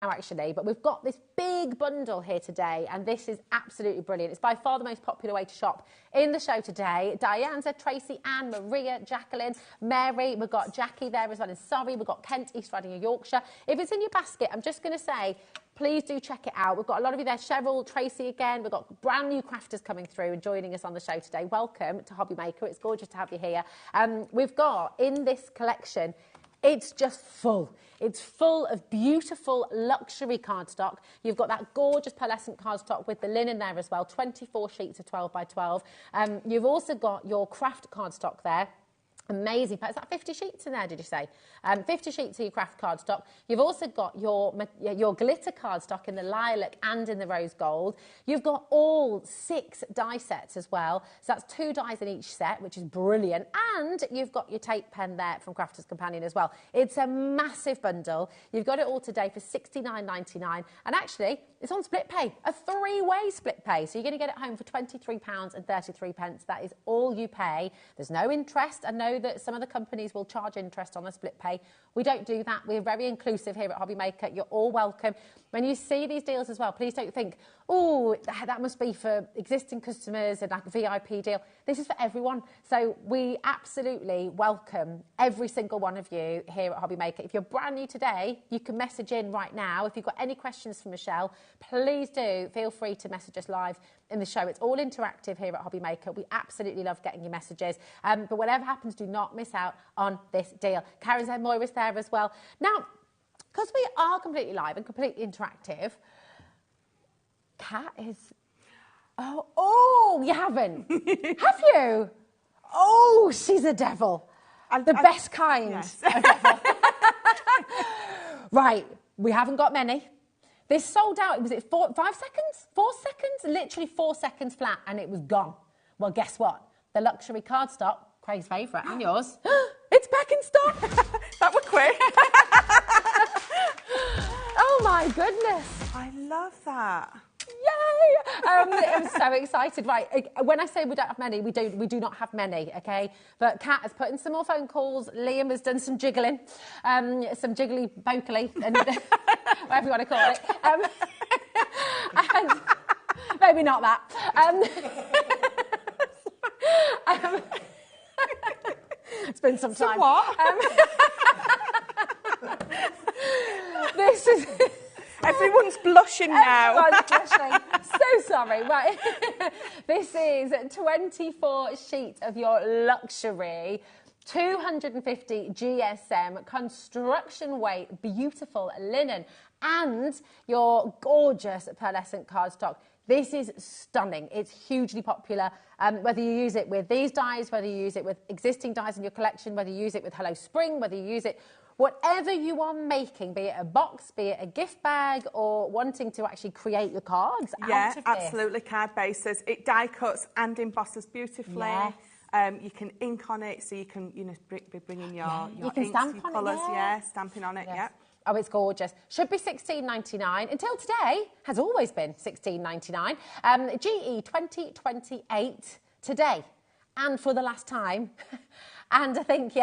now actually, but we've got this big bundle here today, and this is absolutely brilliant. It's by far the most popular way to shop in the show today. Diane's, Tracy, Anne, Maria, Jacqueline, Mary, we've got Jackie there as well in Surrey, we've got Kent, East Riding of Yorkshire. If it's in your basket, I'm just going to say, please do check it out. We've got a lot of you there. Cheryl, Tracy again. We've got brand new crafters coming through and joining us on the show today. Welcome to HobbyMaker. It's gorgeous to have you here. We've got in this collection, it's just full. It's full of beautiful luxury cardstock. You've got that gorgeous pearlescent cardstock with the linen there as well, 24 sheets of 12 by 12. You've also got your craft cardstock there. Amazing. Is that 50 sheets in there, did you say? 50 sheets of your craft cardstock. You've also got your glitter cardstock in the lilac and in the rose gold. You've got all 6 die sets as well. So that's 2 dies in each set, which is brilliant. And you've got your tape pen there from Crafter's Companion as well. It's a massive bundle. You've got it all today for £69.99. And actually, it's on split pay, a 3-way split pay. So you're going to get it home for £23.33. That is all you pay. There's no interest. I know that some of the companies will charge interest on a split pay. We don't do that. We're very inclusive here at HobbyMaker. You're all welcome. When you see these deals as well, please don't think, oh, that must be for existing customers and like a VIP deal. This is for everyone. So we absolutely welcome every single one of you here at HobbyMaker. If you're brand new today, you can message in right now. If you've got any questions for Michelle, please do feel free to message us live in the show. It's all interactive here at HobbyMaker. We absolutely love getting your messages. But whatever happens, do not miss out on this deal. Karen's there, Moira's there as well. Now, because we are completely live and completely interactive, Kat is... Oh, you haven't? Have you? Oh, she's a devil. The best kind. Yes. Of devil. Right, we haven't got many. This sold out, was it 5 seconds? 4 seconds? Literally 4 seconds flat, and it was gone. Well, guess what? The luxury cardstock, Craig's favourite, and yours, it's back in stock. That was quick. Oh, my goodness. I love that. Yay! I'm so excited. Right, when I say we don't have many, we do not have many, okay? But Kat has put in some more phone calls. Liam has done some jiggling, some jiggly vocally, and whatever you want to call it. And maybe not that. It's been some time. What? This is... Everyone's blushing now. Everyone's blushing. So sorry. Right. This is 24 sheets of your luxury 250 GSM construction weight beautiful linen and your gorgeous pearlescent cardstock. This is stunning. It's hugely popular. Whether you use it with these dies, whether you use it with existing dies in your collection, whether you use it with Hello Spring, whether you use it... Whatever you are making, be it a box, be it a gift bag, or wanting to actually create your cards out of this. Yeah, absolutely, card bases. It die cuts and embosses beautifully. Yes. You can ink on it, so you can, be bringing your inks, your colours, stamping on it, yeah. Oh, it's gorgeous. Should be £16.99. Until today, has always been £16.99. GE 2028 today, and for the last time. And I think,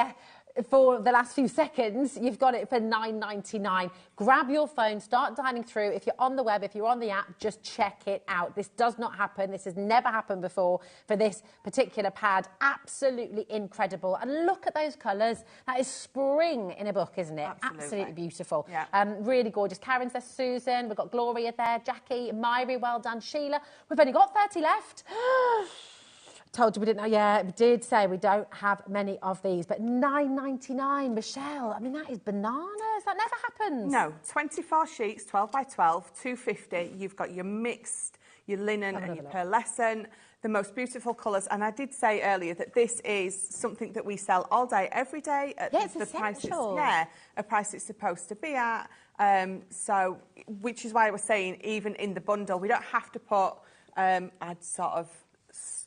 for the last few seconds, you've got it for £9.99. Grab your phone, start dialing through. If you're on the web, if you're on the app, just check it out. This does not happen. This has never happened before for this particular pad. Absolutely incredible. And look at those colours. That is spring in a book, isn't it? Absolutely beautiful. Yeah. Really gorgeous. Karen's there, Susan. We've got Gloria there, Jackie, Myri, well done, Sheila. We've only got 30 left. Told you we didn't know. Yeah, we did say we don't have many of these, but £9.99, Michelle. I mean, that is bananas. That never happens. No, 24 sheets, 12 by 12, 250. You've got your mixed, your linen and your pearlescent, the most beautiful colours. And I did say earlier that this is something that we sell all day, every day at the price a price it's supposed to be at. So, which is why I was saying, even in the bundle, we don't have to put, I'd sort of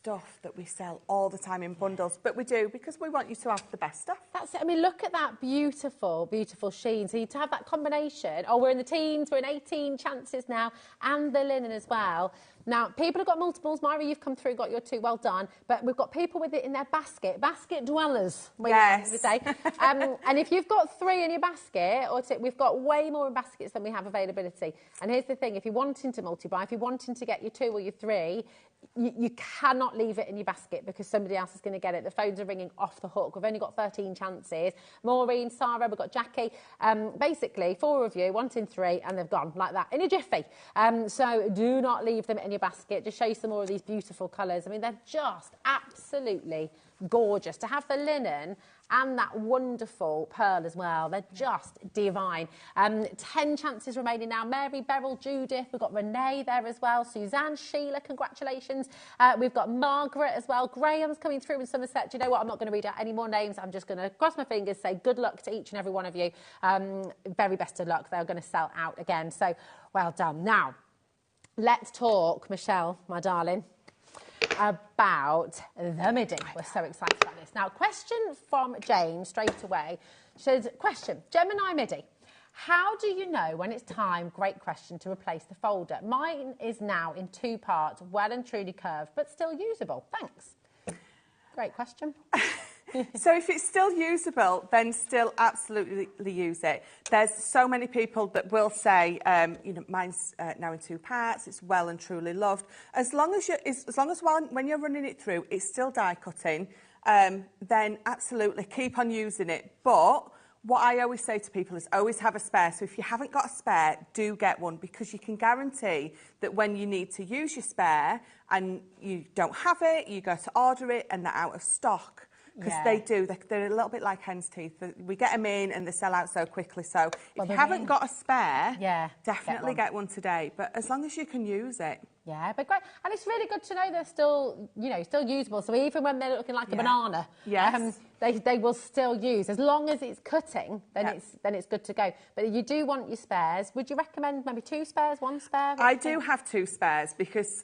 stuff that we sell all the time in bundles, but we do because we want you to have the best stuff. That's it. I mean, look at that beautiful, beautiful sheen. So you to have that combination. Oh, we're in the teens, we're in 18 chances now, and the linen as well. Now, people have got multiples. Myra, you've come through, got your 2, well done. But we've got people with it in their basket dwellers, yes. we say. And if you've got 3 in your basket, or we've got way more in baskets than we have availability. And here's the thing, if you're wanting to multi-buy, if you're wanting to get your 2 or your 3, you cannot leave it in your basket because somebody else is going to get it. The phones are ringing off the hook. We've only got 13 chances. Maureen, Sarah, we've got Jackie. Basically, 4 of you wanting 3 and they've gone like that in a jiffy. So do not leave them in your basket. Just show you some more of these beautiful colours. I mean, they're just absolutely gorgeous. To have the linen and that wonderful pearl as well. They're just divine. 10 chances remaining now. Mary, Beryl, Judith. We've got Renee there as well. Suzanne, Sheila, congratulations. We've got Margaret as well. Graham's coming through in Somerset. Do you know what? I'm not going to read out any more names. I'm just going to cross my fingers, say good luck to each and every one of you. Very best of luck. They're going to sell out again. So well done. Now, let's talk, Michelle, my darling, about the Midi. We're so excited about this. Now, question from Jane straight away. She says, question, Gemini Midi. How do you know when it's time, great question, to replace the folder? Mine is now in 2 parts, well and truly curved, but still usable. Thanks. Great question. So if it's still usable, then still absolutely use it. There's so many people that will say, you know, mine's now in 2 parts, it's well and truly loved. As long as when you're running it through, it's still die cutting, then absolutely keep on using it. But what I always say to people is always have a spare. So if you haven't got a spare, do get one, because you can guarantee that when you need to use your spare and you don't have it, you go to order it and they're out of stock. Because they do, they're a little bit like hen's teeth. We get them in and they sell out so quickly. So if you haven't got a spare, definitely get one today. But as long as you can use it. Yeah, but great. And it's really good to know they're still, you know, still usable. So even when they're looking like a banana, they will still use. As long as it's cutting, then it's good to go. But you do want your spares. Would you recommend maybe 2 spares, 1 spare? I do have 2 spares because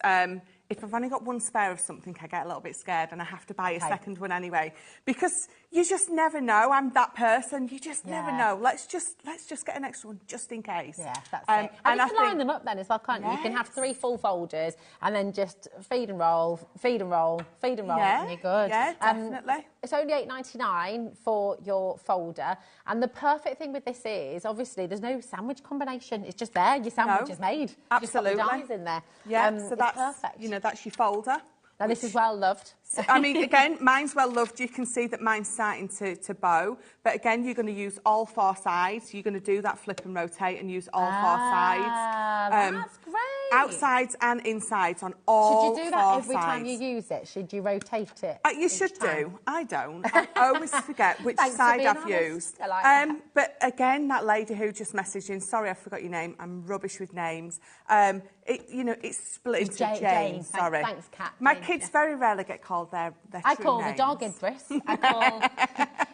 if I've only got 1 spare of something, I get a little bit scared and I have to buy a second one anyway. Because you just never know. I'm that person. You just never know. Let's just get an extra one just in case. Yeah, that's it. And you can line them up then as well, can't you? You can have 3 full folders and then just feed and roll, feed and roll, feed and roll, and you're good. Yeah, definitely. It's only $8.99 for your folder. And the perfect thing with this is, obviously, there's no sandwich combination. It's just there. Your sandwich is made. Absolutely. Just put the dies in there. Yeah, so that's perfect. You know, that's your folder. Now, this is well loved. I mean, again, mine's well loved. You can see that mine's starting to bow. But again, you're going to use all 4 sides. You're going to do that flip and rotate and use all 4 sides. That's great. Outsides and insides on all 4 sides. Should you do that every time you use it? Should you rotate it? You should do. I don't. I always forget which side I've used. I like that. But again, that lady who just messaged in, sorry, I forgot your name. I'm rubbish with names. You know, it's split into Jane. Sorry. Thanks, Kat. My kids very rarely get called their true names. I call the dog Idris. I call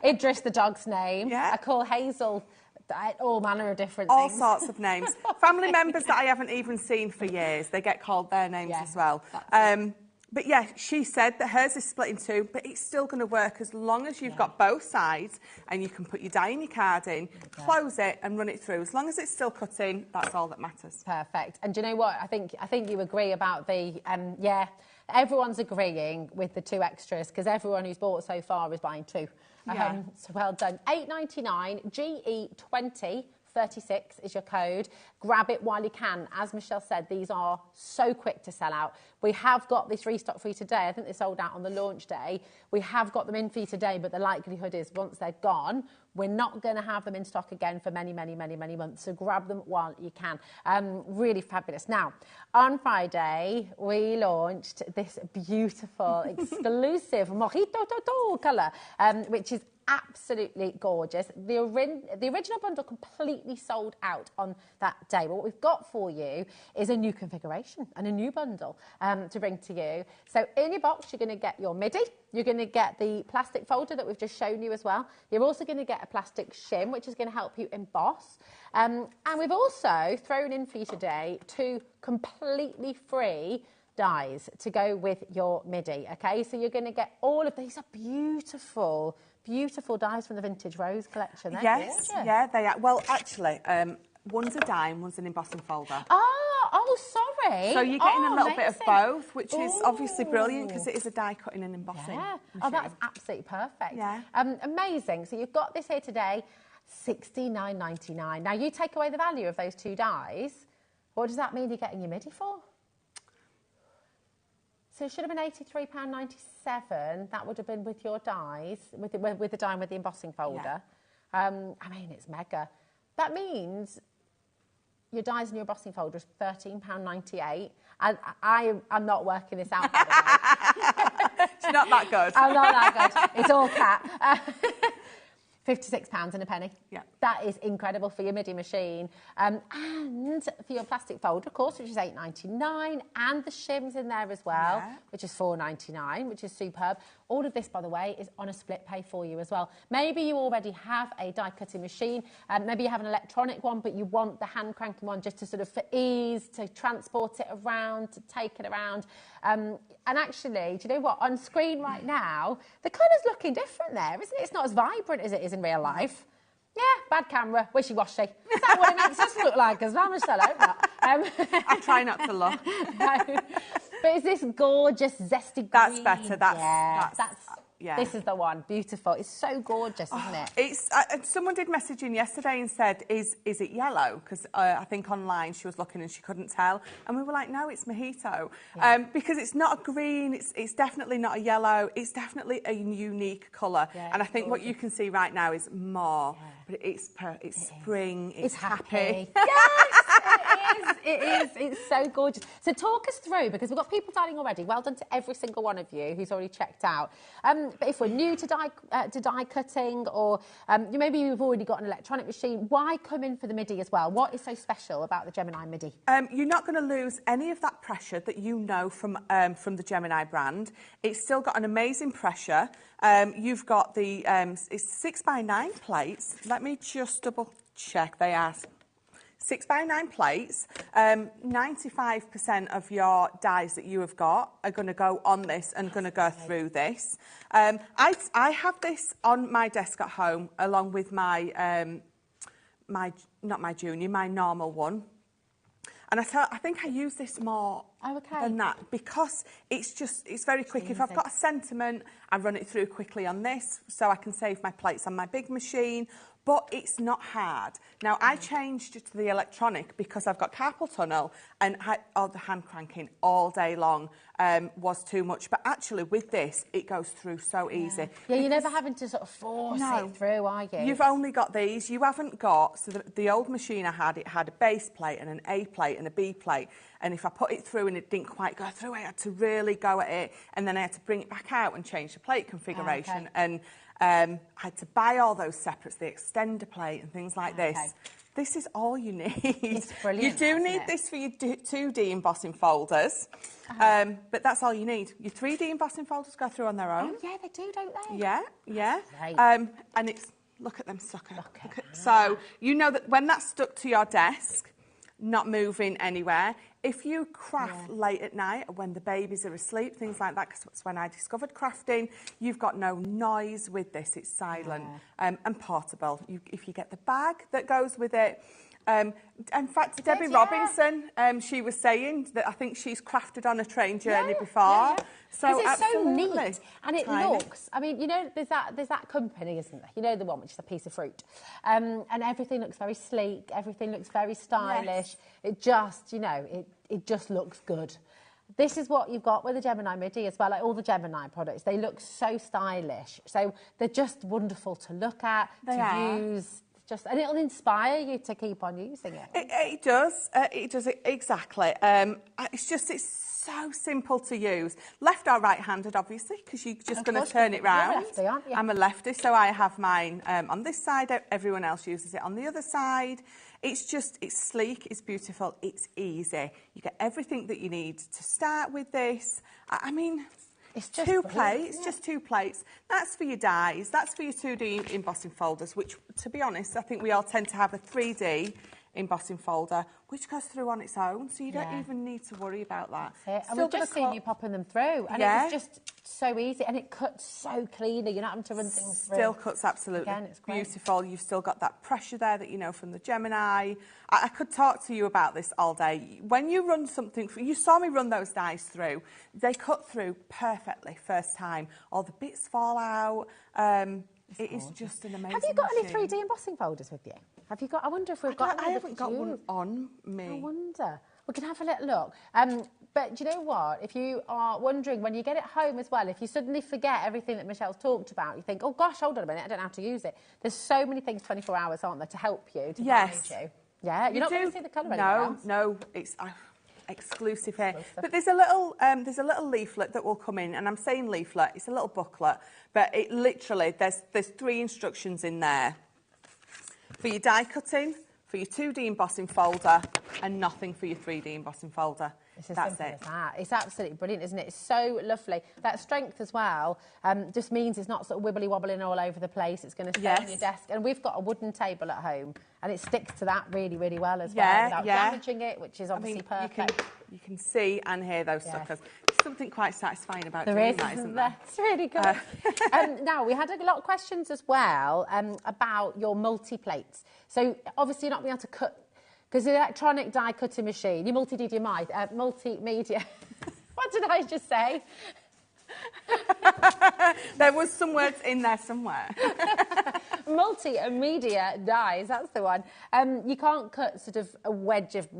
Idris the dog's name. Yeah. I call Hazel all manner of different all things. sorts of names. Family members that I haven't even seen for years, they get called their names as well. But yeah, she said that hers is split in 2, but it's still going to work as long as you've got both sides and you can put your die in your card in, close it and run it through. As long as it's still cutting, that's all that matters. Perfect. And do you know what? I think you agree about the, everyone's agreeing with the 2 extras because everyone who's bought so far is buying 2. So well done. $8.99, GE20. 36 is your code. Grab it while you can. As Michelle said, these are so quick to sell out. We have got this restock for you today. I think they sold out on the launch day. We have got them in for you today, but the likelihood is once they're gone, we're not going to have them in stock again for many, many, many, many months. So grab them while you can. Really fabulous. Now, on Friday, we launched this beautiful, exclusive mojito colour, which is absolutely gorgeous. The original bundle completely sold out on that day. But what we've got for you is a new configuration and a new bundle to bring to you. So in your box, you're going to get your Midi. You're going to get the plastic folder that we've just shown you as well. You're also going to get a plastic shim, which is going to help you emboss. And we've also thrown in for you today 2 completely free dies to go with your Midi, okay? So you're going to get all of these are beautiful, beautiful dies from the Vintage Rose collection. They're gorgeous. Yeah, they are. Well, actually, one's a die and one's an embossing folder. Oh, sorry. So you're getting a little bit of both, which is obviously brilliant because it is a die cutting and embossing machine. Oh, that's absolutely perfect. Yeah. Amazing. So you've got this here today, $69.99. Now, you take away the value of those two dies, what does that mean you're getting your Midi for? So it should have been £83.97. That would have been with your dies, with the die and with the embossing folder. Yeah. I mean, it's mega. That means your dies and your embossing folder is £13.98. And I'm not working this out, by the way. It's not that good. I'm not that good. It's all cat. £56 and a penny. Yeah. That is incredible for your Midi machine. And for your plastic folder, of course, which is $8.99, and the shims in there as well, which is $4.99, which is superb. All of this, by the way, is on a split pay for you as well. Maybe you already have a die cutting machine, maybe you have an electronic one, but you want the hand cranking one just to sort of for ease, to transport it around, to take it around. And actually, do you know what? On screen right now, the colour's looking different there, isn't it? It's not as vibrant as it is in real life. Yeah, bad camera, wishy-washy. Is that what it makes us look like as well, Michelle? I hope not. I try not to look. No. But is this gorgeous, zesty green? That's better. This is the one. Beautiful. It's so gorgeous, isn't it? It's. Someone did message in yesterday and said, "Is it yellow?" Because I think online she was looking and she couldn't tell, and we were like, "No, it's mojito," because it's not a green. It's definitely not a yellow. It's definitely a unique colour, and I think what you can see right now is more. Yeah. But it's spring. It's happy. Yes, it is. It's so gorgeous. So talk us through, because we've got people dialing already. Well done to every single one of you who's already checked out. But if we're new to die cutting, or maybe you've already got an electronic machine, why come in for the Midi as well? What is so special about the Gemini Midi? You're not going to lose any of that pressure that you know from the Gemini brand. It's still got an amazing pressure. You've got the it's 6x9 plates. Let me just double check. They are 6x9 plates. 95% of your dies that you have got are going to go on this and going to go through this. I have this on my desk at home along with my not my junior, my normal one. And I think I use this more than that because it's very quick. If I've got a sentiment, I run it through quickly on this so I can save my plates on my big machine. But it's not hard. Now, I changed to the electronic because I've got carpal tunnel and the hand cranking all day long was too much. But actually, with this, it goes through so easy. Yeah, you're never having to sort of force it through, are you? You've only got these. You haven't got... So the old machine I had, it had a base plate and an A plate and a B plate. And if I put it through and it didn't quite go through, I had to really go at it. And then I had to bring it back out and change the plate configuration. And I had to buy all those separates, the extender plate and things like this. This is all you need. It's brilliant. You do need this for your 2D embossing folders, but that's all you need. Your 3D embossing folders go through on their own. Oh, yeah, they do, don't they? Yeah, yeah. Right. And it's, look at them sucker. So you know that when that's stuck to your desk, not moving anywhere. If you craft late at night when the babies are asleep, things like that, because that's when I discovered crafting, you've got no noise with this. It's silent and portable. If you get the bag that goes with it. In fact, Debbie Robinson, she was saying that I think she's crafted on a train journey before. So it's so neat, and it looks. I mean, you know, there's that company, isn't there? You know, the one which is a piece of fruit, and everything looks very sleek. Everything looks very stylish. It just, you know, it just looks good. This is what you've got with the Gemini Midi as well, like all the Gemini products. They look so stylish. So they're just wonderful to look at, use. And it'll inspire you to keep on using it. It does. It does exactly. It's so simple to use. Left or right-handed, obviously, because you're just going to turn it round. You're a lefty, aren't you? I'm a lefty, so I have mine on this side. Everyone else uses it on the other side. It's sleek, it's beautiful, it's easy. You get everything that you need to start with this. I mean... It's just two plates, just 2 plates. That's for your dies. That's for your 2D embossing folders, which, to be honest, I think we all tend to have a 3D embossing folder, which goes through on its own, so you don't even need to worry about that. That's it. And we've just seen you popping them through, and it was just so easy, and it cuts so cleanly. You're not having to run things through. Still cuts absolutely beautiful. You've still got that pressure there that you know from the Gemini. I could talk to you about this all day. When you run something, you saw me run those dies through, they cut through perfectly first time. All the bits fall out. It is just an amazing Have you got machine. any 3D embossing folders with you? Have you got? I wonder if we've got. I haven't got one on me. I wonder. We can have a little look. But do you know what? If you are wondering when you get it home as well, if you suddenly forget everything that Michelle's talked about, you think, oh gosh, hold on a minute, I don't know how to use it. There's so many things 24 hours, aren't there, to help you, to guide you. Yeah, you're not going to see the colour anywhere else. No, it's exclusive here. But there's a little leaflet that will come in, and I'm saying leaflet, it's a little booklet, but it literally, there's 3 instructions in there for your die cutting, for your 2D embossing folder, and nothing for your 3D embossing folder. That's it. It's absolutely brilliant, isn't it? It's so lovely. That strength as well just means it's not sort of wibbly wobbling all over the place. It's going to stay on your desk. And we've got a wooden table at home, and it sticks to that really, really well as well without damaging it, which is obviously perfect. You can see and hear those suckers. There's something quite satisfying about doing that, isn't there? It's really good. Now, we had a lot of questions as well about your multi-plates. So obviously you're not being able to cut, because the electronic die cutting machine, your multimedia, what did I just say? There was some words in there somewhere. Multimedia dies, that's the one. You can't cut sort of a wedge of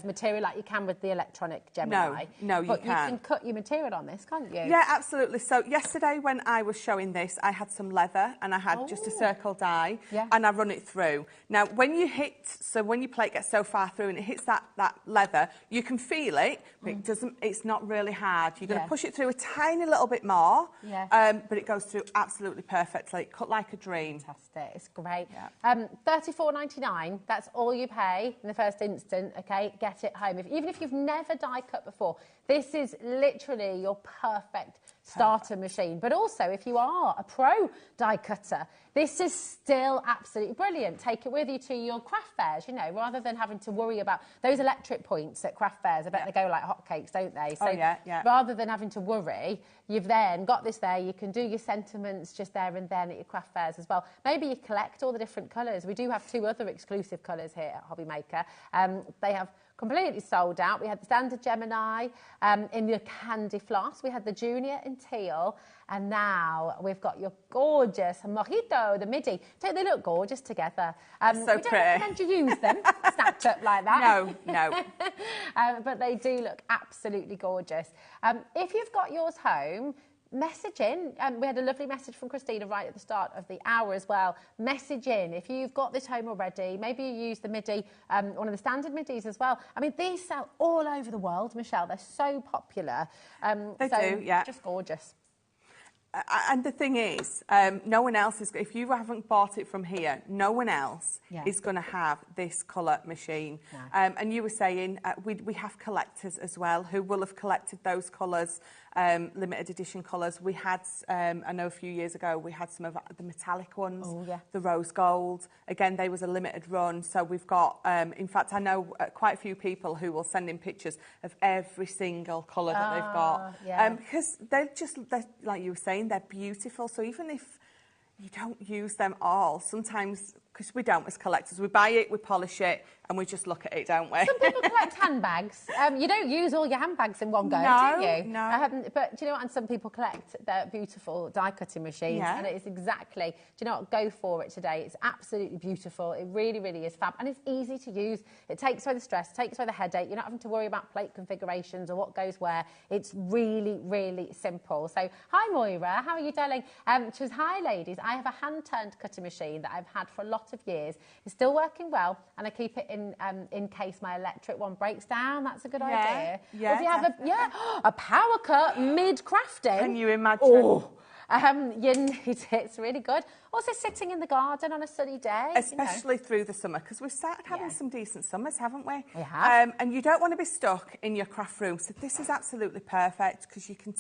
material like you can with the electronic Gemini. No, you can't. But you can cut your material on this, can't you? Yeah, absolutely. So yesterday when I was showing this, I had some leather and I had just a circle die and I run it through. Now, when you when your plate gets so far through and it hits that leather, you can feel it, but it's not really hard. You're going to push it through a tiny little bit more, but it goes through absolutely perfectly. Cut like a dream. Fantastic, it's great. $34.99, that's all you pay in the first instant, okay? Get it home. Even if you've never die cut before, this is literally your perfect starter machine. But also, if you are a pro die cutter, this is still absolutely brilliant. Take it with you to your craft fairs, you know, rather than having to worry about those electric points at craft fairs. I bet they go like hotcakes, don't they? So rather than having to worry, you've then got this there. You can do your sentiments just there and then at your craft fairs as well. Maybe you collect all the different colours. We do have 2 other exclusive colours here at HobbyMaker. They have completely sold out. We had the standard Gemini in the candy floss. We had the junior in teal. And now we've got your gorgeous mojito, the Midi. Don't they look gorgeous together? So we don't recommend you use them snapped up like that. No. But they do look absolutely gorgeous. If you've got yours home, message in. We had a lovely message from Christina right at the start of the hour as well. Message in if you've got this home already. Maybe you use the Midi, one of the standard Midis as well. I mean, these sell all over the world, Michelle. They're so popular. They do, yeah. Just gorgeous. And the thing is, no one else is, if you haven't bought it from here, no one else is going to have this colour machine. No. And you were saying we have collectors as well who will have collected those colours, limited edition colours. We had, I know a few years ago, we had some of the metallic ones, the rose gold. Again, they was a limited run. So we've got, in fact, I know quite a few people who will send in pictures of every single colour that they've got. Because they're like you were saying, they're beautiful. So even if you don't use them all, sometimes, because we don't as collectors, we buy it, we polish it, and we just look at it, don't we? Some people collect handbags. You don't use all your handbags in one go, do you? No. But do you know what? And some people collect their beautiful die-cutting machines, and it is exactly, do you know what? Go for it today. It's absolutely beautiful. It really, really is fab. And it's easy to use. It takes away the stress, takes away the headache. You're not having to worry about plate configurations or what goes where. It's really, really simple. So, hi, Moira. How are you, darling? She says, hi, ladies. I have a hand-turned cutting machine that I've had for a lot of years. It's still working well, and I keep it in case my electric one breaks down. That's a good idea. Yeah, or if you have a power cut mid-crafting. Can you imagine? You need it. It's really good. Also sitting in the garden on a sunny day. Especially through the summer, because we've started having some decent summers, haven't we? We have. And you don't want to be stuck in your craft room. So this is absolutely perfect, because you can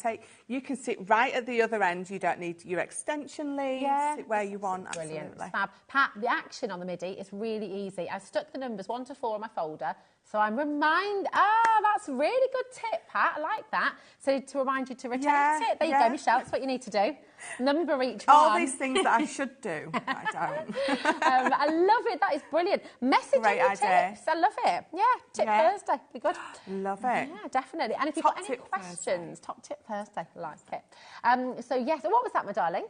sit right at the other end. You don't need your extension leads. Sit where you want. Brilliant. Absolutely. Fab. Pat, the action on the MIDI is really easy. I've stuck the numbers 1 to 4 on my folder. So I'm that's a really good tip, Pat. I like that. So to remind you to rotate it. There you go, Michelle. That's what you need to do. Number each one. All these things that I should do, but I don't. I love it. That is brilliant. Message on your tips. I love it. Yeah, Tip Thursday. Be good. Love it. Yeah, definitely. And if you've got any questions, Top Tip Thursday. I like it. So yes, what was that, my darling?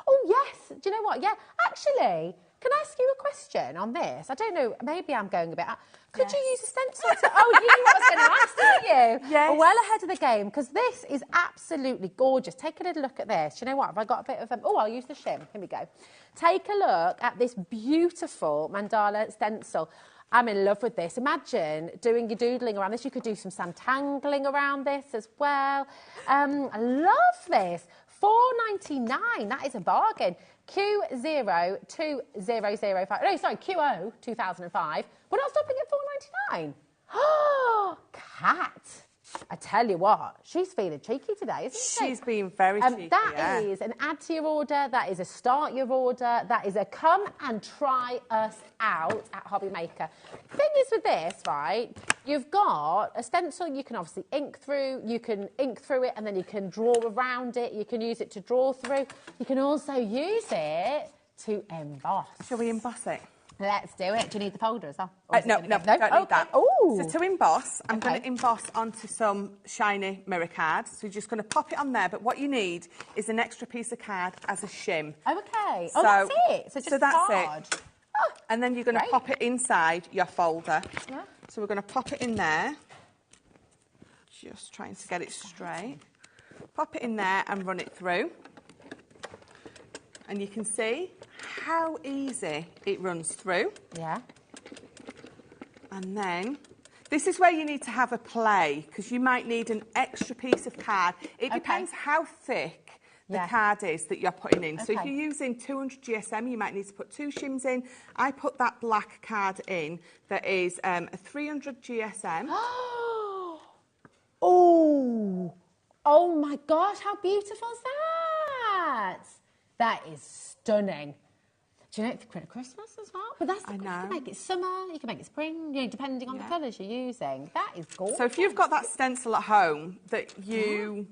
Oh, yes. Do you know what? Yeah, actually, can I ask you a question on this? I don't know. Maybe I'm going a bit... Could you use a stencil to... Oh, you knew what I was going to ask, didn't you? Yes. Well, well ahead of the game, because this is absolutely gorgeous. Take a little look at this. Do you know what? Have I got a bit of... Oh, I'll use the shim. Here we go. Take a look at this beautiful mandala stencil. I'm in love with this. Imagine doing your doodling around this. You could do some sandtangling around this as well. I love this. $4.99. That is a bargain. Q02005. No, sorry, QO 2005. We're not stopping at $4.99. Oh, Kat. I tell you what, she's feeling cheeky today, isn't she? She's being very cheeky. That is an add to your order. That is a start your order. That is a come and try us out at HobbyMaker. Thing is with this, right, you've got a stencil you can obviously ink through. You can ink through it and then you can draw around it. You can use it to draw through. You can also use it to emboss. Shall we emboss it? Let's do it. Do you need the folder as well? No, don't need that. Ooh. So to emboss, I'm going to emboss onto some shiny mirror card. So you're just going to pop it on there. But what you need is an extra piece of card as a shim. Oh, okay. So, that's it. So just that's card. it. Oh, and then you're going to pop it inside your folder. Yeah. So we're going to pop it in there. Just trying to get it straight. Pop it in there and run it through. And you can see how easy it runs through. Yeah. And then, this is where you need to have a play, because you might need an extra piece of card. It depends how thick the card is that you're putting in. So if you're using 200 GSM, you might need to put 2 shims in. I put that black card in that is a 300 GSM. Oh! Oh my gosh, how beautiful is that? That is stunning. Do you know it's for Christmas as well? But that's, you can make it summer, you can make it spring, you know, depending on the colours you're using. That is gorgeous. So if you've got that stencil at home that you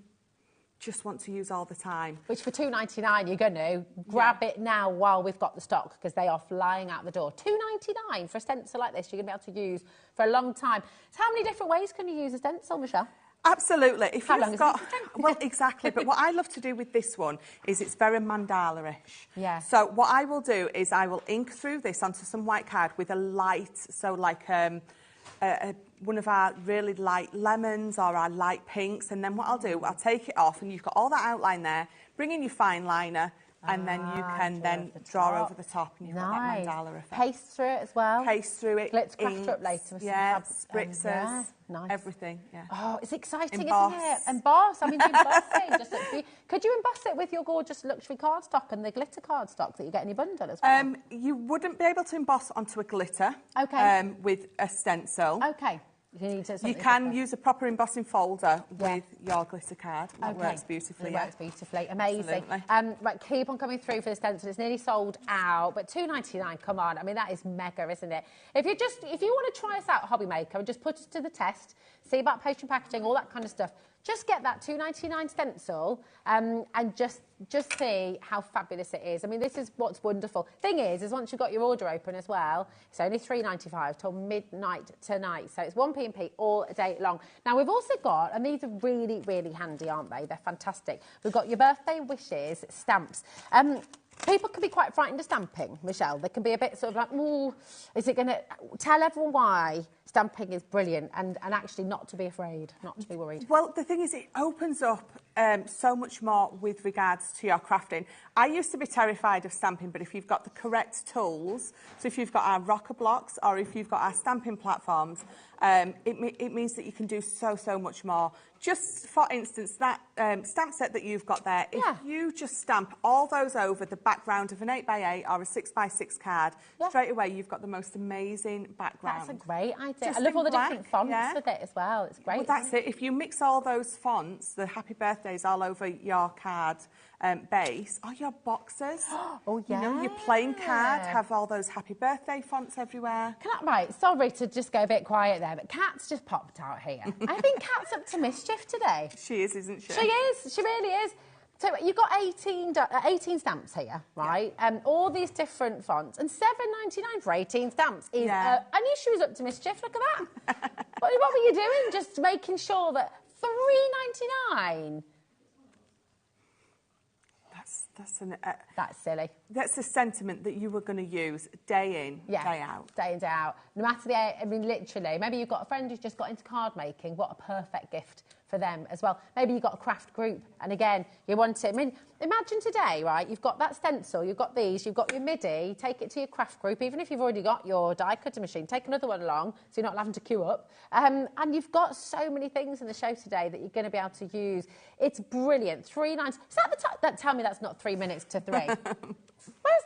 just want to use all the time. Which for $2.99 you're going to grab it now while we've got the stock, because they are flying out the door. $2.99 for a stencil like this you're going to be able to use for a long time. So how many different ways can you use a stencil, Michelle? Absolutely. If How you've long got, is it? well, exactly. But what I love to do with this one is it's very mandala-ish. Yeah. So what I will do is I will ink through this onto some white card with a light, so like one of our really light lemons or our light pinks. And then what I'll do, I'll take it off and you've got all that outline there, bring in your fine liner, and then you can then draw over the top and you've got that mandala effect. Paste through it as well. Paste through it. Let's craft up later with some spritzers, everything. Yeah. Oh, it's exciting, Emboss. isn't it? Emboss. I mean, embossing. Could you emboss it with your gorgeous luxury cardstock and the glitter cardstock that you get in your bundle as well? You wouldn't be able to emboss onto a glitter. Okay. With a stencil. Okay. You can use a proper embossing folder with your glitter card. That works beautifully. It works beautifully. Amazing. Right, keep on coming through for the stencil. It's nearly sold out, but $2.99. Come on. I mean, that is mega, isn't it? If you want to try us out, HobbyMaker, and just put us to the test, see about postage and packaging, all that kind of stuff. Just get that $2.99 stencil and just see how fabulous it is. I mean, this is what's wonderful. Thing is once you've got your order open as well, it's only $3.95 till midnight tonight. So it's 1p&p all day long. Now, we've also got, and these are really, really handy, aren't they? They're fantastic. We've got your birthday wishes stamps. People can be quite frightened of stamping, Michelle. They can be a bit sort of like, ooh, is it going to... Tell everyone why Stamping is brilliant, and actually not to be afraid, not to be worried. Well, the thing is, it opens up so much more with regards to your crafting. I used to be terrified of stamping, but if you've got the correct tools, so if you've got our rocker blocks or if you've got our stamping platforms, it means that you can do so much more. Just for instance, that stamp set that you've got there, if you just stamp all those over the background of an 8x8 or a 6x6 card, straight away you've got the most amazing background. That's a great idea. Just I love all the black, different fonts with it as well. It's great. Well, that's it. If you mix all those fonts, the happy birthdays all over your card base, or your boxes. Oh, yeah. You know, your plain card, have all those happy birthday fonts everywhere. Right, sorry to just go a bit quiet there, but Kat's just popped out here. I think Kat's up to mischief today. She is, isn't she? She is. She really is. So you've got 18 stamps here, right? All these different fonts, and $7.99 for 18 stamps is. I knew she was up to mischief. Look at that. what were you doing? Just making sure that $3.99. That's silly. That's a sentiment that you were going to use day in, day out. Day in, day out. No matter the, I mean, literally, maybe you've got a friend who's just got into card making. What a perfect gift for them as well. Maybe you've got a craft group, and again, you want it. I mean, imagine today, right? You've got that stencil, you've got these, you've got your MIDI. Take it to your craft group, even if you've already got your die cutter machine. Take another one along, so you're not having to queue up. And you've got so many things in the show today that you're going to be able to use. It's brilliant. 3 nights. Is that the time? Tell me that's not 3 minutes to 3. Where's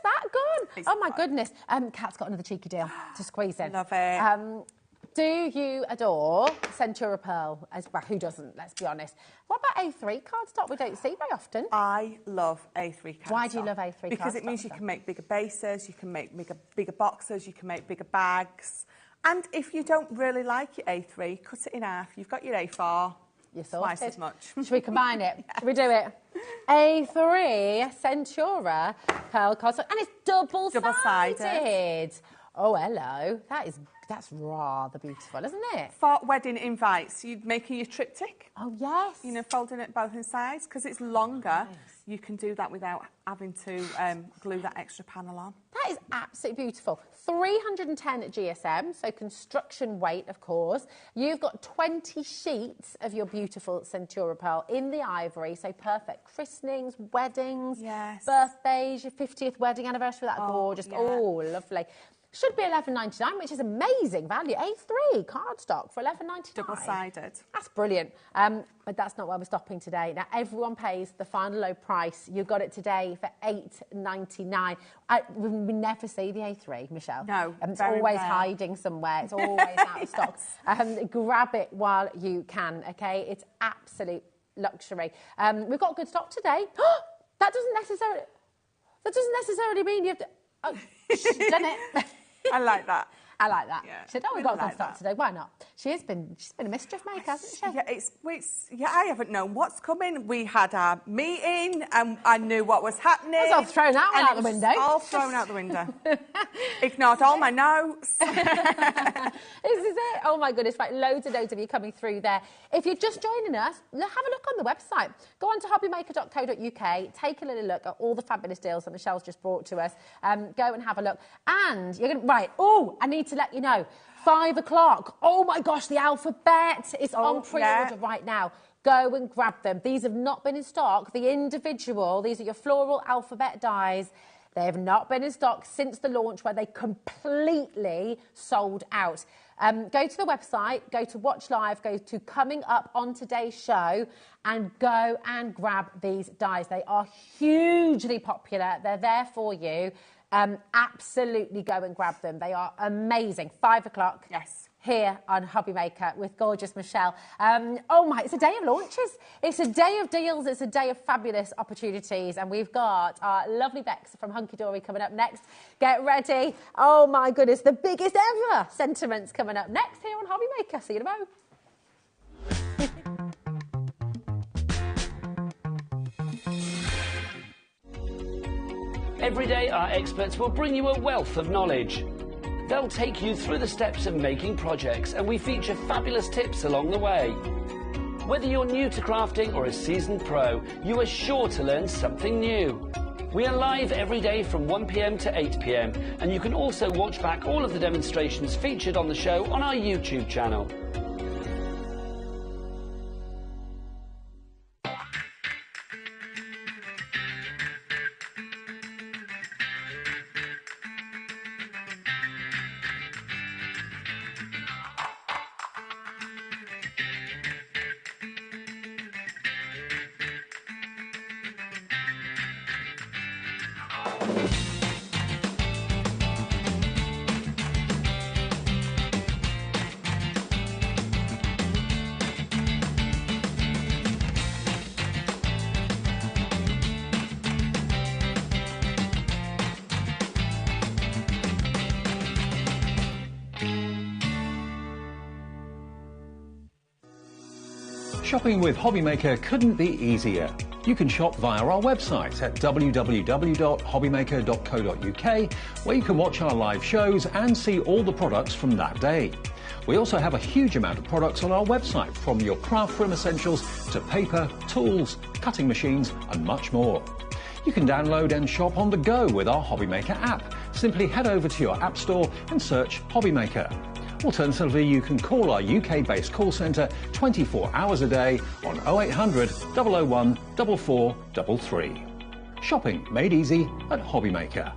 that gone? Oh my goodness. Kat's got another cheeky deal to squeeze in. Love it. Do you adore Centura Pearl? Well, who doesn't, let's be honest. What about A3 cardstock? We don't see very often. I love A3 cardstock. Why do you love A3 Because cardstock? it means you can make bigger bases, you can make bigger boxes, you can make bigger bags. And if you don't really like your A3, cut it in half. You've got your A4. You're sorted. Twice as much. Should we combine it? Should we do it? A3 Centura Pearl cardstock. And it's double-sided. Oh, hello. That's rather beautiful, isn't it? For wedding invites, you're making your triptych. Oh, yes. You know, folding it both sides, because it's longer. Nice. You can do that without having to glue that extra panel on. That is absolutely beautiful. 310 GSM, so construction weight, of course. You've got 20 sheets of your beautiful Centura Pearl in the ivory, so perfect. Christenings, weddings, birthdays, your 50th wedding anniversary, that's gorgeous. Yeah. Oh, lovely. Should be $11.99, which is amazing value. A3 cardstock for $11.99. Double-sided. That's brilliant. But that's not where we're stopping today. Now, everyone pays the final low price. You got it today for $8.99. We never see the A3, Michelle. No, it's always hiding somewhere. It's always out of stock. Grab it while you can, OK? It's absolute luxury. We've got good stock today. That doesn't necessarily mean you have to... Oh, she's done it. I like that. I like that. Yeah, she said, we've got good stock today. Why not? She's been a mischief maker, hasn't she? Yeah, I haven't known what's coming. We had our meeting and I knew what was happening. It was all thrown out the window. All thrown out the window. Ignored all my notes. This is it. Oh my goodness, right, loads of you coming through there. If you're just joining us, have a look on the website. Go on to hobbymaker.co.uk, take a little look at all the fabulous deals that Michelle's just brought to us. Go and have a look. And you're going to, I need to let you know, 5 o'clock. Oh my gosh, the alphabet is on pre-order right now. Go and grab them. These have not been in stock. The individual, these are your floral alphabet dies. They have not been in stock since the launch where they completely sold out. Go to the website, go to Watch Live, go to Coming Up on Today's Show and go and grab these dies. They are hugely popular. They're there for you. Absolutely go and grab them. They are amazing. 5 o'clock. Yes. Here on HobbyMaker with gorgeous Michelle. It's a day of launches. It's a day of deals. It's a day of fabulous opportunities. And we've got our lovely Bex from Hunky Dory coming up next. Get ready. Oh my goodness, the biggest ever sentiments coming up next here on HobbyMaker. See you in a moment. Every day, our experts will bring you a wealth of knowledge. They'll take you through the steps of making projects, and we feature fabulous tips along the way. Whether you're new to crafting or a seasoned pro, you are sure to learn something new. We are live every day from 1 p.m. to 8 p.m. and you can also watch back all of the demonstrations featured on the show on our YouTube channel. Shopping with HobbyMaker couldn't be easier. You can shop via our website at www.hobbymaker.co.uk, where you can watch our live shows and see all the products from that day. We also have a huge amount of products on our website, from your craft room essentials to paper, tools, cutting machines and much more. You can download and shop on the go with our HobbyMaker app. Simply head over to your app store and search HobbyMaker. Alternatively, you can call our UK-based call centre 24 hours a day on 0800 001 4433. Shopping made easy at HobbyMaker.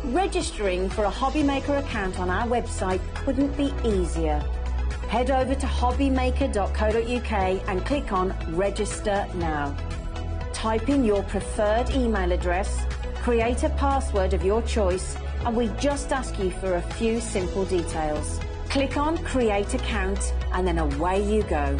Registering for a HobbyMaker account on our website couldn't be easier. Head over to hobbymaker.co.uk and click on Register Now. Type in your preferred email address, create a password of your choice, and we just ask you for a few simple details. Click on Create Account and then away you go.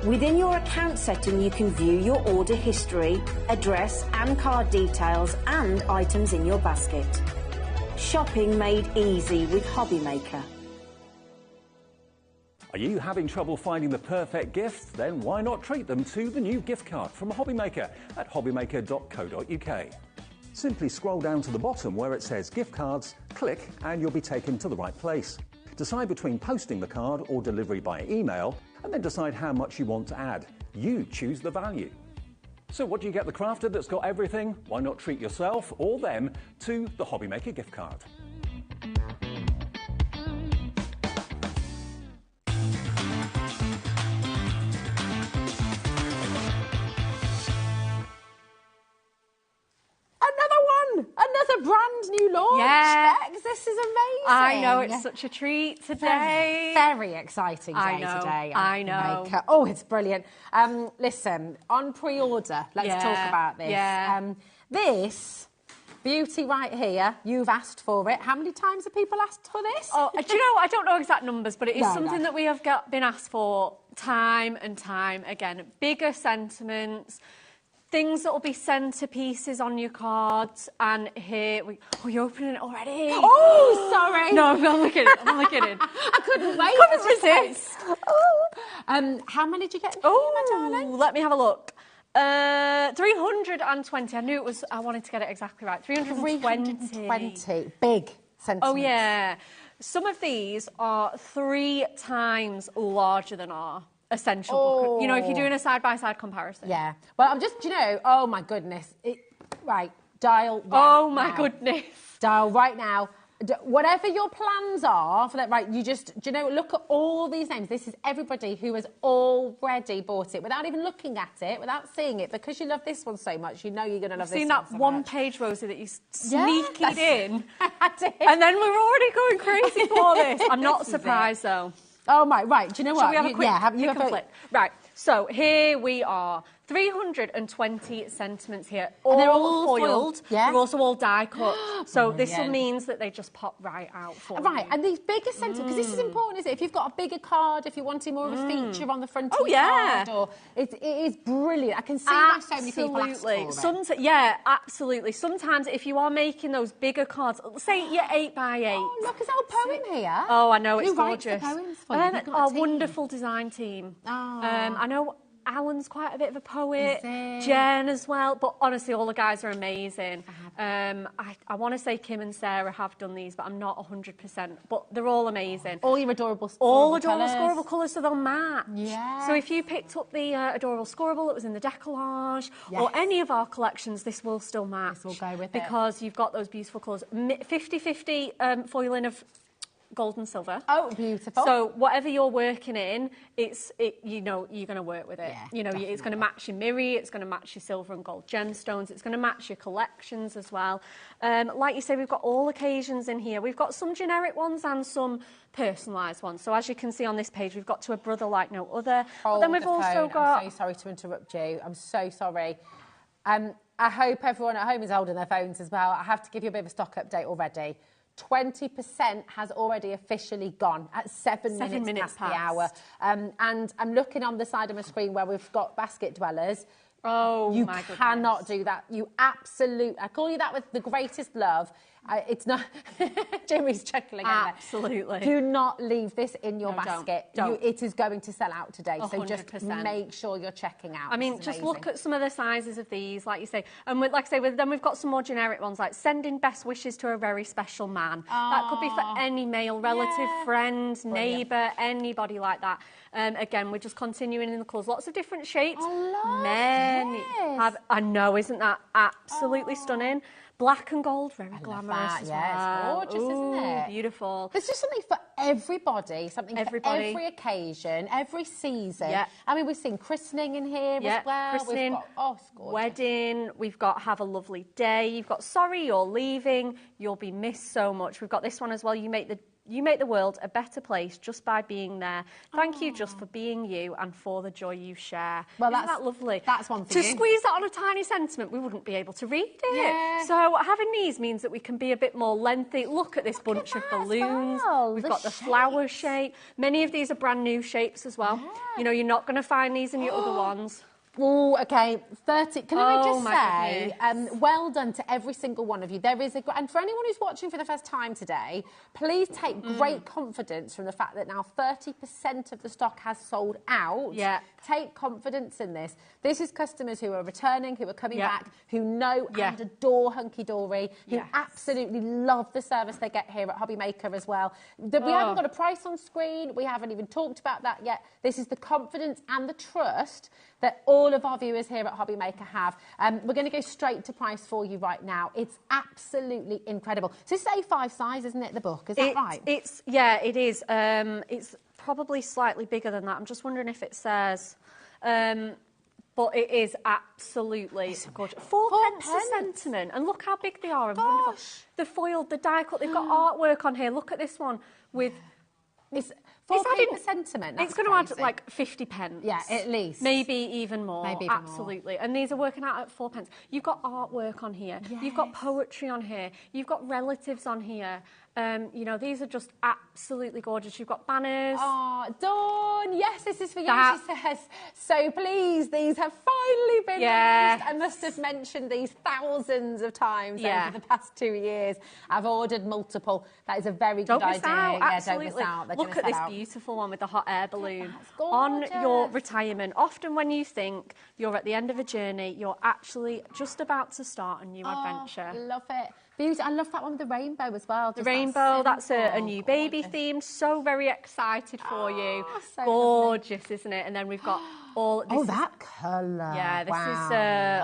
Within your account setting, you can view your order history, address and card details and items in your basket. Shopping made easy with HobbyMaker. Are you having trouble finding the perfect gift? Then why not treat them to the new gift card from HobbyMaker at hobbymaker.co.uk. Simply scroll down to the bottom where it says gift cards, click and you'll be taken to the right place. Decide between posting the card or delivery by email, and then decide how much you want to add. You choose the value. So what do you get the crafter that's got everything? Why not treat yourself or them to the HobbyMaker gift card? Another brand new launch. Yeah. Bex, this is amazing. I know, it's such a treat today. Very exciting day today. I know. HobbyMaker. Oh, it's brilliant. Listen, on pre-order, let's talk about this. Yeah. This beauty right here, you've asked for it. How many times have people asked for this? Oh, do you know, I don't know exact numbers, but it is something that we have been asked for time and time again. Bigger sentiments, things that will be centerpieces on your cards, and here we... Oh, you're opening it already? Oh, sorry. No, I'm not looking at it. I'm looking at it. I couldn't wait. Couldn't resist. Oh. How many did you get? Oh, my darling. Let me have a look. 320. I knew it was... I wanted to get it exactly right. 320. Big sentiments. Oh, yeah. Some of these are 3 times larger than our essential book. You know, if you're doing a side-by-side comparison. Yeah. Well, I'm just, you know, oh, my goodness. Right, dial right Oh, my now. goodness. Dial right now. Whatever your plans are for that, right, you just, do you know, look at all these names. This is everybody who has already bought it without even looking at it, without seeing it, because you love this one so much. You know you're going to love this one so much. Seen that one-page, Rosie, that you sneaked in. I did. And then we're already going crazy for this. I'm not surprised, though. Oh, my, right. Do you know what? Shall we have a quick, you have a flip? Right. So here we are. 320 sentiments here. And they're All all foiled. Yeah. They're also all die cut. So this means that they just pop right out for Right, you. and these bigger sentiments, because this is important, isn't it? If you've got a bigger card, if you're wanting more of a feature on the front of your card, or it is brilliant. I can see why so many people ask for it. Yeah, absolutely. Sometimes if you are making those bigger cards, say you're 8x8. Oh, look, it's our poem here. Oh, I know, it's Who writes gorgeous. the poems for you? You've got a Our team. wonderful design team. Oh. I know Alan's quite a bit of a poet, Is it? Jen as well, but honestly, all the guys are amazing. I want to say Kim and Sarah have done these, but I'm not 100%, but they're all amazing. All your adorable scoreable colours, so they'll match. Yes. So if you picked up the adorable scoreable that was in the decollage, or any of our collections, this will still match. This will go with it. Because you've got those beautiful colours. 50-50 foiling of gold and silver. Oh, beautiful. So whatever you're working in, you know you're going to work with it. Yeah, you know, it's going to match your Miri, it's going to match your silver and gold gemstones, it's going to match your collections as well. Like you say, we've got all occasions in here. We've got some generic ones and some personalised ones. So as you can see on this page, we've got To a Brother Like No Other. But then we've also got... I'm so sorry to interrupt you. I'm so sorry. I hope everyone at home is holding their phones as well. I have to give you a bit of a stock update already. 20% has already officially gone at 7 minutes past the hour. And I'm looking on the side of my screen where we've got basket dwellers. Oh, you my cannot goodness. do that. You I call you that with the greatest love. It's not... Jimmy's chuckling at me. Absolutely. Do not leave this in your No, basket. don't. It is going to sell out today. 100%. So just make sure you're checking out. I mean, just look at some of the sizes of these, like you say. And like I say, then we've got some more generic ones, like sending best wishes to a very special man. That could be for any male relative, friend, neighbour, anybody like that. Again, we're just continuing in the colours. Lots of different shapes. Many. I know, isn't that absolutely stunning? Black and gold, very glamorous as well. It's gorgeous, isn't it? Beautiful. There's just something for everybody, something for every occasion, every season. Yeah. I mean, we've seen christening in here as well. Christening, we've got, it's gorgeous. wedding, we've got have a lovely day, you've got sorry you're leaving, you'll be missed so much. We've got this one as well, you make the world a better place just by being there. Thank you just for being you and for the joy you share. Well, Isn't that lovely? That's one for you. To squeeze that on a tiny sentiment, we wouldn't be able to read it. Yeah. So having these means that we can be a bit more lengthy. Look at this bunch of balloons. Well. We've got the flower shape. Many of these are brand new shapes as well. Yeah. You know, you're not going to find these in your other ones. Oh, okay. 30. Can I just say, goodness. well done to every single one of you. There is and for anyone who's watching for the first time today, please take great confidence from the fact that now 30% of the stock has sold out. Yeah. Take confidence in this. This is customers who are returning, who are coming back, who know and adore Hunky Dory, who absolutely love the service they get here at HobbyMaker as well. We haven't got a price on screen. We haven't even talked about that yet. This is the confidence and the trust that all of our viewers here at HobbyMaker have. We're going to go straight to price for you right now. It's absolutely incredible. So this is A5 size, isn't it, the book? Is that right? It is. It's probably slightly bigger than that. I'm just wondering if it says... but it is absolutely gorgeous. Four pence a sentiment. And look how big they are and wonderful. The foiled, the die cut, they've got artwork on here. Look at this one with... It's 4p a sentiment. It's going to add like 50 pence. Yeah, at least. Maybe even more. Absolutely. And these are working out at 4 pence. You've got artwork on here. Yes. You've got poetry on here. You've got relatives on here. You know, these are just absolutely gorgeous. You've got banners. Oh, Dawn, yes, this is for you, she says. So please, these have finally been released. I must have mentioned these thousands of times over the past 2 years. I've ordered multiple. That is a very good idea. Absolutely. Don't miss out. Look at this beautiful one with the hot air balloon. On your retirement. Often when you think you're at the end of a journey, you're actually just about to start a new adventure. Love it. Beauty. I love that one with the rainbow as well. The rainbow, that's a new baby theme. So very excited for you. So gorgeous, isn't it? And then we've got all... that colour. Yeah, this is...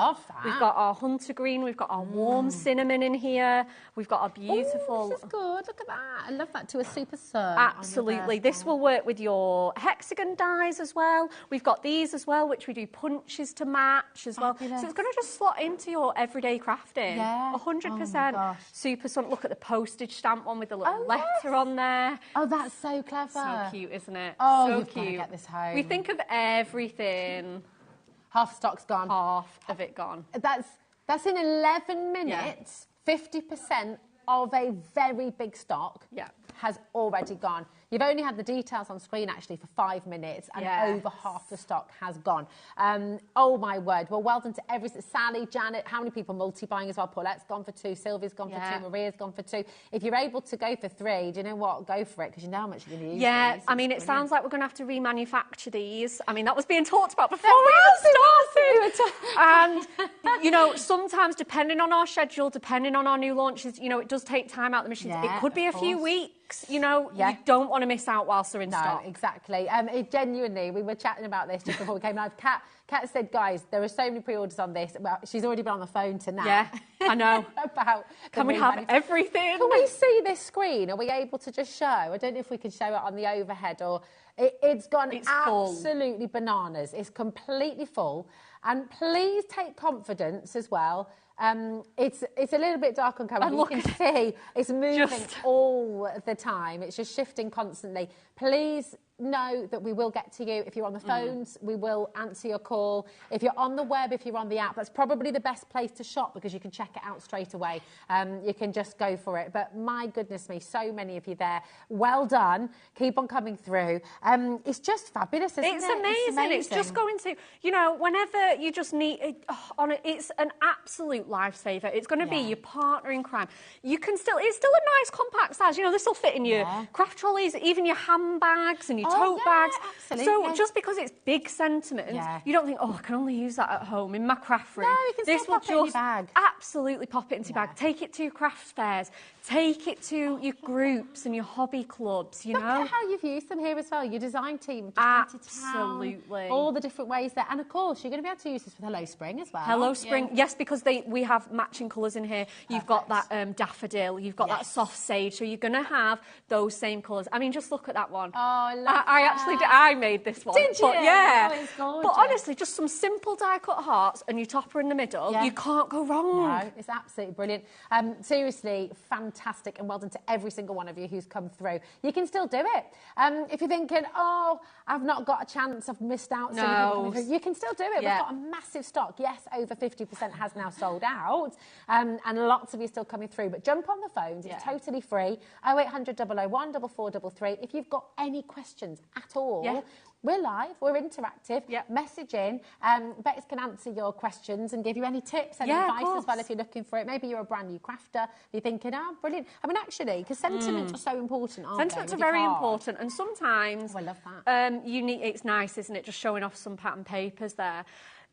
love that. We've got our hunter green. We've got our warm cinnamon in here. We've got our beautiful... this is good. Look at that. I love that to a super sun. Absolutely. This will work with your hexagon dies as well. We've got these as well, which we do punches to match as well. Fabulous. So it's going to just slot into your everyday crafting. Yeah. 100%. Super sun. Look at the postage stamp one with the little letter on there. Oh, that's so clever. So cute, isn't it? Oh, so you've cute. got to get this home. We think of everything. half the stock's gone. Half of it gone. That's in 11 minutes, 50% of a very big stock has already gone. You've only had the details on screen actually for 5 minutes and over half the stock has gone. Oh my word. Well, well done to every Sally, Janet, how many people multi-buying as well? Paulette's gone for 2, Sylvia's gone for 2, Maria's gone for 2. If you're able to go for 3, do you know what? Go for it because you know how much you're going to use these. I mean, it sounds like we're going to have to remanufacture these. I mean, that was being talked about before we even started. And, you know, sometimes depending on our schedule, depending on our new launches, you know, it does take time out of the machines. It could be a few weeks, you know, you don't want to miss out whilst they're in stock. No, exactly. Genuinely, we were chatting about this just before we came live. Kat said, guys, there are so many pre-orders on this. Well, she's already been on the phone to Nat. Yeah, I know. About can we have everything? Can we see this screen? Are we able to just show? I don't know if we can show it on the overhead or... It's gone absolutely bananas. It's completely full. And please take confidence as well. It's a little bit dark on camera. You can see it's moving all the time. It's just shifting constantly. Please know that we will get to you. If you're on the phones, we will answer your call. If you're on the web, if you're on the app, that's probably the best place to shop because you can check it out straight away. You can just go for it. But my goodness me, so many of you there. Well done. Keep on coming through. It's just fabulous, isn't it? It's amazing. It's just going to, you know, whenever you just need it, it's an absolute lifesaver. It's going to be your partner in crime. You can still, it's still a nice compact size. You know, this will fit in your craft trolleys, even your handbags and your tote bags. Absolutely. So just because it's big sentiment, you don't think, oh, I can only use that at home in my craft room. No, you can still pop it in your bag. Absolutely pop it into your bag. Take it to your craft fairs. Take it to your groups and your hobby clubs, you know. Look at how you've used them here as well. Your design team. Absolutely. All the different ways there. And of course, you're going to be able to use this with Hello Spring as well. Hello Spring. Yes, because we have matching colours in here. You've got that daffodil. You've got that soft sage. So you're going to have those same colours. I mean, just look at that one. Oh, I love that. I actually did. I made this one. Did you? Yeah. Oh, it's gorgeous. But honestly, just some simple die-cut hearts and your topper in the middle. You can't go wrong. No, it's absolutely brilliant. Seriously, fantastic, and well done to every single one of you who's come through. You can still do it. If you're thinking, oh, I've not got a chance, I've missed out. No. You can still do it. We've got a massive stock. Yes, over 50% has now sold out, and lots of you still coming through. But jump on the phones. It's totally free. 0800 001 4433. If you've got any questions at all, we're live, we're interactive. Message in. Bex can answer your questions and give you any tips and advice as well if you're looking for it. Maybe you're a brand new crafter. You're thinking, oh, brilliant. I mean, actually, because sentiments are so important, aren't Sentiments are very important, and sometimes I love that. it's nice, isn't it, just showing off some pattern papers there.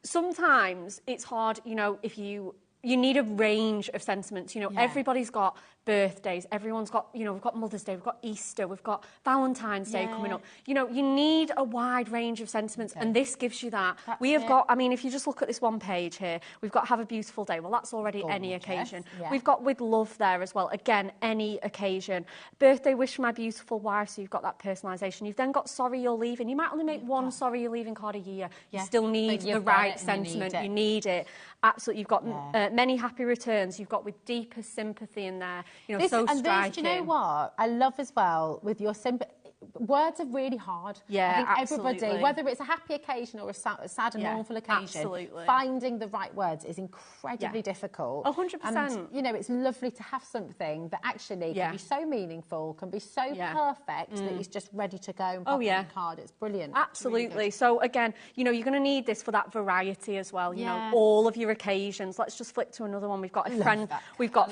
Sometimes it's hard, you know, if you need a range of sentiments. You know, everybody's got birthdays. Everyone's got, you know, we've got Mother's Day, we've got Easter, we've got Valentine's Day coming up. You know, you need a wide range of sentiments, and this gives you that. We have got, I mean, if you just look at this one page here, we've got Have a Beautiful Day. Well, that's already any occasion. We've got With Love there as well. Again, any occasion. Birthday Wish for My Beautiful Wife, so you've got that personalisation. You've then got Sorry You're Leaving. You might only make one Sorry You're Leaving card a year. You still need the right sentiment. You need it. Absolutely. You've got Many Happy Returns. You've got With Deepest Sympathy in there. You know, so striking. Do you know what I love as well with your sympathy? Words are really hard. Yeah, I think everybody, whether it's a happy occasion or a sad and mournful occasion, finding the right words is incredibly difficult. 100%. And, you know, it's lovely to have something that actually can be so meaningful, can be so perfect that it's just ready to go and pop on the card. It's brilliant. Absolutely. Really so again, you know, you're going to need this for that variety as well. You know, all of your occasions. Let's just flip to another one. We've got a friend. We've got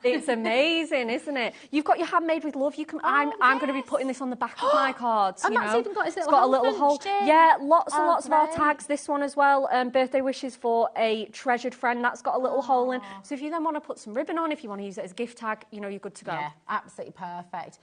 it's amazing, isn't it? You've got your Handmade with Love. You can. I'm going to be putting this on the back of my cards. And that's even got his little it's got a little hole. Yeah, lots and lots of our tags. This one as well. Birthday wishes for a treasured friend. That's got a little hole in. So if you then want to put some ribbon on, if you want to use it as a gift tag, you know, you're good to go. Yeah, absolutely perfect.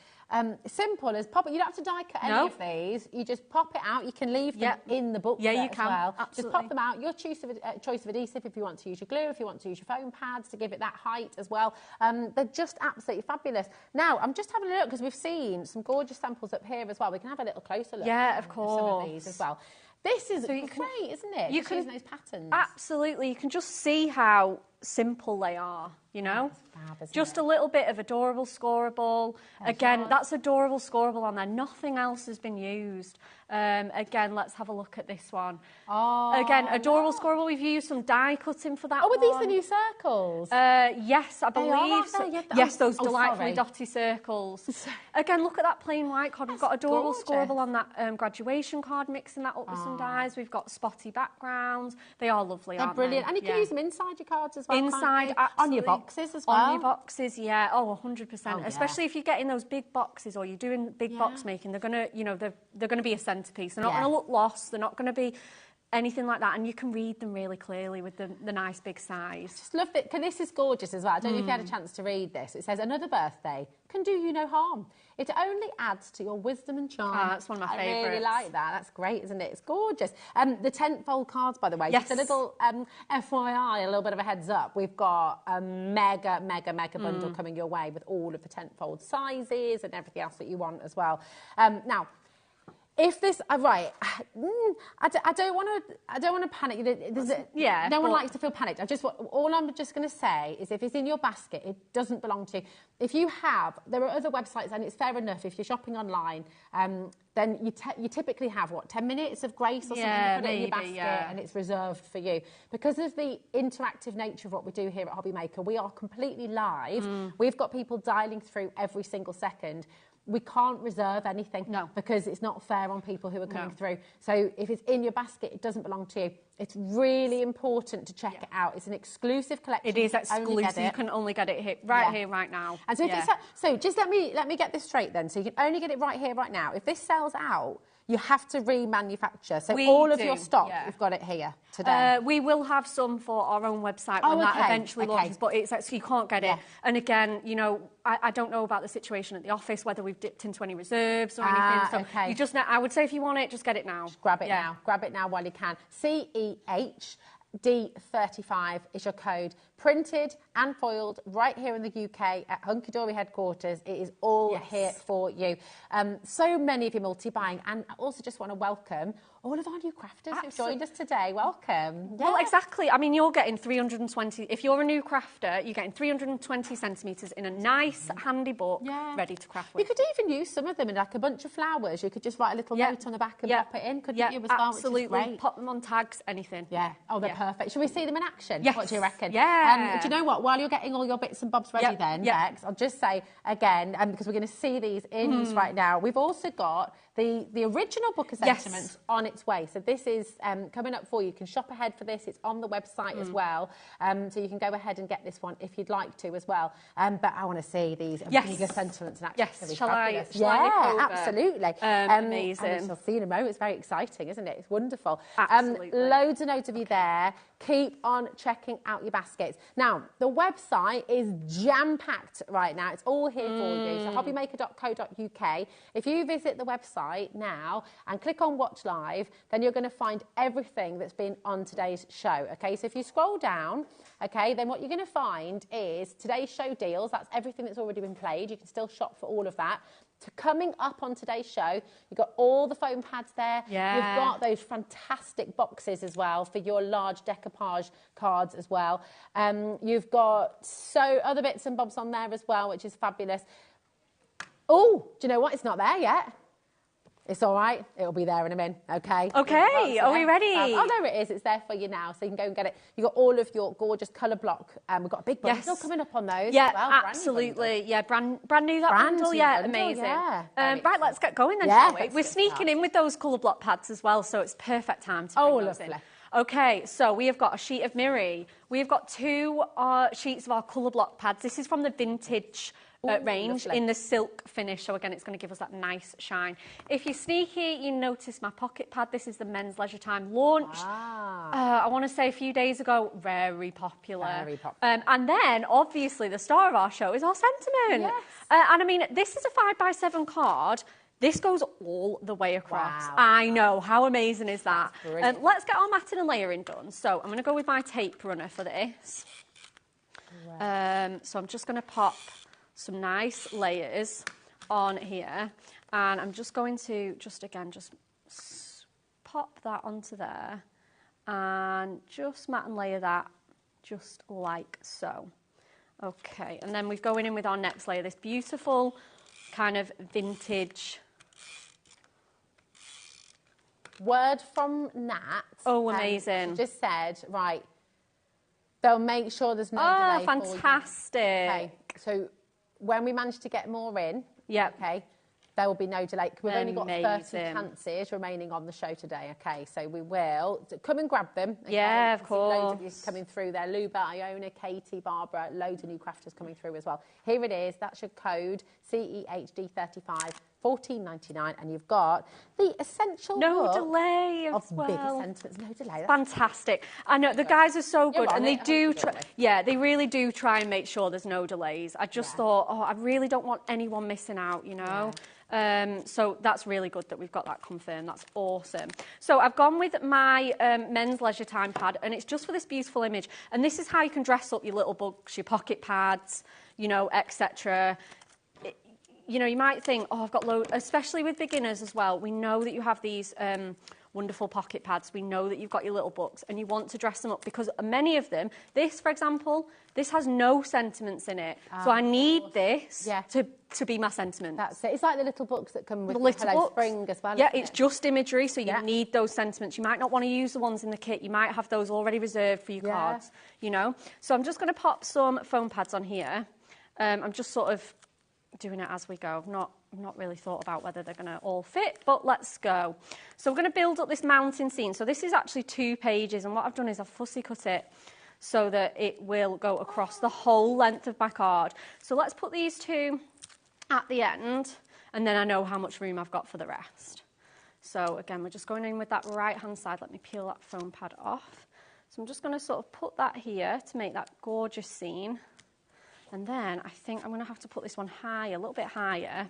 Simple as pop it. You don't have to die cut any of these. You just pop it out. You can leave them in the book. Yeah, you can. As well. Absolutely. Just pop them out. Your choice of adhesive if you want to use your glue, if you want to use your foam pads to give it that height as well. They're just absolutely fabulous. Now, I'm just having a look because we've seen some gorgeous samples up here as well. We can have a little closer look. Yeah, of course. Some of these as well. This is great, isn't it? You can use those patterns. Absolutely. You can just see how simple they are. you know? Fab, just a little bit of adorable scoreable. Again, that's adorable scoreable on there. Nothing else has been used. Again, let's have a look at this one. Oh, again, adorable scoreable. We've used some die cutting for that one. one. These the new circles? Yes, I believe. Yeah, yes, those delightfully dotty circles. Again, look at that plain white card. We've got adorable scoreable on that graduation card, mixing that up with some dies. We've got spotty backgrounds. They are lovely, They're aren't brilliant. they? And you can use them inside your cards as well. Inside, absolutely. On your boxes as well. On your boxes, yeah. Oh, 100%. Especially if you're getting those big boxes or you're doing big box making, they're gonna, you know, they're gonna be a centerpiece. They're not gonna look lost. They're not gonna be anything like that, and you can read them really clearly with the nice big size. Just love it. This is gorgeous as well. I don't know if you had a chance to read this. It says, another birthday can do you no harm. It only adds to your wisdom and charm. That's one of my favourites. I really like that. That's great, isn't it? It's gorgeous. The 10-fold cards, by the way, just a little FYI, a little bit of a heads up. We've got a mega bundle coming your way with all of the 10-fold sizes and everything else that you want as well. Now, if this, right, I don't want to panic. No one likes to feel panicked. All I'm just going to say is, if it's in your basket, it doesn't belong to you. If you have, there are other websites, and it's fair enough. If you're shopping online, then you typically have 10 minutes of grace or something. You put it in your basket, and it's reserved for you. Because of the interactive nature of what we do here at HobbyMaker, we are completely live. We've got people dialing through every single second. We can't reserve anything because it's not fair on people who are coming through. So if it's in your basket, it doesn't belong to you. It's really important to check it out. It's an exclusive collection. It is exclusive. You can only get it here, right now. And so, so just let me get this straight then. So you can only get it right here, right now. If this sells out, you have to remanufacture. So all of your stock, you've got it here today. We will have some for our own website when that eventually launches, but it's actually, you can't get it. And again, you know, I don't know about the situation at the office, whether we've dipped into any reserves or anything. So you just, I would say if you want it, just get it now. Just grab it now. Grab it now while you can. CEHD35 is your code. Printed and foiled right here in the UK at Hunky Dory headquarters. It is all here for you. So many of you multi-buying, and I also just want to welcome all of our new crafters who've joined us today. Welcome. Well, exactly. I mean, you're getting 320, if you're a new crafter, you're getting 320 centimetres in a nice, handy book, ready to craft with. You could even use some of them in like a bunch of flowers. You could just write a little note on the back and pop it in, couldn't you, as well? Absolutely. Which is great. Pop them on tags, anything. Yeah. Oh, they're perfect. Shall we see them in action? Yes. What do you reckon? Yeah. Do you know what? While you're getting all your bits and bobs ready Bex, I'll just say again, because we're going to see these in use right now, we've also got the original book of sentiments on its way. So this is coming up for you. You can shop ahead for this. It's on the website as well. So you can go ahead and get this one if you'd like to as well. But I want to see these book of sentiments in action. Yes. Shall I nip over? Absolutely. Amazing. And we'll see in a moment. It's very exciting, isn't it? It's wonderful. Absolutely. Loads and loads of you there. Keep on checking out your baskets. Now, the website is jam-packed right now. It's all here for you. So hobbymaker.co.uk. If you visit the website now and click on Watch Live, then you're going to find everything that's been on today's show. Okay, so if you scroll down, okay, then what you're going to find is today's show deals. That's everything that's already been played. You can still shop for all of that. So coming up on today's show, you've got all the foam pads there. Yeah. You've got those fantastic boxes as well for your large decoupage cards as well. You've got other bits and bobs on there as well, which is fabulous. Oh, do you know what? It's not there yet. It's all right. It'll be there in a minute, okay? Okay, are we ready? Oh, there it is. It's there for you now, so you can go and get it. You've got all of your gorgeous colour block. We've got a big bundle coming up on those as well. Absolutely. Yeah, brand new that bundle. Yeah, amazing. Yeah. Right, let's get going then, shall we? We're sneaking in with those colour block pads as well, so it's perfect time to bring those in. Okay, so we have got a sheet of Miri. We've got 2 sheets of our colour block pads. This is from the vintage range in the silk finish, so again it's going to give us that nice shine. If you're sneaky, you notice my pocket pad. This is the Men's Leisure Time launch. I want to say a few days ago, very popular. And then obviously the star of our show is our sentiment. And I mean, this is a 5x7 card. This goes all the way across. I know, how amazing is that? Let's get our matting and layering done. So I'm going to go with my tape runner for this. So I'm just going to pop some nice layers on here, and I'm just going to just pop that onto there and just mat and layer that just like so. Okay, and then we're going in with our next layer, this beautiful kind of vintage. Word from Nat. Oh, amazing. She just said, right, they'll make sure there's no delay. Oh, fantastic. Okay, so when we manage to get more in, okay, there will be no delay. We've only got 30 chances remaining on the show today, okay? So we will come and grab them. Okay? Yeah, of course. Loads of you coming through there. Luba, Iona, Katie, Barbara, loads of new crafters coming through as well. Here it is. That's your code, CEHD35. $14.99, and you've got the essential no delay of well. bigger sentiments. No delay. That's fantastic. I know the guys are so good, and they do try. Yeah, they really do try and make sure there's no delays. I just thought, oh, I really don't want anyone missing out, you know. So that's really good that we've got that confirmed. That's awesome. So I've gone with my men's leisure time pad, and it's just for this beautiful image. And this is how you can dress up your little books, your pocket pads, you know, etc. You know, you might think, oh, I've got loads, especially with beginners as well. We know that you have these wonderful pocket pads. We know that you've got your little books and you want to dress them up because many of them, this, for example, this has no sentiments in it. So I need this to be my sentiment. That's it. It's like the little books that come with the little Hello books. Spring as well. Yeah, it's just imagery, so you need those sentiments. You might not want to use the ones in the kit. You might have those already reserved for your cards, you know. So I'm just going to pop some foam pads on here. I'm just sort of doing it as we go. I've not really thought about whether they're going to all fit, but let's go. So we're going to build up this mountain scene. So this is actually 2 pages, and what I've done is I've fussy cut it so that it will go across the whole length of my card. So let's put these 2 at the end, and then I know how much room I've got for the rest. So again, we're just going in with that right-hand side. Let me peel that foam pad off. So I'm just going to sort of put that here to make that gorgeous scene. And then I think I'm going to have to put this one higher, a little bit higher.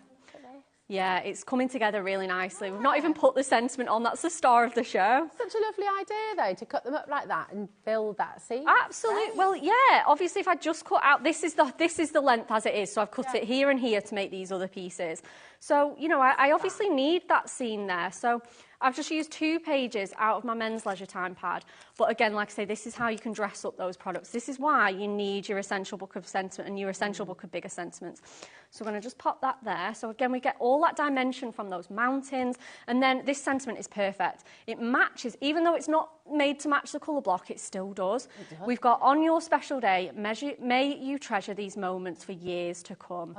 Yeah, it's coming together really nicely. We've not even put the sentiment on. That's the star of the show. Such a lovely idea, though, to cut them up like that and build that scene. Absolutely. Right. Well, yeah. Obviously, if I just cut out, this is the length as it is. So I've cut it here and here to make these other pieces. So, you know, I obviously need that scene there. So I've just used 2 pages out of my men's leisure time pad. But again, like I say, this is how you can dress up those products. This is why you need your essential book of sentiment and your essential book of bigger sentiments. So we're going to just pop that there. So again, we get all that dimension from those mountains. And then this sentiment is perfect. It matches, even though it's not made to match the colour block, it still does. We've got on your special day, may you treasure these moments for years to come.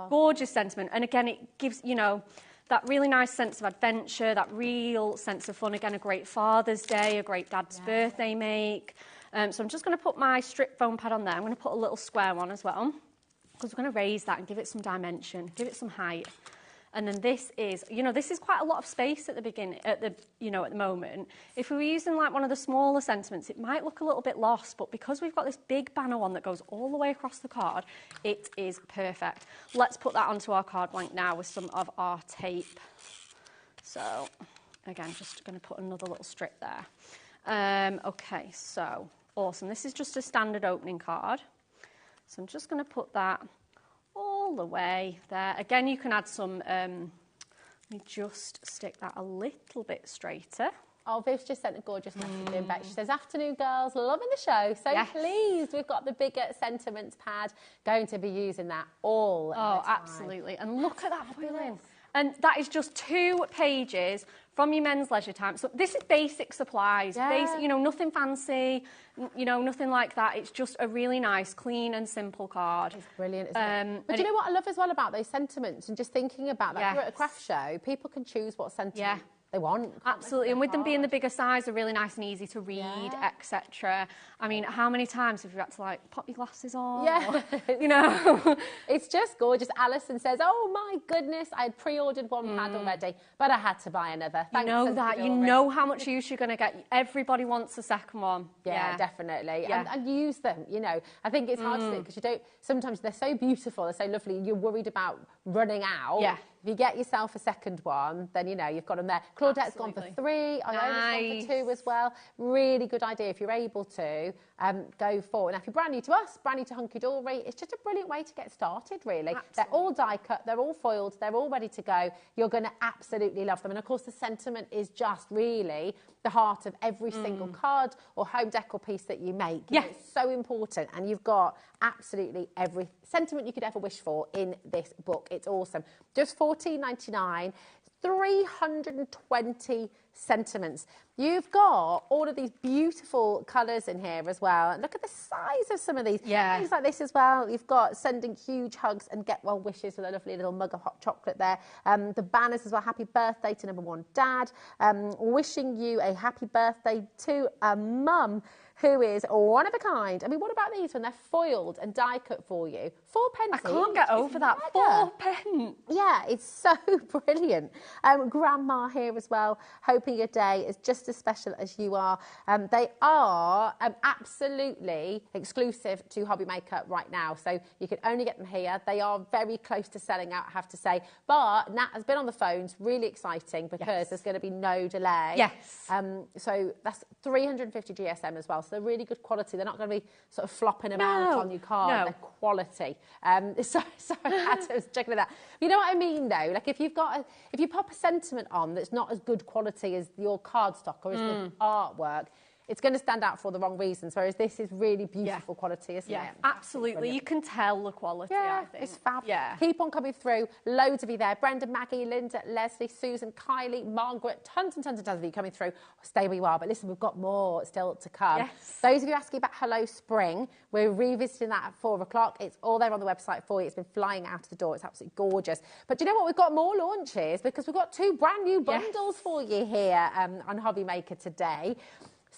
Gorgeous sentiment. And again, it gives, you know, that really nice sense of adventure, that real sense of fun. Again, a great Father's Day, a great Dad's birthday make. So I'm just going to put my strip foam pad on there. I'm going to put a little square one as well, because we're going to raise that and give it some dimension, give it some height. And then this is, you know, this is quite a lot of space at the beginning, at the moment. If we were using like one of the smaller sentiments, it might look a little bit lost, but because we've got this big banner one that goes all the way across the card, it is perfect. Let's put that onto our card blank now with some of our tape. So, again, just going to put another little strip there. Okay, so, awesome. This is just a standard opening card. So I'm just going to put that all the way there. Again, you can add some, let me just stick that a little bit straighter. Oh, Viv's just sent a gorgeous message in back. She says, afternoon, girls, loving the show. So pleased we've got the bigger sentiments pad. Going to be using that all the time. Absolutely. And look at that foiling. And that is just 2 pages from your men's leisure time. So this is basic supplies, basic, you know, nothing fancy, you know, nothing like that. It's just a really nice, clean and simple card. It's brilliant, isn't it? But do you know what I love as well about those sentiments and just thinking about that? If you're at a craft show, people can choose what sentiment they want. Absolutely, and with them being the bigger size, they're really nice and easy to read, etc. I mean, how many times have you had to like pop your glasses on? Yeah, or, you know, it's just gorgeous. Alison says, "Oh my goodness, I had pre-ordered one pad already, but I had to buy another." Thanks, you know that. You know how much use you're going to get. Everybody wants a second one. Yeah, definitely. Yeah. And use them. You know, I think it's hard to do because you don't. Sometimes they're so beautiful, they're so lovely. You're worried about running out. Yeah. If you get yourself a second one, then, you know, you've got them there. Claudette's gone for 3. Iona's gone for 2 as well. Really good idea if you're able to go for it. Now, if you're brand new to us, brand new to Hunky Dory, it's just a brilliant way to get started, really. Absolutely. They're all die cut, they're all foiled, they're all ready to go. You're going to absolutely love them. And, of course, the sentiment is just really the heart of every single card or home decor piece that you make. You know, it's so important. And you've got absolutely every sentiment you could ever wish for in this book. It's awesome. Just $14.99, 320 sentiments. You've got all of these beautiful colours in here as well. And look at the size of some of these. Yeah. Things like this as well. You've got sending huge hugs and get well wishes with a lovely little mug of hot chocolate there. The banners as well. Happy birthday to number 1 dad. Wishing you a happy birthday to a mum who is one of a kind. I mean, what about these when they're foiled and die cut for you? 4 pence. I can't get over that. 4 pence. Yeah, it's so brilliant. Grandma here as well, hoping your day is just as special as you are. They are absolutely exclusive to HobbyMaker right now, so you can only get them here. They are very close to selling out, I have to say. But Nat has been on the phones, really exciting, because there's going to be no delay. Yes. So that's 350 GSM as well. So they're really good quality. They're not going to be sort of flopping about on your card. No. They're quality. Sorry, I was checking it out. You know what I mean, though? Like if you pop a sentiment on that's not as good quality as your cardstock or as good artwork, it's going to stand out for the wrong reasons, whereas this is really beautiful quality, isn't it? Absolutely. You can tell the quality, I think. It's fab. Yeah. Keep on coming through. Loads of you there. Brenda, Maggie, Linda, Leslie, Susan, Kylie, Margaret, tons and tons and tons of you coming through. Stay where you are. But listen, we've got more still to come. Yes. Those of you asking about Hello Spring, we're revisiting that at 4 o'clock. It's all there on the website for you. It's been flying out of the door. It's absolutely gorgeous. But do you know what? We've got more launches because we've got 2 brand new bundles for you here on HobbyMaker today.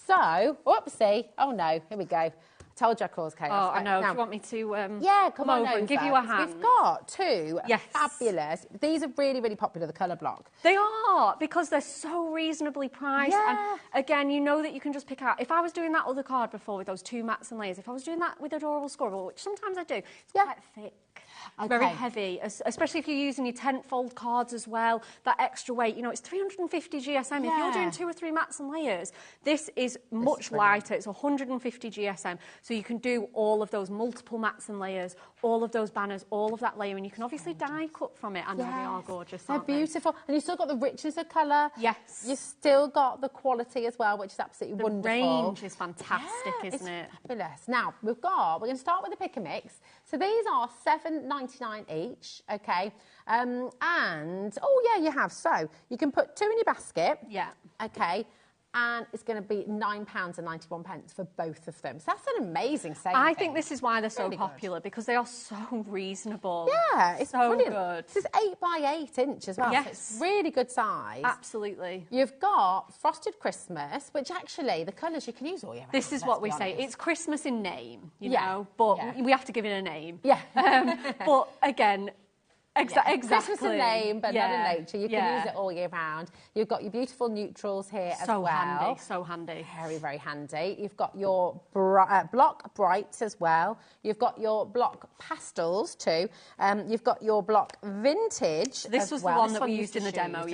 So, whoopsie. Oh, no. Here we go. I told you I caused chaos. Oh, I know. Do you want me to come over and give you a hand? We've got 2 fabulous. These are really, really popular, the colour block. They are, because they're so reasonably priced. Yeah. And, again, you know that you can just pick out. If I was doing that other card before with those 2 mats and layers, if I was doing that with Adorable Squirrel, which sometimes I do, it's quite thick. Okay. Very heavy, especially if you're using your tent-fold cards as well. That extra weight, you know, it's 350 GSM. If you're doing 2 or 3 mats and layers, this is much lighter. It's 150 GSM. So you can do all of those multiple mats and layers, all of those banners, all of that layering. You can obviously die cut from it. I know they are gorgeous. They're beautiful. And you've still got the richness of colour. Yes. You've still got the quality as well, which is absolutely wonderful. The range is fantastic, isn't it? Fabulous. Now, we're going to start with the pick and mix. So these are $7.99 each, okay? And, you have. So you can put 2 in your basket. Yeah. Okay. And it's going to be £9.91 for both of them. So that's an amazing saving. I think this is why they're so popular, because they are so reasonable. Yeah, it's so brilliant. Good. This is 8 by 8 inch as well. Yes. So it's really good size. Absolutely. You've got Frosted Christmas, which actually the colours you can use all year round. This is what we say. It's Christmas in name, you know, but we have to give it a name. Yeah. But again, exactly. Christmas in name, but not in nature. You can use it all year round. You've got your beautiful neutrals here as well. So handy. Very, very handy. You've got your block brights as well. You've got your block pastels too. You've got your block vintage. This was the one that we used in the demo,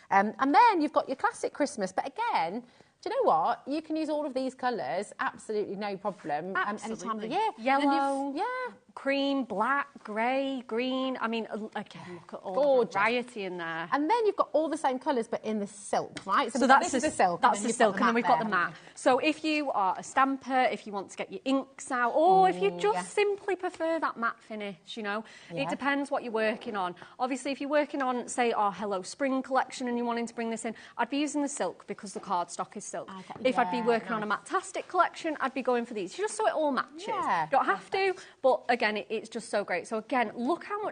and then you've got your classic Christmas. But again, do you know what? You can use all of these colours, absolutely no problem, any time of the year. Yellow, cream, black, grey, green. I mean, again, look at all the variety in there. And then you've got all the same colours, but in the silk, right? So that's the silk. That's the silk, and then we've got the matte. So if you are a stamper, if you want to get your inks out, or if you just simply prefer that matte finish, you know, it depends what you're working on. Obviously, if you're working on, say, our Hello Spring collection and you're wanting to bring this in, I'd be using the silk because the cardstock is silk. If I'd be working on a Matastic collection, I'd be going for these, just so it all matches. You don't have to, but again, it's just so great. So again, look how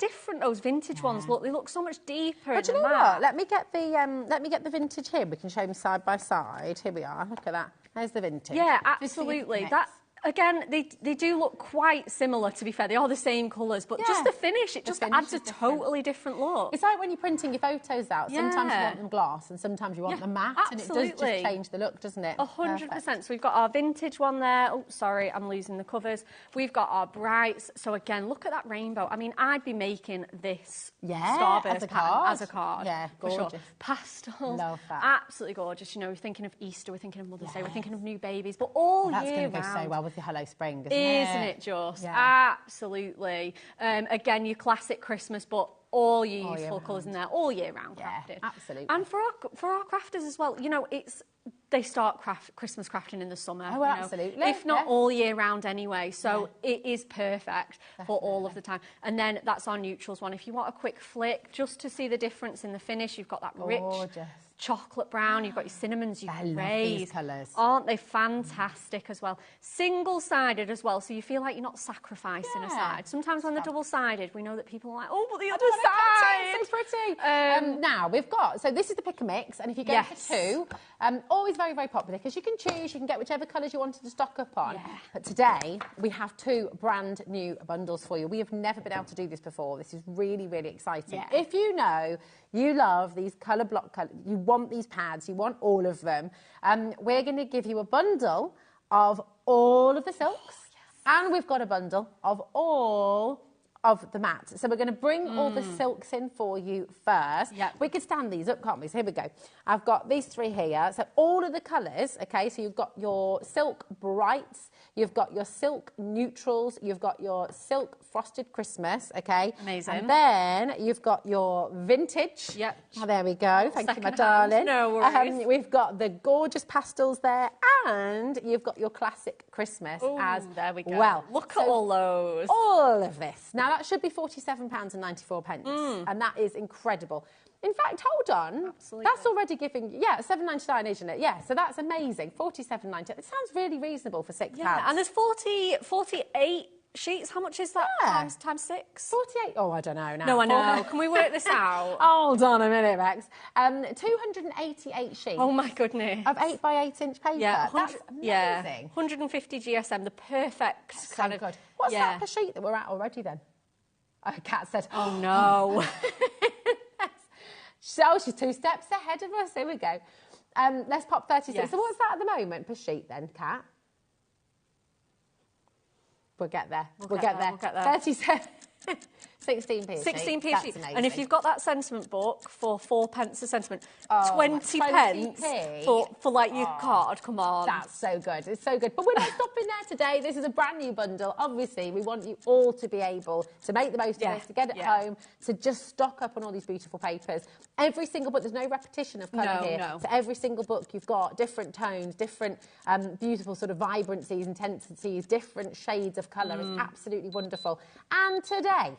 different those vintage ones look. They look so much deeper. But you know what? Let me get the vintage here. We can show them side by side. Here we are. Look at that. There's the vintage. Yeah, absolutely. That Again, they do look quite similar, to be fair. They are the same colours, but just the finish, it just adds a totally different look. It's like when you're printing your photos out. Sometimes you want them gloss and sometimes you want them matte. Absolutely. And it does just change the look, doesn't it? 100%. So we've got our vintage one there. Oh, sorry, I'm losing the covers. We've got our brights. So again, look at that rainbow. I mean, I'd be making this starburst pattern as a card. Yeah, gorgeous. For sure. Pastels. Love that. Absolutely gorgeous. You know, we're thinking of Easter, we're thinking of Mother's Day, we're thinking of new babies, but all that's year round. That's going to go so well with the Hello Spring, isn't it just? Yeah. Absolutely. Again, your classic Christmas, but all your youthful colours in there, all year round crafted. Absolutely. And for our crafters as well, you know, they start Christmas crafting in the summer. Oh, absolutely. If not all year round anyway. So it is perfect for all of the time. And then that's our neutrals one. If you want a quick flick, just to see the difference in the finish, you've got that rich chocolate brown, you've got your cinnamons, your grays. I love these colours. Aren't they fantastic as well? Single-sided as well, so you feel like you're not sacrificing a side. Sometimes when they're double-sided, we know that people are like, oh, but the other side! It's so pretty. Now, we've got, so this is the pick and mix, and if you go for two, always very, very popular, because you can choose, you can get whichever colours you wanted to stock up on. But today, we have two brand new bundles for you. We have never been able to do this before. This is really, really exciting. If you know you love these colour block colours, you want these pads, you want all of them, we're going to give you a bundle of all of the silks, and we've got a bundle of all of the mats. So we're going to bring all the silks in for you first. We could stand these up, can't we? So here we go. I've got these three here. So all of the colours, okay, so you've got your silk brights, you've got your silk neutrals, you've got your silk frosted Christmas, okay? Amazing. And then you've got your vintage. Oh, there we go. Thank you, my darling. No worries. We've got the gorgeous pastels there, and you've got your classic Christmas as there we go. well. Look at all those. All of this. Now, that should be £47.94, and that is incredible. In fact, hold on. Absolutely. That's already giving, £7.99, isn't it? Yeah, so that's amazing. £47.90. It sounds really reasonable for £6. And there's 48 sheets. How much is that times 6? 48. Oh, I don't know now. No, I know. Can we work this out? Hold on a minute, Max. 288 sheets. Oh my goodness. Of 8 by 8 inch paper. Yeah, that's amazing. 150 GSM, the perfect kind of. Good. What's that per sheet that we're at already then? Oh, Kat said. Oh no. So she's 2 steps ahead of us. Here we go. Let's pop 36. Yes. So what's that at the moment per sheet then, Kat? We'll get there. We'll get there. 37. 16p. 16p a sheet. Amazing. And if you've got that sentiment book for 4 pence a sentiment, 20 pence for like your card, come on. That's so good. It's so good. But we're not stopping there today. This is a brand new bundle. Obviously, we want you all to be able to make the most of this, to get it home, to just stock up on all these beautiful papers. Every single book, there's no repetition of colour here. No. So every single book, you've got different tones, different beautiful sort of vibrancies, intensities, different shades of colour. It's absolutely wonderful. And today,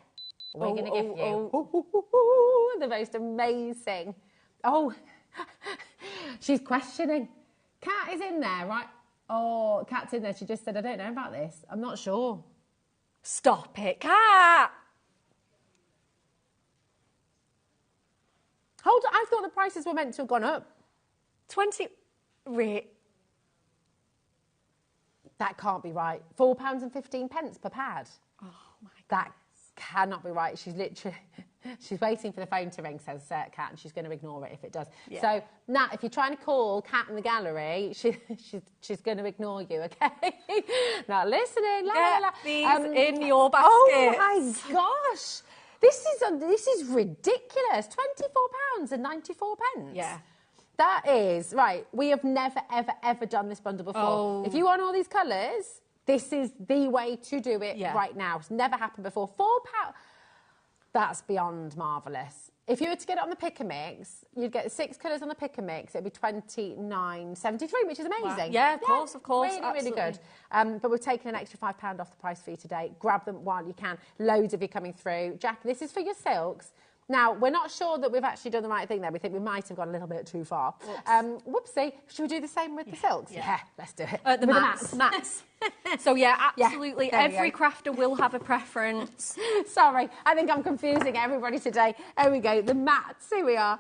we're going to give you the most amazing. Oh, she's questioning. Kat is in there, right? Oh, Kat's in there. She just said, I don't know about this. I'm not sure. Stop it, Kat. Hold on. I thought the prices were meant to have gone up. 20. That can't be right. £4.15 per pad. Oh, my God. That cannot be right. She's literally, she's waiting for the phone to ring, says Kat, and she's going to ignore it if it does. Yeah. So, Nat, if you're trying to call Kat in the gallery, she's going to ignore you, okay? Not listening. Get these in your basket. Oh, my gosh. This is ridiculous. £24.94. Yeah. That is, right, we have never, ever, ever done this bundle before. Oh. If you want all these colours, this is the way to do it right now. It's never happened before. £4. That's beyond marvellous. If you were to get it on the pick and mix, you'd get 6 colours on the pick and mix. It'd be £29.73, which is amazing. Wow. Yeah, of course. Really, really good. But we've taken an extra £5 off the price for you today. Grab them while you can. Loads of you coming through. Jack, this is for your silks. Now, we're not sure that we've actually done the right thing there. We think we might have gone a little bit too far. Whoopsie. Should we do the same with the silks? Yeah, let's do it. The mats. So yeah, absolutely. Every crafter will have a preference. Sorry, I think I'm confusing everybody today. There we go, the mats, here we are.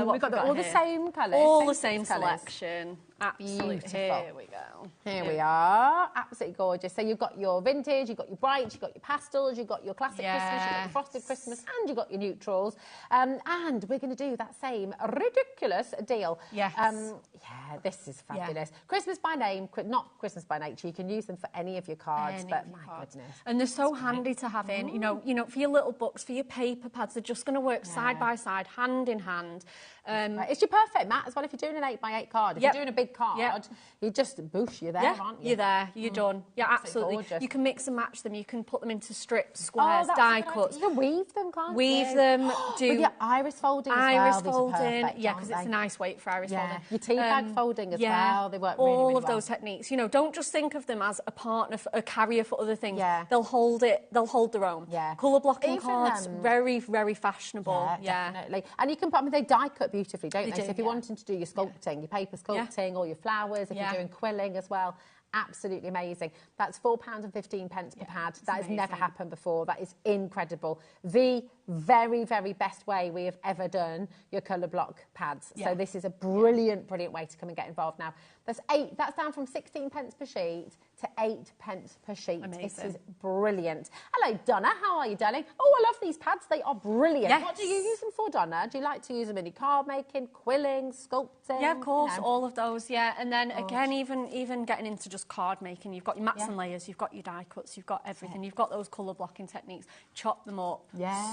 We've got all the same colours. All the same selection. Absolutely. Beautiful. Here we go. Here we are. Absolutely gorgeous. So you've got your vintage, you've got your brights, you've got your pastels, you've got your classic Christmas, you've got your frosted Christmas, and you've got your neutrals. And we're going to do that same ridiculous deal. Yes. Yeah, this is fabulous. Yeah. Christmas by name, not Christmas by nature. You can use them for any of your cards, but my goodness. And they're so handy to have in, you know, for your little books, for your paper pads. They're just going to work side by side, hand in hand. It's your perfect mat as well if you're doing an 8x8 card. If you're doing a big card, you just boosh, you're there, aren't you? You're there, you're done. Yeah, absolutely. Gorgeous. You can mix and match them. You can put them into strips, squares, die cuts. You can weave them, can't you? Weave them, do... With your iris folding as well. Iris folding, because it's a nice weight for iris folding. Your tea bag folding as well. They work really, all really of those techniques. You know, don't just think of them as a partner, a carrier for other things. They'll hold it, they'll hold their own. Colour blocking cards, very, very fashionable. Definitely. And you can put, I mean, they die cut beautifully, don't they? So if you're wanting to do your sculpting, your paper sculpting, or your flowers, if you're doing quilling as well, absolutely amazing. That's £4.15 per pad. That has never happened before. That is incredible. The very, very best way we have ever done your colour block pads. So this is a brilliant, brilliant way to come and get involved now. That's down from 16 pence per sheet to 8 pence per sheet. Amazing. This is brilliant. Hello, Donna. How are you, darling? Oh, I love these pads. They are brilliant. Yes. What do you use them for, Donna? Do you like to use them in your card making, quilling, sculpting? Yeah, of course, all of those, And then again, even getting into just card making, you've got your mats and layers, you've got your die cuts, you've got everything. You've got those colour blocking techniques. Chop them up.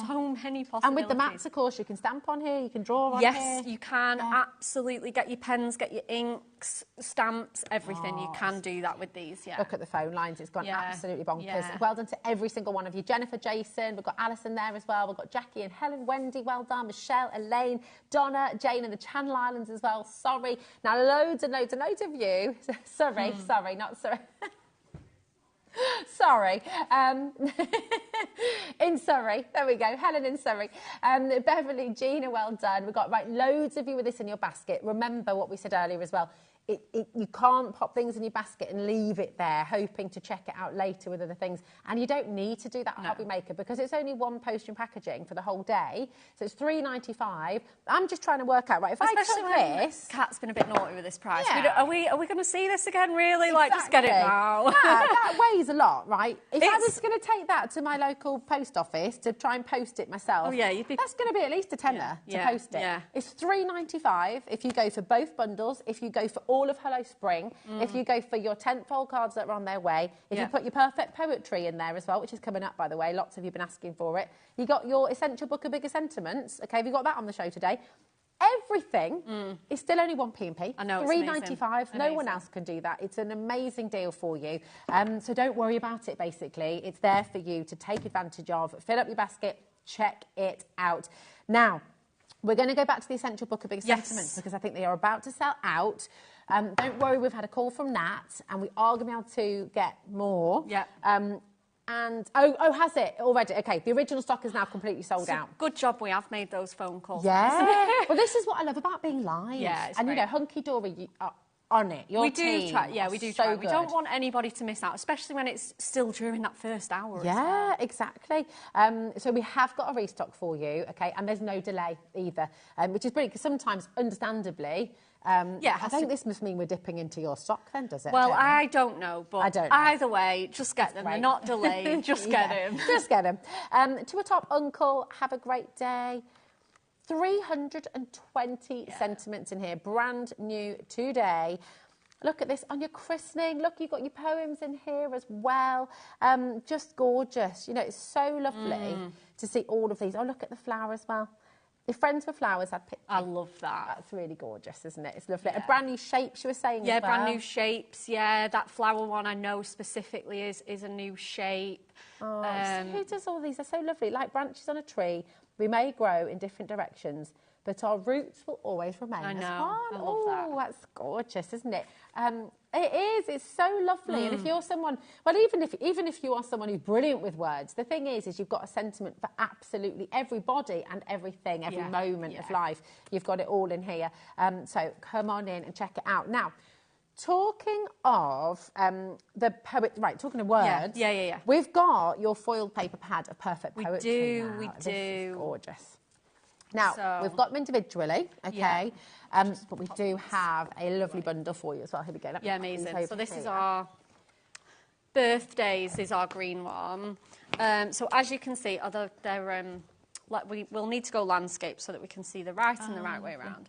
So many possibilities. And with the mats, of course, you can stamp on here, you can draw on here. Yes, you can. Absolutely. Get your pens, get your inks, stamps, everything. You can do that with these, Look at the phone lines. It's gone absolutely bonkers. Well done to every single one of you. Jennifer, Jason, we've got Alison there as well. We've got Jackie and Helen, Wendy, well done. Michelle, Elaine, Donna, Jane in the Channel Islands as well. Sorry. Now, loads and loads and loads of you. Sorry, not sorry. Sorry. In Surrey. There we go. Helen in Surrey. Beverly, Gina, well done. We've got loads of you with this in your basket. Remember what we said earlier as well. You can't pop things in your basket and leave it there, hoping to check it out later with other things. And you don't need to do that at HobbyMaker because it's only one post and packaging for the whole day. So it's $3.95. I'm just trying to work out, right, if especially I took this... Kat's been a bit naughty with this price. Are we going to see this again, really? Like, just get it now. That weighs a lot, right? If I was going to take that to my local post office to try and post it myself, that's going to be at least a tenner to post it. It's $3.95 if you go for both bundles, if you go for all of Hello Spring, if you go for your tentpole cards that are on their way, if you put your perfect poetry in there as well, which is coming up, by the way, lots of you have been asking for it. You got your essential book of bigger sentiments. Okay, have you got that on the show today? Everything is still only 1p&p. I know, $3.95. No one else can do that. It's an amazing deal for you. So don't worry about it, basically. It's there for you to take advantage of. Fill up your basket. Check it out. Now, we're going to go back to the essential book of bigger sentiments because I think they are about to sell out. Don't worry, we've had a call from Nat and we are going to be able to get more. And, has it already? OK, the original stock is now completely sold out. Good job we have made those phone calls. Yeah. Well, this is what I love about being live. Yeah, and, great. You know, hunky-dory on it. Your team try. Yeah, we do try. We don't want anybody to miss out, especially when it's still during that first hour. Yeah, exactly. So we have got a restock for you, OK, and there's no delay either, which is brilliant because sometimes, understandably, I think this must mean we're dipping into your stock then, does it? Well, I don't know, but either way, just get them. They're not delayed. Just get them. Just get them. To a top uncle, have a great day. 320 sentiments in here, brand new today. Look at this on your christening. Look, you've got your poems in here as well. Just gorgeous. You know, it's so lovely to see all of these. Oh, look at the flower as well. Your friends with flowers had pictures. I love that. That's really gorgeous, isn't it? It's lovely. A brand new shapes, you were saying as well. Brand new shapes. Yeah, that flower one I know specifically is a new shape. Oh, who does all these? They're so lovely. Like branches on a tree. We may grow in different directions, but our roots will always remain as one. I love that. Oh, that's gorgeous, isn't it? It is. It's so lovely. And if you're someone, well, even if you are someone who's brilliant with words, the thing is you've got a sentiment for absolutely everybody and everything, every moment of life. You've got it all in here. So come on in and check it out. Now, talking of the poet, right, talking of words. Yeah. We've got your foiled paper pad of perfect poetry now. We This do. is gorgeous. Now, So- we've got them individually, okay? Yeah. But we do have a lovely bundle for you as well. Here we go. Let me Yeah, pop these amazing. over So this is here. our birthdays, is our green one. So as you can see, although they're we'll need to go landscape so that we can see the right and the right way around.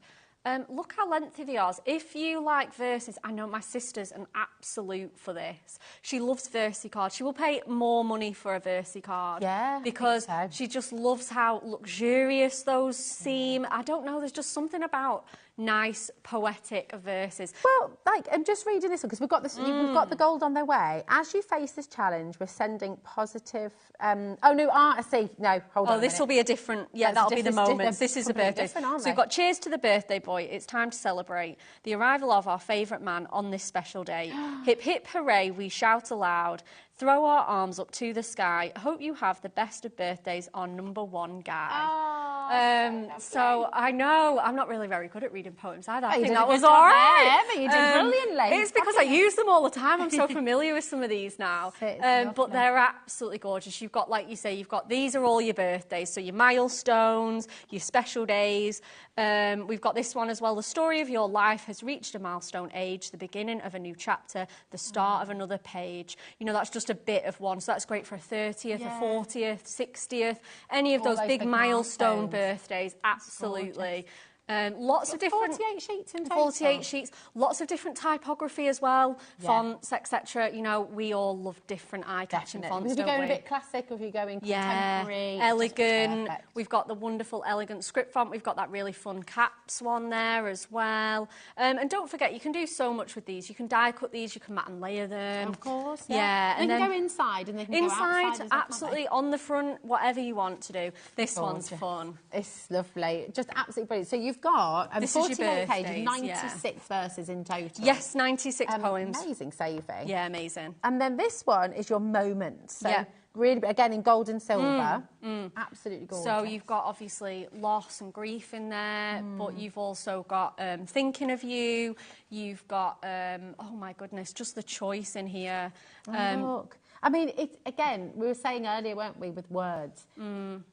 Look how lengthy they are. If you like verses, I know my sister's an absolute for this. She loves Versi cards. She will pay more money for a Versi card. Yeah, because I think so. she just loves how luxurious those seem. I don't know, there's just something about nice poetic verses. Well, like, I'm just reading this one because we've got this. We've got the gold on their way. As you face this challenge, we're sending positive. Oh no, I see. No, hold on. Oh, this will be a different. Yeah, That's that'll be the different- moment. This is a completely birthday. different, aren't So we've they? got cheers to the birthday boy. It's time to celebrate the arrival of our favourite man on this special day. Hip hip hooray! We shout aloud. Throw our arms up to the sky. Hope you have the best of birthdays, our number one guy. So I know I'm not really very good at reading poems either. I you think did a that good was job all there, right. but you did brilliantly. It's because I use them all the time. I'm so familiar with some of these now. But they're absolutely gorgeous. You've got, like you say, these are all your birthdays. So your milestones, your special days. We've got this one as well. The story of your life has reached a milestone age, the beginning of a new chapter, the start of another page. You know, that's just a bit of one. So that's great for a 30th, a 40th, 60th, any of those big milestone birthdays. Absolutely. Lots of different 48 sheets in total. 48 sheets, lots of different typography as well, fonts, etc. You know, we all love different eye-catching fonts. If you're going a bit classic, or if you're going contemporary, elegant. We've got the wonderful elegant script font. We've got that really fun caps one there as well. And don't forget, you can do so much with these. You can die cut these. You can mat and layer them. Of course, And they then can go inside and they can go outside. Absolutely, on the front, whatever you want to do. This one's fun. It's lovely, just absolutely brilliant. So you've got This is your 48 pages, birthdays, 96 verses in total. Yes, 96 poems. Amazing saving. Yeah, amazing. And then this one is your moment. So really, again, in gold and silver. Absolutely gorgeous. So you've got, obviously, loss and grief in there, but you've also got thinking of you. You've got, oh, my goodness, just the choice in here. Look. I mean, it's, again, we were saying earlier, weren't we, with words.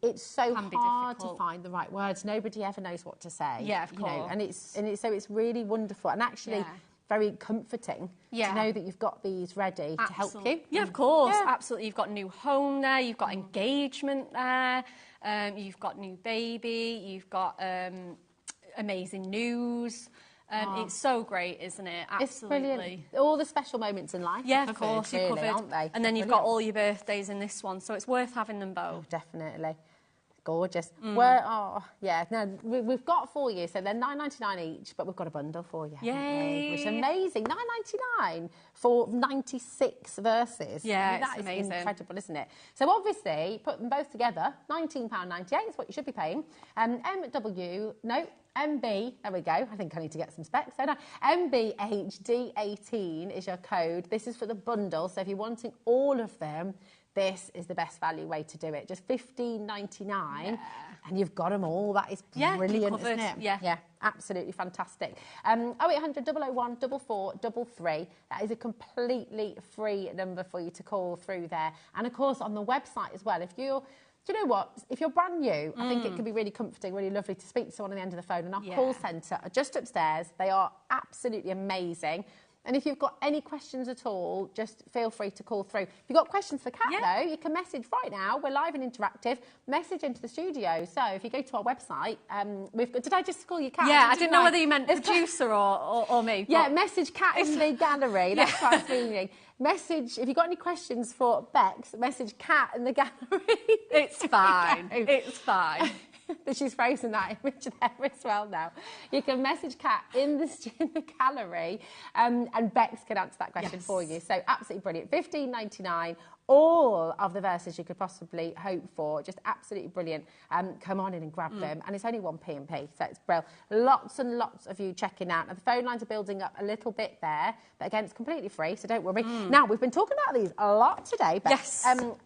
It's so hard to find the right words. Nobody ever knows what to say. Yeah, of course. Know, and it's really wonderful and actually very comforting to know that you've got these ready to help you. Yeah, of course, absolutely. You've got new home there, you've got engagement there, you've got new baby, you've got amazing news. It's so great, isn't it? Absolutely. It's brilliant. All the special moments in life. Yeah, of course, you're really, covered. aren't they? And then you've got all your birthdays in this one, so it's worth having them both. Oh, definitely. Gorgeous. We've got for you, so they're $9.99 each, but we've got a bundle for you. Yay! Which is amazing. $9.99 for 96 verses. Yeah, I mean, it's amazing. Is incredible, isn't it? So obviously, put them both together, £19.98 is what you should be paying. MB, there we go. I think I need to get some specs. So now, MBHD18 is your code. This is for the bundle. So if you're wanting all of them, this is the best value way to do it. Just $15.99 and you've got them all. That is brilliant, isn't it? Yeah, absolutely fantastic. 0800 001 4433. That is a completely free number for you to call through there. And of course, on the website as well, if you're... Do you know what? If you're brand new, I think it can be really comforting, really lovely to speak to someone on the end of the phone. And our call centre are just upstairs. They are absolutely amazing. And if you've got any questions at all, just feel free to call through. If you've got questions for Kat, though, you can message right now. We're live and interactive. Message into the studio. So if you go to our website, we've got... Did I just call you Kat? Yeah, I didn't know whether you meant producer or me. Yeah, message Kat in the gallery. That's what I was meaning. Message, if you've got any questions for Bex, message Kat in the gallery. It's fine. It's fine. But she's frozen that image there as well now. You can message Kat in the gallery and Bex can answer that question for you. So absolutely brilliant. $15.99, all of the verses you could possibly hope for. Just absolutely brilliant. Come on in and grab them. And it's only 1p&p, so it's brilliant. Lots and lots of you checking out. Now, the phone lines are building up a little bit there, but again, it's completely free, so don't worry. Now, we've been talking about these a lot today, but,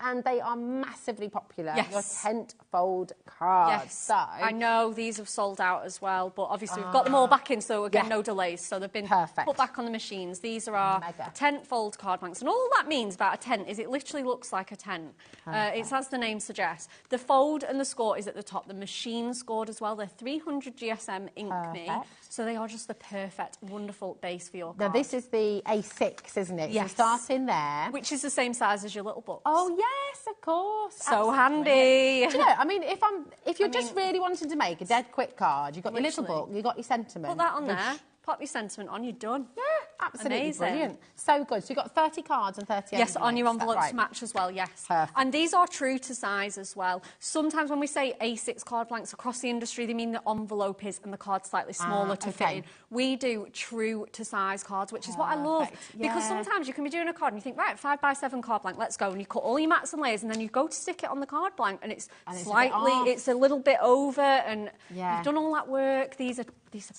and they are massively popular. Your tent fold cards. Yes, so, I know these have sold out as well, but obviously we've got them all back in, so again, no delays. So they've been put back on the machines. These are our tent fold card blanks, and all that means about a tent is it literally looks like a tent. It's as the name suggests. The fold and the score is at the top. The machine scored as well. They're 300 GSM Inkme, so they are just the perfect, wonderful base for your card. Now this is the A6, isn't it? Yes. So start in there. Which is the same size as your little books. Oh yes, of course. So handy. Do you know, I mean, if you're just really wanting to make a dead quick card, you've got your little book, you've got your sentiment. Put that on there. Pop your sentiment on, you're done. Yeah, absolutely amazing. Brilliant. So good. So you've got 30 cards and 30 Yes, on your envelopes to match as well, yes. Perfect. And these are true to size as well. Sometimes when we say A6 card blanks across the industry, they mean the envelope is and the card's slightly smaller to fit in. We do true to size cards, which is what I love. Because sometimes you can be doing a card and you think, right, 5x7 card blank, let's go. And you cut all your mats and layers and then you go to stick it on the card blank and it's slightly, it's a little bit over and you've done all that work. These are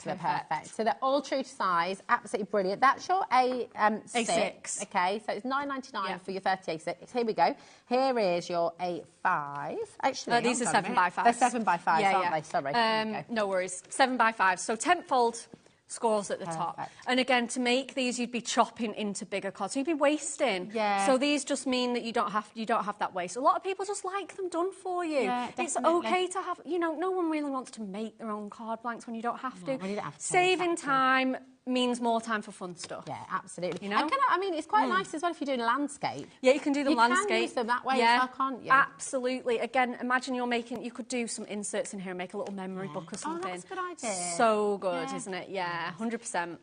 perfect. So they're all true to size, absolutely brilliant. That's your A6. Okay, so it's £9.99 for your 30 A6. Here we go. Here is your A5. Actually, these are 7x5. They're 7x5, aren't they? Sorry. No worries. 7x5. So tenfold scores at the top. And again, to make these, you'd be chopping into bigger cards. So you'd be wasting. So these just mean that you don't have that waste. A lot of people just like them done for you. It's okay to have, you know, no one really wants to make their own card blanks when you don't have to. Saving time means more time for fun stuff. Yeah, absolutely. You know? And I mean, it's quite nice as well if you're doing a landscape. Yeah, you can do the landscape. You can use them that way as well, can't you? Absolutely. Again, imagine you're making, you could do some inserts in here and make a little memory book or something. Oh, that's a good idea. So good, isn't it? Yeah, 100%.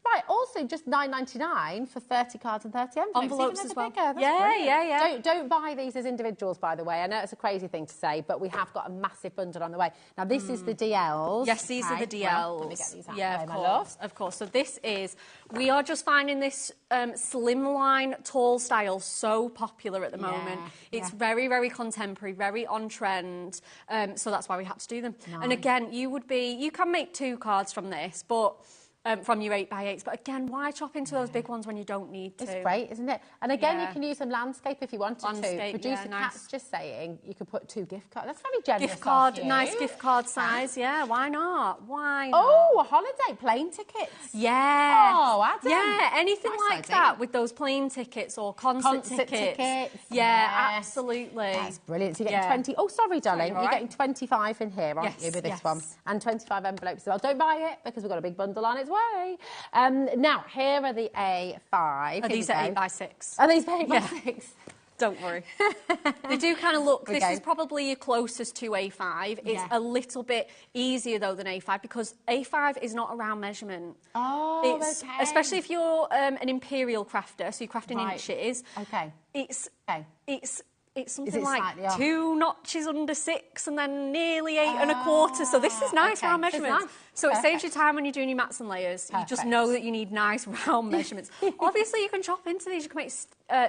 Right, also just £9.99 for 30 cards and 30 envelopes as well. Bigger. Yeah. Don't buy these as individuals, by the way. I know it's a crazy thing to say, but we have got a massive bundle on the way. Now, this is the DLs. Yes, these are the DLs. Well, let me get these out of course. So this is, we are just finding this slimline tall style so popular at the moment. It's very, very contemporary, very on trend. So that's why we had to do them. And again, you can make 2 cards from this, but from your 8x8s, but again, why chop into those big ones when you don't need to? It's great, isn't it? And again, you can use them landscape if you wanted to. Producer Cat's nice. just saying you could put 2 gift cards. That's very generous. Gift card, nice gift card size. Yeah, why not? Why not? Oh, a holiday plane tickets. Yeah. Oh, Adam. Yeah, anything like that with those plane tickets or concert tickets. Yeah, absolutely. That's brilliant. So you're getting 20. Oh, sorry, darling. You're getting 25 in here, aren't you, with this one? And 25 envelopes. So don't buy it because we've got a big bundle on its way. Now, here are the A5. Are these 8x6? Are these 8x6? Don't worry. They do kind of look, this is probably your closest to A5. It's a little bit easier, though, than A5 because A5 is not a round measurement. Oh, Especially if you're an imperial crafter, so you're crafting inches. It's something like 2 notches under 6 and then nearly 8 1/4. So this is nice round measurements. So it saves you time when you're doing your mats and layers. You just know that you need nice round measurements. Obviously, you can chop into these. You can make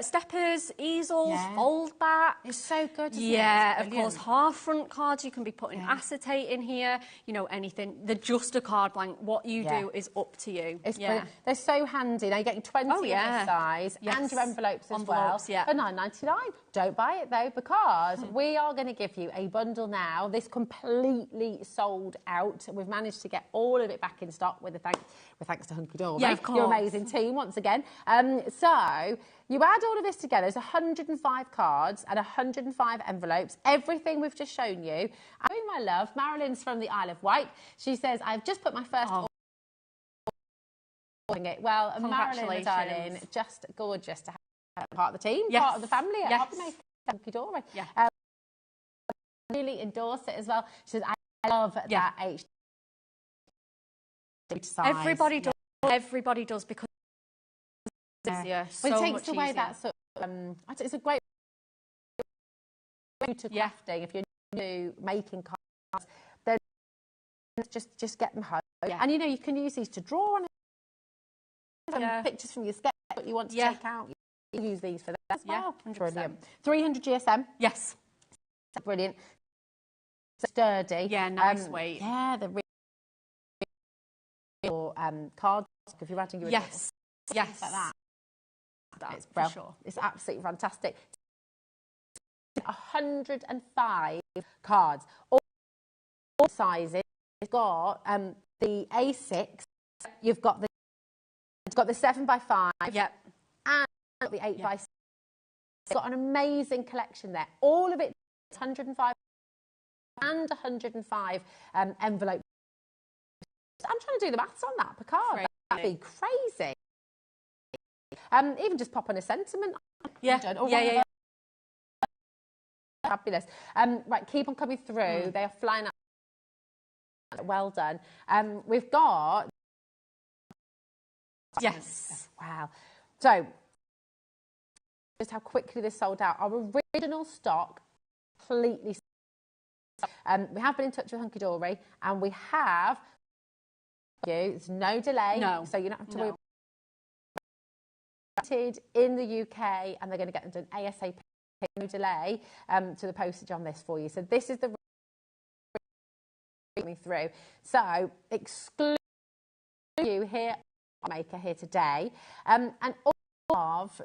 steppers, easels, fold back. It's so good, isn't it? Yeah, of course. Half front cards. You can be putting acetate in here. You know, anything. They're just a card blank. What you do is up to you. It's they're so handy. Now you're getting 20 of this size and your envelopes as well for £9.99. Don't buy it though because we are going to give you a bundle now. This completely sold out. We've managed to get all of it back in stock with thanks to Hunky Dory. Yeah, of course. Your amazing team once again. So you add all of this together, it's 105 cards and 105 envelopes. Everything we've just shown you. My love, Marilyn's from the Isle of Wight. She says, I've just put my first Well, Marilyn, darling, just gorgeous to have part of the team, part of the family at HobbyMaker. Hunky Dory. Really endorse it as well. She says, I love that H size. Everybody does because it's easier. But it takes away that sort of, it's a great way to crafting. If you're new making cards, then just get them home. And you know, you can use these to draw on pictures from your sketch that you want to take out. You use these for that as well. Yeah, 100%. Brilliant. 300 GSM. Yes. Brilliant. Sturdy. Yeah, nice weight. Yeah, the real card. If you're adding your yes, like that. It's brilliant. Sure. It's absolutely fantastic. 105 cards, all sizes. You've got the A6. You've got the 7x5. Yep. And the 8x6. It's got an amazing collection there. All of it 105 and 105 envelope. I'm trying to do the maths on that per card. That'd be crazy. Even just pop on a sentiment. Yeah. Yeah. Fabulous. Right, keep on coming through. They are flying up. Well done. We've got. Yes. Wow. So, just how quickly this sold out. Our original stock completely. We have been in touch with Hunky Dory, and we have. There's no delay. No. So you don't have to worry. In the UK, and they're going to get them done ASAP. No delay to the postage on this for you. So this is the coming through. So exclude you here, maker here today, and all of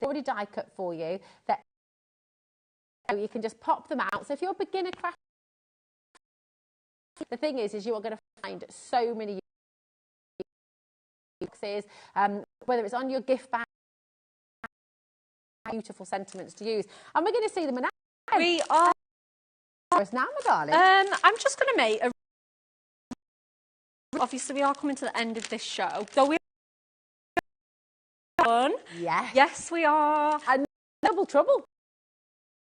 already die cut for you. That you can just pop them out. So if you're a beginner craft, the thing is you are going to find so many boxes, whether it's on your gift bag. Beautiful sentiments to use, and we're going to see them now. We are. Now, my darling. I'm just going to make a. Obviously, we are coming to the end of this show, so we're done. Yeah. Yes, we are. And double trouble.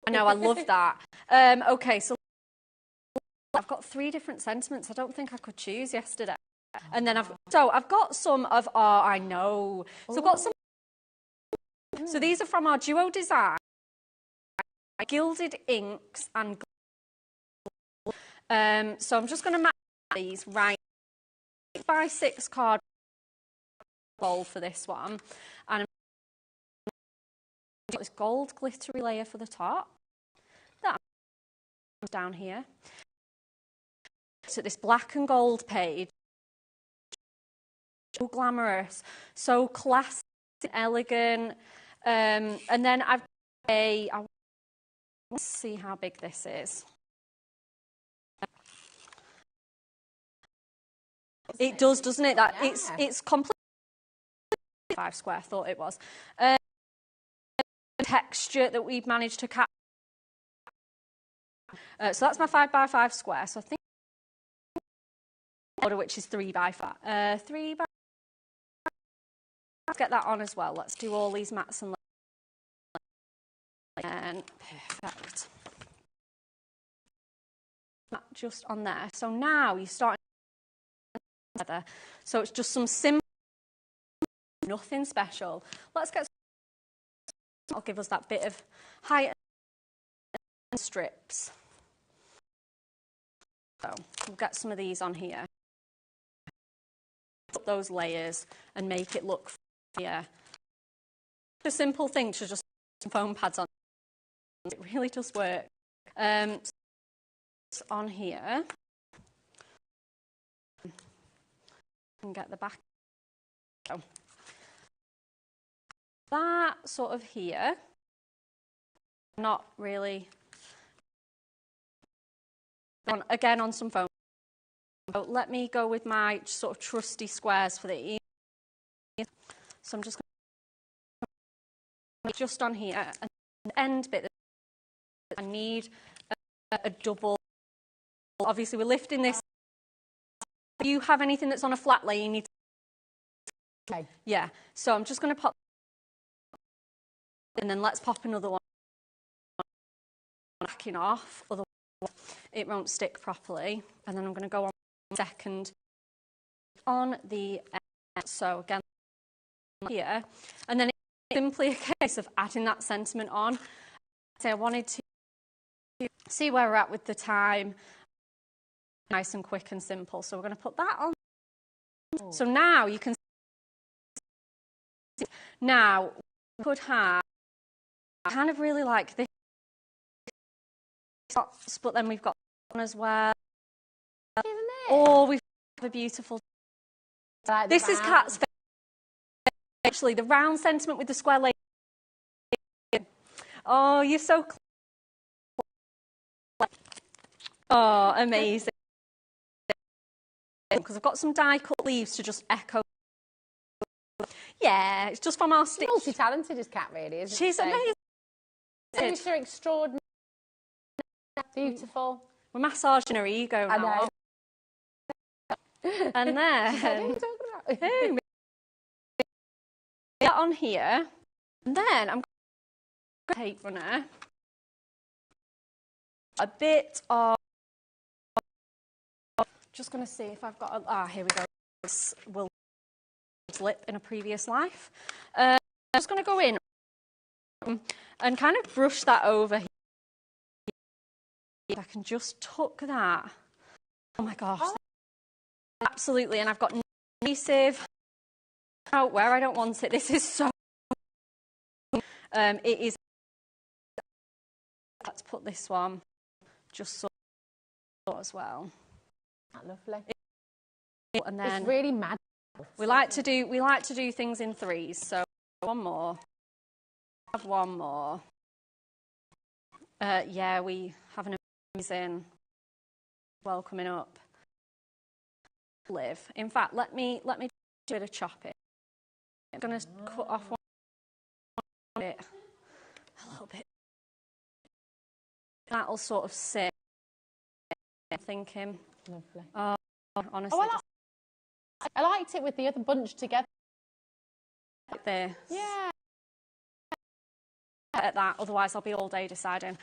I know. I love that. Okay, so I've got 3 different sentiments. I don't think I could choose yesterday, and then I've got some of our. I know. So I've got some. So these are from our duo design, gilded inks and gold. So I'm just going to match these right 6x6 card bowl for this one, and I've got this gold glittery layer for the top. That down here. So this black and gold page, so glamorous, so classy, elegant. And then I want to see how big this is. It does, doesn't it? That it's completely 5 square. I thought it was. Texture that we've managed to capture. So that's my 5x5 square. So I think order which is 3x5. 3x. Let's get that on as well. Let's do all these mats and perfect. Just on there. So now you start together. So it's just some simple, nothing special. Let's get. I'll give us that bit of height and strips. So we'll get some of these on here. Put those layers and make it look. Yeah, a simple thing to just put some foam pads on. It really does work. So on here, and get the back. So that sort of here, not really. Again on some foam. So let me go with my sort of trusty squares for these. So I'm just going to just on here, and the end bit, I need a double. Obviously, we're lifting this. If you have anything that's on a flat lay, you need to. Okay. Yeah. So I'm just going to pop, and then let's pop another one. Backing off, otherwise it won't stick properly. And then I'm going to go on second on the end. So again. Here, and then it's simply a case of adding that sentiment on. So I wanted to see where we're at with the time, nice and quick and simple. So we're going to put that on. So now you can see, now could have, I kind of really like this, but then we've got one as well. Isn't it? Oh, we've got a beautiful. Like This is Kat's favourite. Actually, the round sentiment with the square lace. Oh, you're so clever. Oh, amazing. Because I've got some die cut leaves to just echo. Yeah, it's just from our stitch. Multi-talented is Kat, really, isn't she? She's amazing. She's extraordinary. Beautiful. We're massaging her ego now. I know. And then She's like, what are you talking about? hey, that on here, and then I'm going to tape runner a bit of. Just going to see if I've got a. Here we go. This will lip in a previous life. I'm just going to go in and kind of brush that over here. If I can just tuck that. Oh my gosh. Oh. Absolutely. And I've got adhesive out where I don't want it. This is so. It is. Let's put this one just so as well. Lovely. And then it's really mad. We like to do things in threes. So one more. Have one more. Yeah, we have an amazing welcoming up. Live. In fact, let me do a bit of chopping. I'm going to cut off one bit, a little bit. That'll sort of sit. I'm thinking. Lovely. Oh, honestly. Oh, I liked it with the other bunch together. Like this. Yeah. At that, otherwise I'll be all day deciding.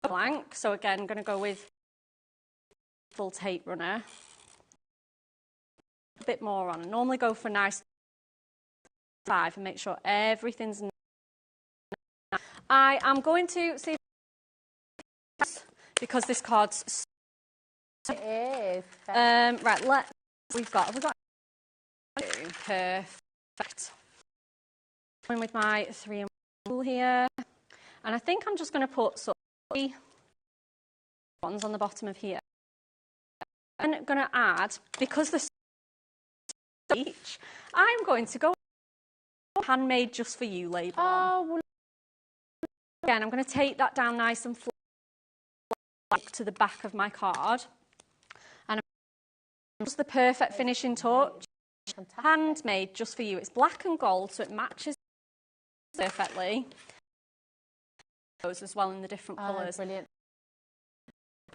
Blank. So again, I'm going to go with full tape runner. A bit more on. I normally go for nice 5 and make sure everything's. I am going to see because this card's. It is. Right, have we got perfect. Going with my 3 and 1 here. And I think I'm just going to put sort of 3 ones on the bottom of here. I'm going to add, because the each, I'm going to go handmade just for you label. Oh, well, again, I'm going to take that down nice and flat to the back of my card. And just the perfect finishing touch. fantastic. Handmade just for you. It's black and gold, so it matches perfectly. Those as well in the different colours. Brilliant.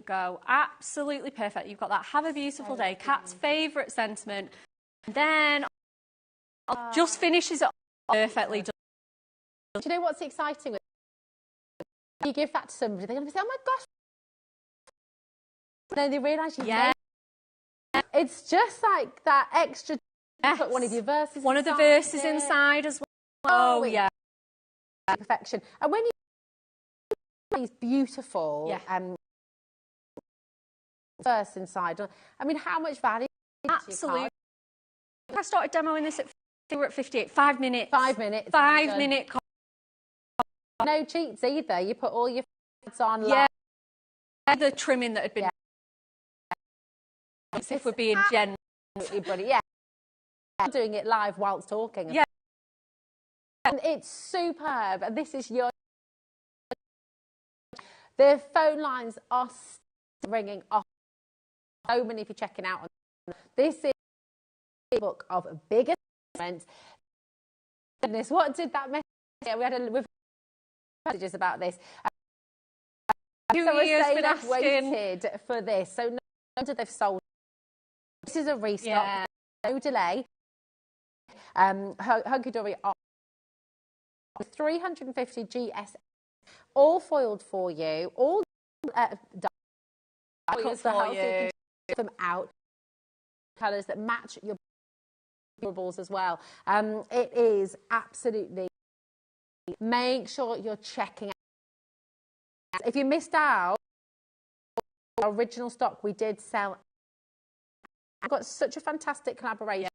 Go. Absolutely perfect. You've got that. Have a beautiful day. Kat's favourite sentiment. And then just finishes it perfectly done. Do you know what's exciting with you give that to somebody, they're going to say, oh my gosh. Then they realise you made it. It's just like that extra. Yes. Put one of your verses one of the verses inside as well. Oh, yeah. Perfection. And when you these beautiful verse inside, I mean, how much value? Absolutely. I started demoing this we're at 58. 5 minutes. 5 minutes. 5 minute. No cheats either. You put all your f***s on. Yeah. The trimming that had been. As if we're being genuine. Brilliant. Yeah. I'm doing it live whilst talking. Yeah. And it's superb. And this is your. The phone lines are ringing off. So many of you checking out. This is a book of bigger events. Goodness, what did that message? Yeah, we had messages about this. 2 years been asking. Waited for this. So no wonder they've sold. This is a restock. Yeah. No delay. Hunky Dory are 350 GS, all foiled for you, all for you. Them out colours that match your balls as well. It is absolutely. Make sure you're checking out. If you missed out, our original stock we did sell. I've got such a fantastic collaboration.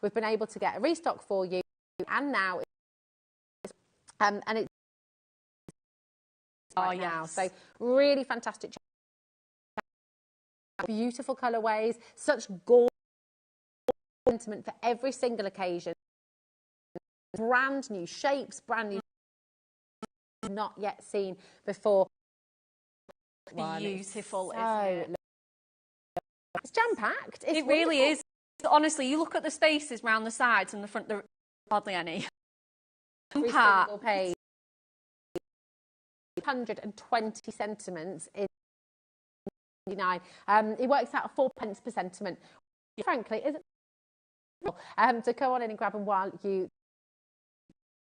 we've been able to get a restock for you, and now and it's now. So really fantastic, beautiful colourways, such gorgeous sentiment for every single occasion. Brand new shapes, brand new, not yet seen before. Beautiful, so isn't it? It's jam-packed. It really is. Honestly, you look at the spaces around the sides and the front, there are hardly any. Every single page. 120 sentiments in 99. It works out at 4 pence per sentiment. Frankly, isn't so go on in and grab them while you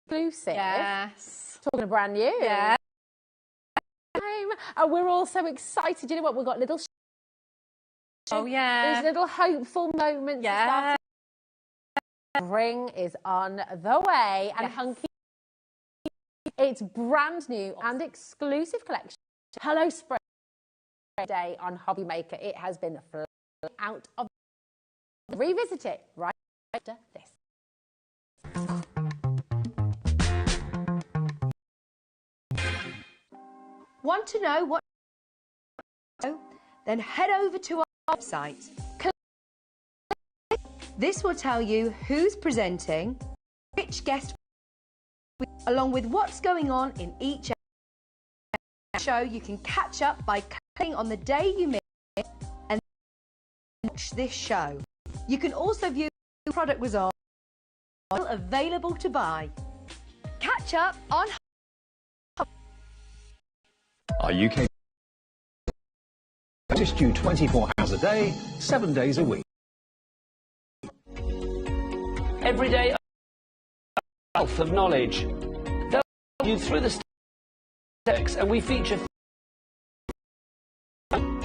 exclusive. Yes. Talking of brand new. Yeah. And we're all so excited. You know what? We've got little. Oh yeah. There's little hopeful moments. Yeah. Spring is on the way, and hunky. It's brand new and exclusive collection. Hello Spring Day on HobbyMaker. It has been out of. Revisit it right after this. Want to know what? Then head over to our website. This will tell you who's presenting, which guest, along with what's going on in each show. You can catch up by clicking on the day you missed and watch this show. You can also view the product was on, available to buy. Catch up on Our UK assist you 24 hours a day, 7 days a week. Every day, a wealth of knowledge. They'll guide you through the steps, and we feature.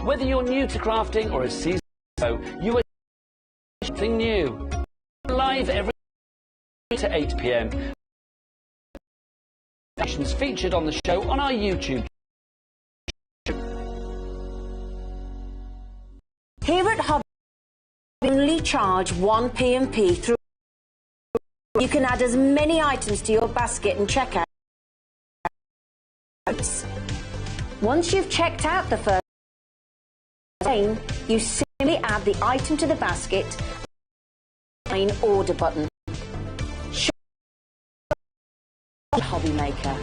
Whether you're new to crafting or a seasoned pro, you are something new. Live every to 8 p.m. Featured on the show on our YouTube. Here at Hobby, we only charge 1 P&P through. You can add as many items to your basket and check out. Once you've checked out the first item, you simply add the item to the basket and order button. HobbyMaker.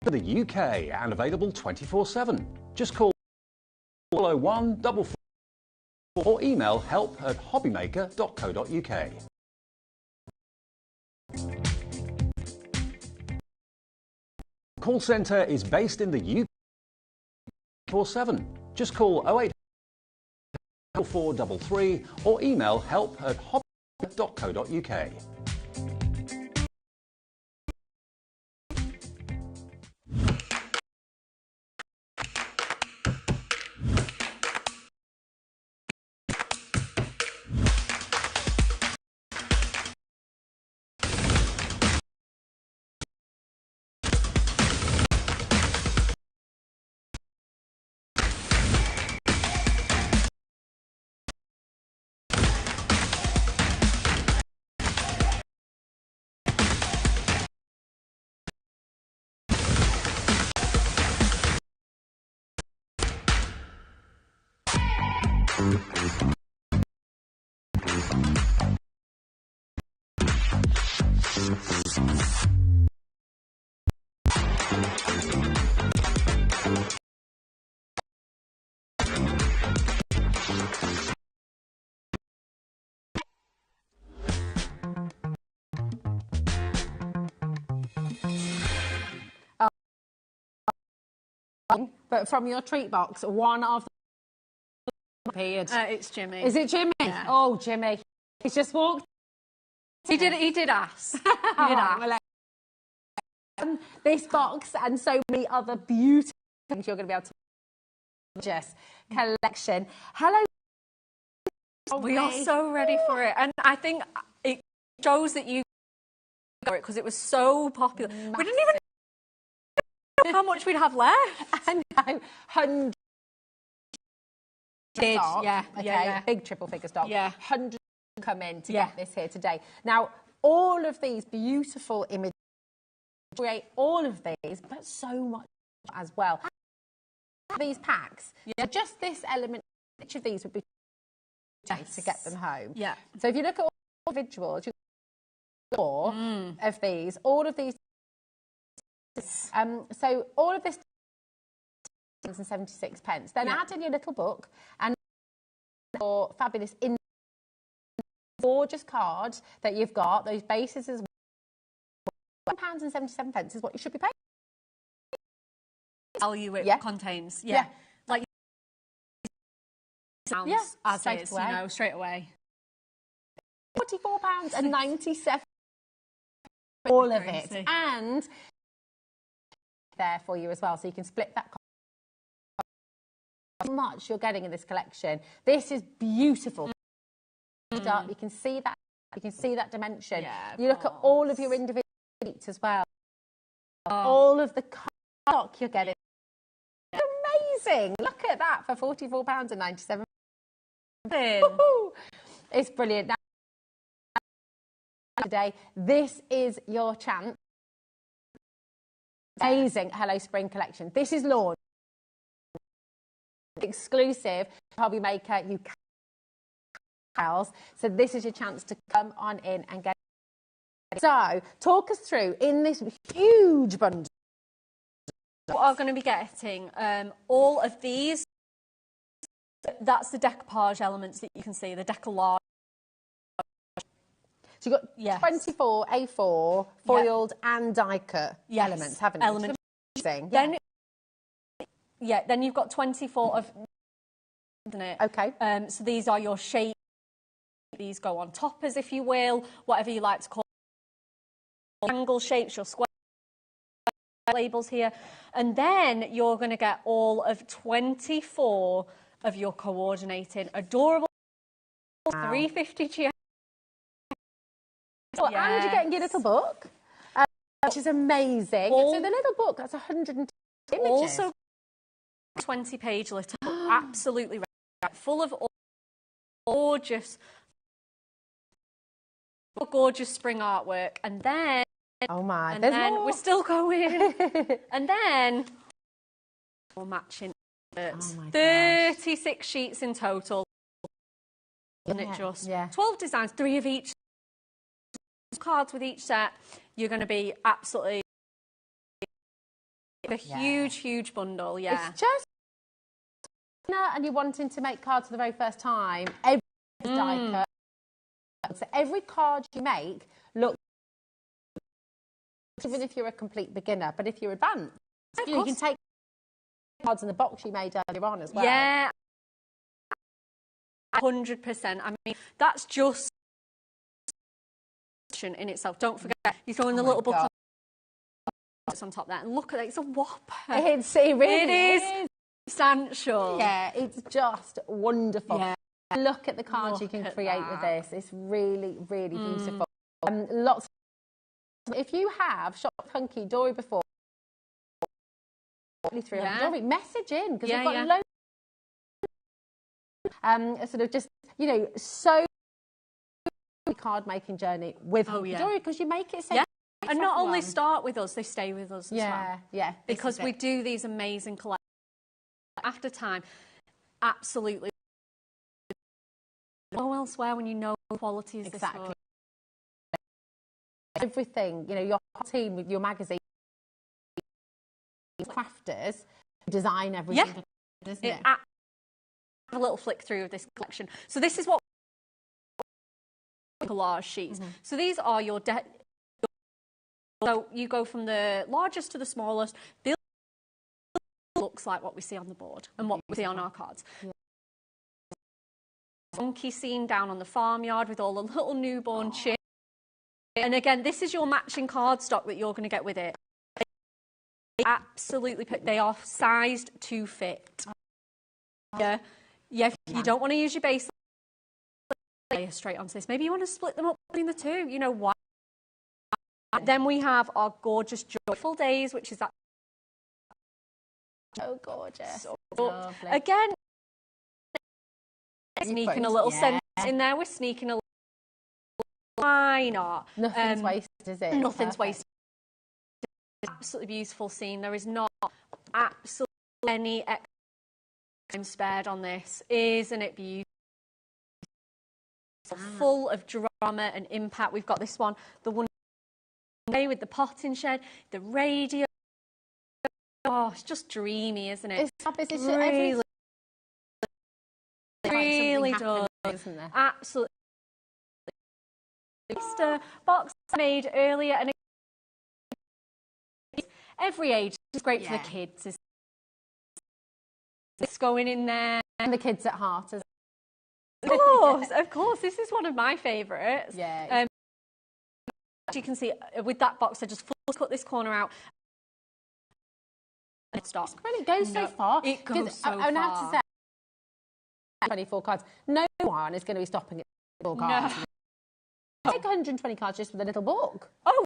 For the UK and available 24/7. Just call 00144 or email help@hobbymaker.co.uk. Call centre is based in the UK 24/7. Just call 08 433 or email help@hobbymaker.co.uk. but from your treat box, one of them appeared. It's Jimmy. Is it Jimmy? Yeah. Oh, Jimmy. He's just walked. He did ask. He did ask. This box and so many other beautiful things you're going to be able to just collection. Hello. We are so ready for it. And I think it shows that you got it because it was so popular. Massive. We didn't even know how much we'd have left. I know. 100. Stock. Yeah. Okay. Yeah. Big triple figure stock. Yeah. 100 come in to get this here today. Now, all of these beautiful images, create all of these, but so much as well. These packs, just this element, each of these would be to get them home. Yeah. So if you look at all the individuals, you've got 4 of these, all of these. So all of this and 76 pence. Then add in your little book and your fabulous gorgeous card that you've got, those bases as well. £1.77 is what you should be paying. Value it contains. Yeah. Like sounds as straight is, away. you know, straight away. £44.97. All of it. And there for you as well, so you can split that cost. How much you're getting in this collection. This is beautiful. You can see that. You can see that dimension. Yeah, you look at all of your individual sheets as well. All of the cardstock you're getting. It's amazing. Look at that for £44.97. It's brilliant. Now, today, this is your chance. Amazing Hello Spring collection. This is launched. Exclusive HobbyMaker UK. So this is your chance to come on in and get it. So talk us through in this huge bundle. We are going to be getting all of these. That's the decoupage elements that you can see, the decollage. So you've got 24 A4 foiled and die cut elements, haven't you? Then you've got 24 of, isn't it? Okay. So these are your shapes. These go on toppers, if you will, whatever you like to call them. Angle shapes, your square labels here. And then you're going to get all of 24 of your coordinating adorable 350 GS. Well, and you're getting your little book, which is amazing. So the little book, that's 102 images. Also, 20-page little book, absolutely full of gorgeous spring artwork. And then, more. We're still going. And then, we're matching. 36 sheets in total. Isn't it just? 12 designs, 3 of each. Cards with each set. You're going to be absolutely a huge bundle. It's just and you're wanting to make cards for the very first time. Every die cut. So every card you make looks, even if you're a complete beginner, but if you're advanced, you can take cards in the box you made earlier on as well. Yeah, 100%. I mean, that's just in itself. Don't forget, you throw in the little book on top there, and look at it. It's a whopper. It really is substantial. Yeah, it's just wonderful. Yeah. Look at the cards you can create with this. It's really, really beautiful. Lots. If you have shopped Hunky Dory before, Dory, message in because we've got loads. Sort of just so card making journey with Hunky Dory because you make it so. And not only start with us, they stay with us as well. Yeah. Because we do these amazing collections after time. Absolutely. Go elsewhere when you know quality is exactly. Everything, your team with your magazine, crafters, design everything, isn't it? Have a little flick through of this collection. So this is what collage sheets. So these are your so you go from the largest to the smallest. They look looks like what we see on the board and what we see on our cards. Yeah. Funky scene down on the farmyard with all the little newborn chicks. And again, this is your matching cardstock that you're going to get with it. Absolutely, they are sized to fit. Yeah, if you don't want to use your base layer straight onto this, maybe you want to split them up between the two. You know why? Then we have our gorgeous Joyful Days, which is that. So gorgeous. So lovely. Again, sneaking a little scent in there. We're sneaking a little. Why not? Nothing's wasted, is it? Nothing's wasted. Absolutely beautiful scene. There is not absolutely any extra time spared on this. Isn't it beautiful? Full of drama and impact. We've got this one, the one with the potting shed, the radio. Oh, it's just dreamy, isn't it? It's really does. Isn't there? Absolutely. Box made earlier, and every age is great for the kids. It's going in there, and the kids at heart as of course. This is one of my favourites. Yeah. As you can see with that box, I just cut this corner out. And it stops. It goes so far. It goes so far. I have to say, 24 cards. No one is going to be stopping at 24 cards. No. Take 120 cards just with a little book. Oh,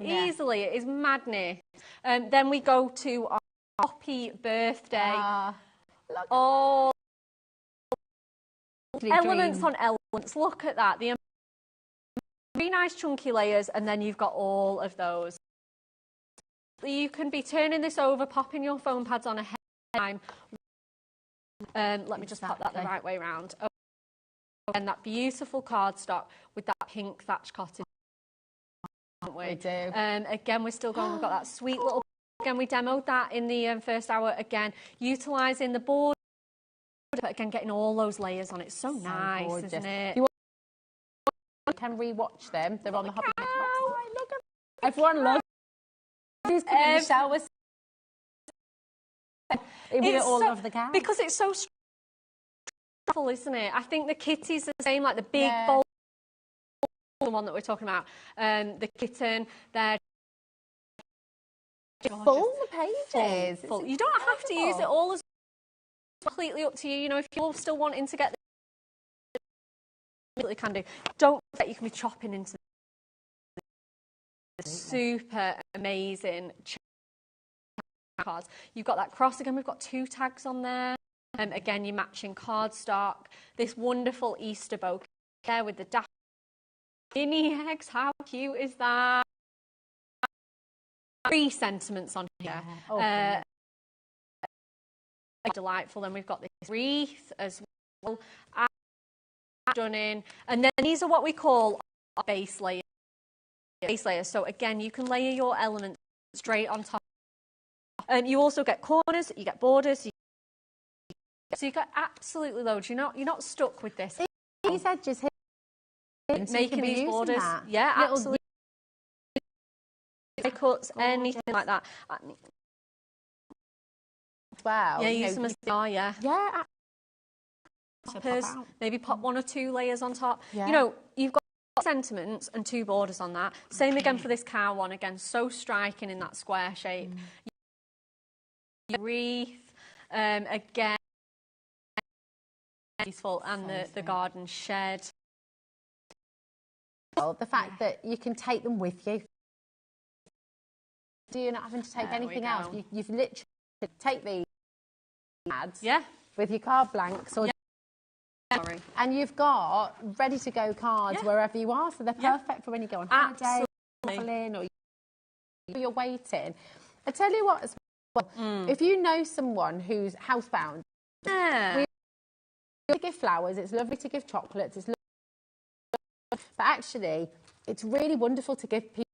easily. It is madness. Then we go to our Happy Birthday. Oh, elements on elements. Look at that. The very nice chunky layers, and then you've got all of those. You can be turning this over, popping your foam pads on ahead of time. Let me just pop that the right way around. And that beautiful cardstock with that pink thatch cottage. We do. Again, we're still going. We've got that sweet little. Again, we demoed that in the first hour. Again, utilising the board, but again, getting all those layers on it. So nice, gorgeous. Isn't it? You can re-watch them. They're on the HobbyMaker website. Look at everyone loves. Who's in the shower? We all love the cow because it's so stressful, isn't it? I think the kitties are the same, like the big bowl. The one that we're talking about, the kitten. They're full the pages. Full. You don't have to use it all. As completely up to you. You know, if you're still wanting to get, you can do. Don't forget you can be chopping into the super amazing cards. You've got that cross again. We've got 2 tags on there. Again, you're matching cardstock. This wonderful Easter bouquet there with the dash. Guinea eggs, how cute is that? 3 sentiments on here. Delightful. Then we've got this wreath as well. Stunning. And then these are what we call our base layers. So again, you can layer your elements straight on top. You also get corners, you get borders. So you got absolutely loads. You're not stuck with this. These edges here. Making these borders, yeah, absolutely. Cuts, anything like that. Wow. Yeah, use them as they are, yeah. Yeah. Toppers, maybe pop 1 or 2 layers on top. Yeah. You know, you've got sentiments and 2 borders on that. Same again for this cow one. Again, so striking in that square shape. Wreath, again, peaceful, and the garden shed. The fact that you can take them with you. So you're not having to take anything else. You've literally take these pads with your card blanks or and you've got ready to go cards wherever you are. So they're perfect for when you go on holiday, traveling, or you're waiting. I tell you what as well, if you know someone who's housebound, we love to give flowers, it's lovely to give chocolates, it's lovely. But actually, it's really wonderful to give people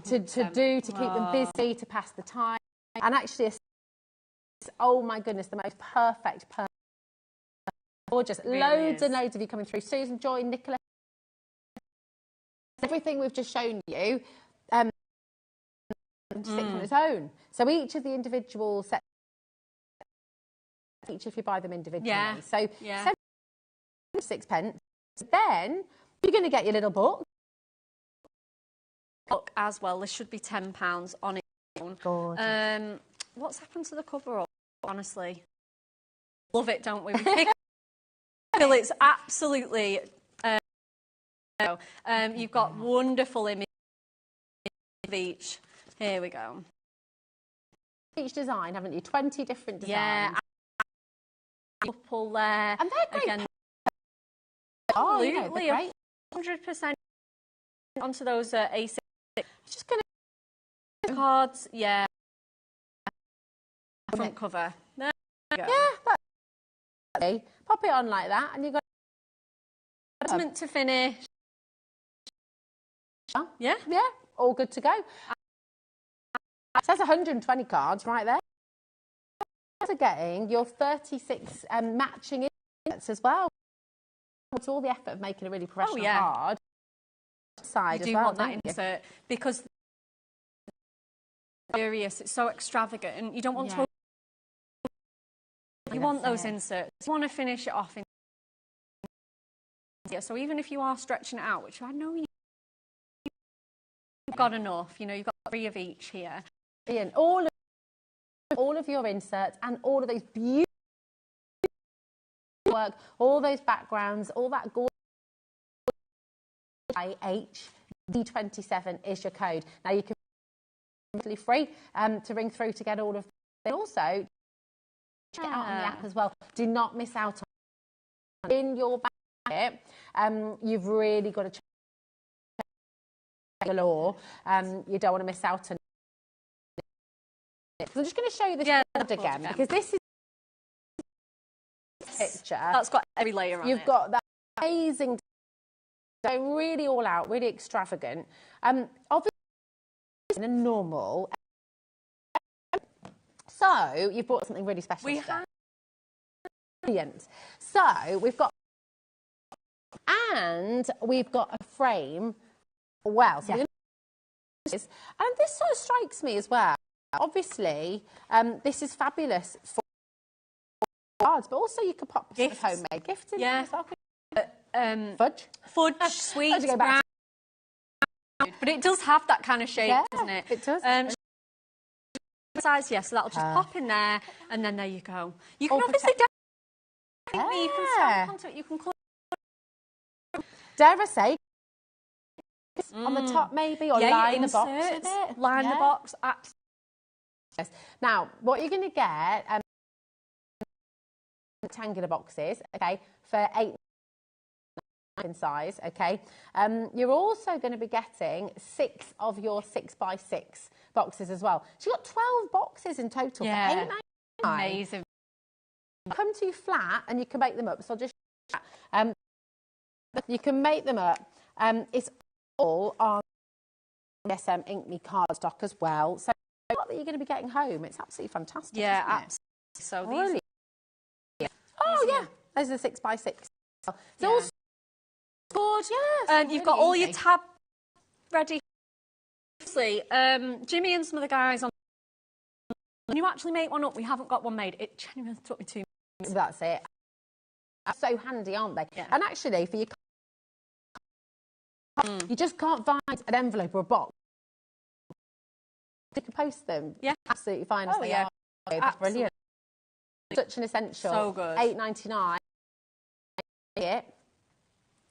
to keep them busy, to pass the time. And actually, oh my goodness, the most perfect, gorgeous. Really loads and loads of you coming through. Susan, Joy, Nicola. Everything we've just shown you. 76 on its own. So each of the individual sets, each if you buy them individually. Yeah. So 76 pence. Then you're going to get your little book. Book as well. This should be £10 on its own. Gorgeous. What's happened to the cover? Honestly, love it, don't we? We pick it's absolutely. You've got wonderful images of each. Here we go. Each design, haven't you? 20 different designs. Yeah. Couple there. And they're great. Again, absolutely. 100% onto those A6. Just going to cards. Yeah. Front cover. There you go. Yeah. That's pop it on like that, and you've got. It's meant to finish. Yeah. Yeah. All good to go. It says 120 cards right there. You're getting your 36 matching inserts as well. It's all the effort of making a really professional card. Side you as do well, want that insert because it's so extravagant. You don't want to. You want those inserts. You want to finish it off. So even if you are stretching it out, which I know you've got enough, you know, you've got 3 of each here. Ian, all of your inserts and all of those beautiful work, all those backgrounds, all that gorgeous HD27 is your code. Now you can be free to ring through to get all of them. Also, check it out on the app as well. Do not miss out on in your basket. You've really got to check the law. You don't want to miss out on it. So I'm just going to show you this again because this is a picture. That's got every layer on it. You've got that amazing, so really all out, really extravagant. Obviously, in a normal. So you've bought something really special. We have. Brilliant. So we've got, and we've got a frame. Well, so and this sort of strikes me as well. Obviously, this is fabulous for cards, but also you could pop some homemade gifts in there as well. Fudge, sweets, brown. But it does have that kind of shape, doesn't it? It does. Size, so that'll just pop in there, and then there you go. You can obviously you can stamp onto it. You can close. Dare I say, on the top maybe, or line the box with it. Line the box. Yes. Now, what you're going to get, rectangular boxes, okay, for 8 in size, okay. You're also going to be getting 6 of your 6x6 boxes as well. So you've got 12 boxes in total for £8.99. Amazing. Come to you flat and you can make them up. So I'll just you can make them up. It's all on SM Ink Me cardstock as well. So what that you're going to be getting home, it's absolutely fantastic. Yeah, absolutely. So really. Oh yeah, those are the 6x6. So all good, yes. You've got all your tab ready. Obviously, Jimmy and some of the guys on. When you actually make one up, we haven't got one made. It genuinely took me 2 minutes. That's it. So handy, aren't they? Yeah. And actually, for your you just can't find an envelope or a box. You can post them. Yeah, absolutely fine as they are. That's brilliant. Such an essential. So good. £8.99.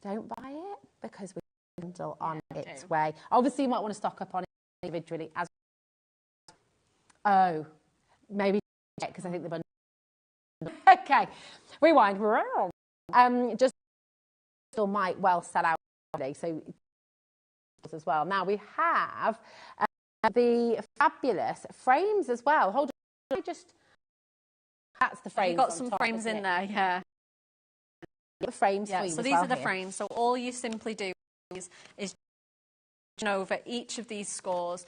Don't buy it because we bundle on its way. Obviously, you might want to stock up on it individually as. Oh, maybe because I think the bundle. Okay, rewind. Just still might well sell out today, so as well. Now we have the fabulous frames as well. Hold on, that's the frames. You've got some frames in there, yeah. The frames. Yeah, so these are the frames. So all you simply do is over each of these scores,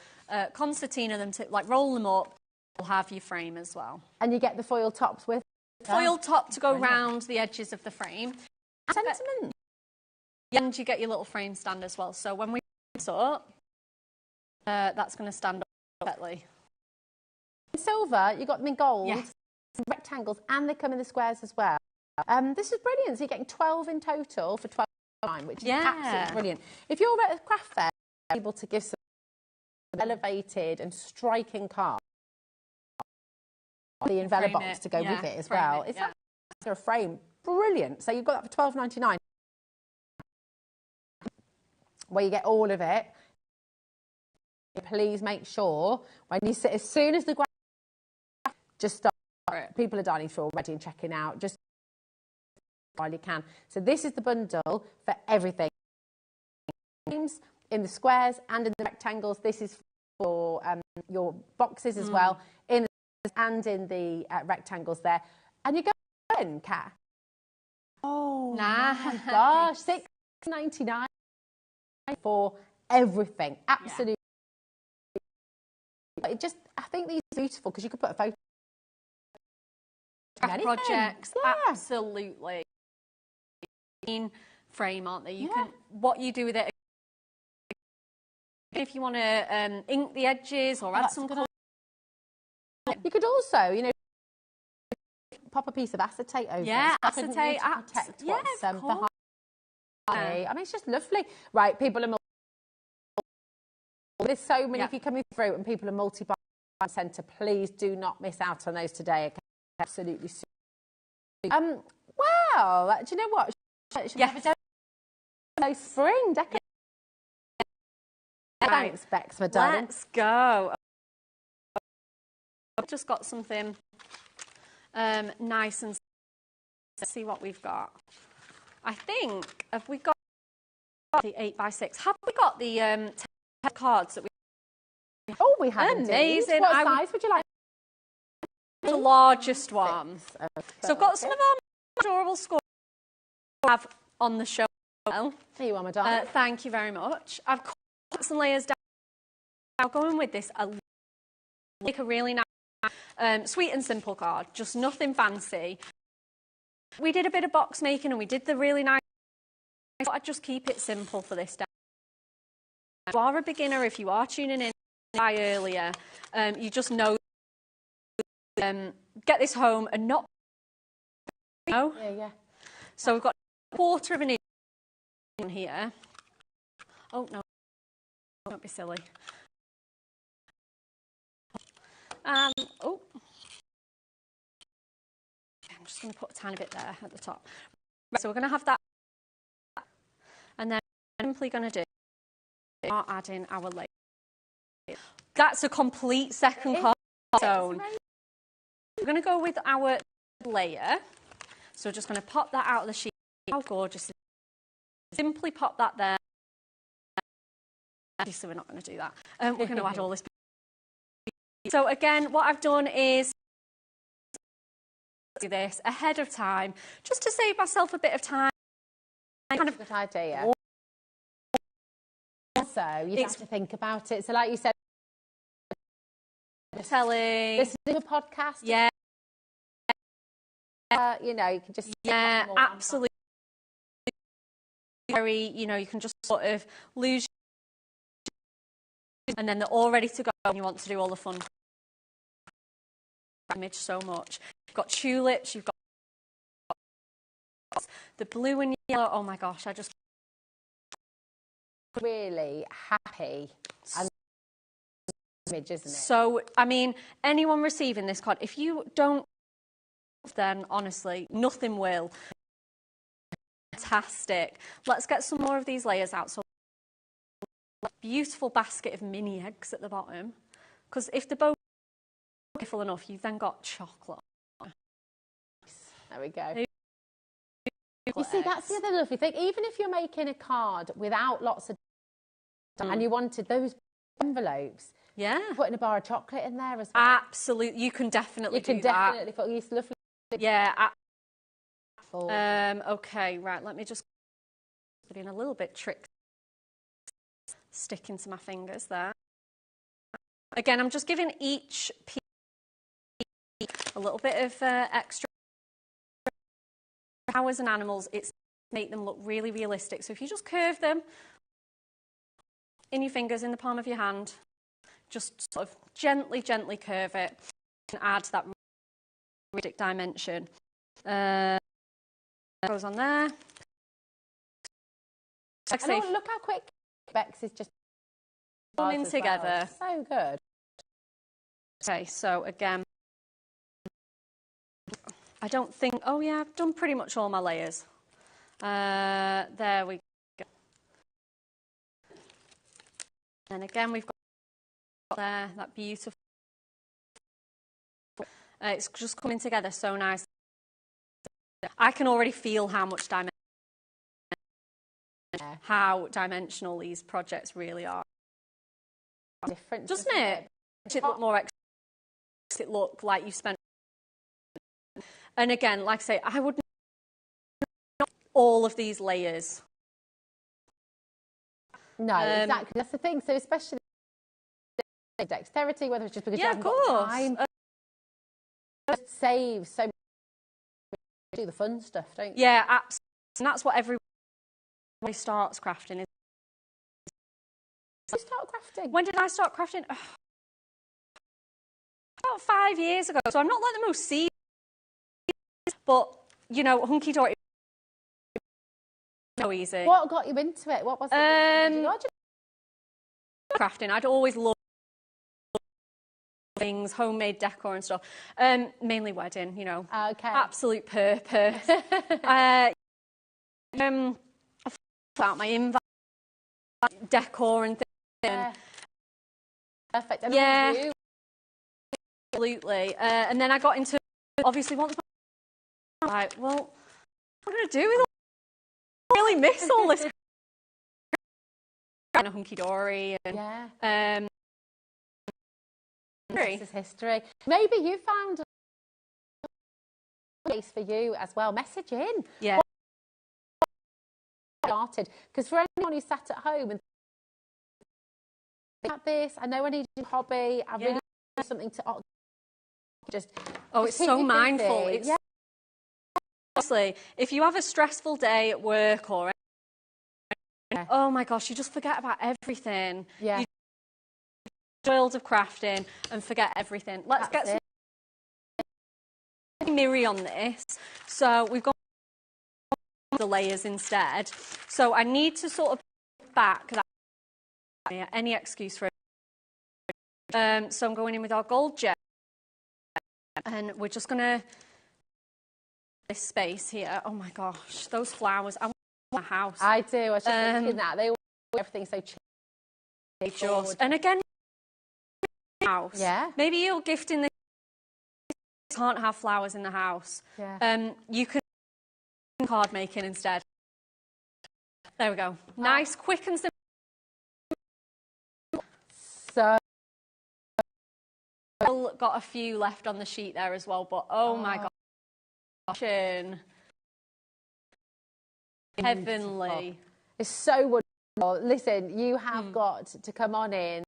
concertina them to roll them up. You'll have your frame as well. And you get the foil tops with foil top to go round the edges of the frame. Sentiment. And you get your little frame stand as well. So when we put this up, that's going to stand up perfectly. silver, you've got them in gold, Yes. rectangles, and they come in the squares as well. This is brilliant. So you're getting 12 in total for £12.99, which is absolutely brilliant. If you're at a craft fair, you're able to give some elevated and striking cards, the envelope box to go with it as well. It's like a frame. Brilliant. So you've got that for £12.99, where you get all of it. Please make sure when you sit, as soon as the just start, people are dining through already and checking out, just while you can. So this is the bundle for everything. In the squares and in the rectangles. This is for your boxes as well, in the, and in the rectangles there. And you go in, Kat. Oh my gosh, £6.99 for everything. Absolutely. It just, I think these are beautiful because you could put a photo. Projects, absolutely. In frame, aren't they? You can, what you do with it. If you want to ink the edges or add some colour. You could also, you know, pop a piece of acetate over. Yeah, it. acetate. Protect what's behind. I mean, it's just lovely. Right, people are. There's so many. If you're coming through and people are multi-buy centre, please do not miss out on those today. Absolutely. Well, do you know what? No spring decorative. Thanks, Bex, for darling. Let's go. I've just got something nice and. Let's see what we've got. I think, have we got the 8x6? Have we got the 10 cards that we? Oh, we have. Amazing. What size would you like? The largest one. So I've got some of our adorable scores we have on the show. Well. Here you are, my darling. Thank you very much. I've cut some layers down. Now going with this, I like a really nice, sweet and simple card. Just nothing fancy. We did a bit of box making and we did the really nice. I thought I'd just keep it simple for this day. If you are a beginner, if you are tuning in earlier, you just know. Get this home and not. Yeah. So we've got a quarter of an inch in here. Oh no, don't be silly. Oh, I'm just going to put a tiny bit there at the top. Right, so we're going to have that, and then I'm simply going to do. Start adding our layer. That's a complete second card zone. We're going to go with our layer. So we're just going to pop that out of the sheet. How gorgeous. Simply pop that there. So we're not going to do that. We're going to add all this. So again, what I've done is do this ahead of time, just to save myself a bit of time. Kind of a good idea. So you have to think about it. So like you said, telly, this is a podcast. Yeah. You know, you can just absolutely. Very, you know, you can just sort of lose, and then they're all ready to go. And you want to do all the fun. Image so much. You've got tulips. You've got the blue and yellow. Oh my gosh! I just really happy. And image, isn't it? So, I mean, anyone receiving this card, if you don't, then honestly, nothing will. Fantastic. Let's get some more of these layers out. So, beautiful basket of mini eggs at the bottom. Because if they're both beautiful enough, you've then got chocolate. There we go. You see, that's the other lovely thing. Even if you're making a card without lots of and you wanted those envelopes, putting a bar of chocolate in there as well. Absolutely, you can definitely do that. You can definitely put these lovely. Yeah. Okay, right. Let me just put in a little bit tricky. Sticking to my fingers there. Again, I'm just giving each piece a little bit of extra. Flowers and animals, it's make them look really realistic. So if you just curve them in your fingers, in the palm of your hand, just sort of gently curve it. add that realistic dimension. Goes on there. Like and look how quick Bex is just coming together. Well. So good. Okay, so again, I don't think, oh yeah, I've done pretty much all my layers. There we go. And again, we've got there, that beautiful, it's just coming together so nice. I can already feel how much how dimensional these projects really are. Different, doesn't it? It look more it look like you spent. And again, like I say, I would not all of these layers. No, exactly. That's the thing. So especially dexterity, whether it's just because you haven't got time, it saves so much. You do the fun stuff, don't you? Yeah, absolutely. And that's what everybody starts crafting. When did you start crafting? When did I start crafting? About 5 years ago. So I'm not like the most serious, but you know, hunky dory. So easy. What got you into it? What was it? Crafting. I'd always loved things, homemade decor and stuff. Mainly wedding, you know. Okay. Absolute purpose. I found my invite decor and things. Yeah. Perfect. And yeah. Absolutely. And then I got into, obviously, once I'm like, well, what am I going to do with all I really miss all this kind of hunky-dory. And, yeah. This is history. Maybe you found a place for you as well. Message in. Yeah. Started. Because for anyone who sat at home and at this, I know I need a hobby. I really need something to just. Oh, it's so mindful. It's honestly, if you have a stressful day at work or oh my gosh, you just forget about everything. Yeah. You world of crafting and forget everything. Let's get some mirror on this. So we've got the layers instead. So I need to sort of back that any excuse for it. So I'm going in with our gold gel and we're just gonna this space here. Oh my gosh, those flowers. I want my house. I do. I was just thinking that they all everything so cheap. Just and again. House. Yeah. Maybe you're gifting the can't have flowers in the house. Yeah. You can card making instead. There we go. Nice, quick and simple. So got a few left on the sheet there as well, but oh my gosh. Heavenly. It's so wonderful. Listen, you have got to come on in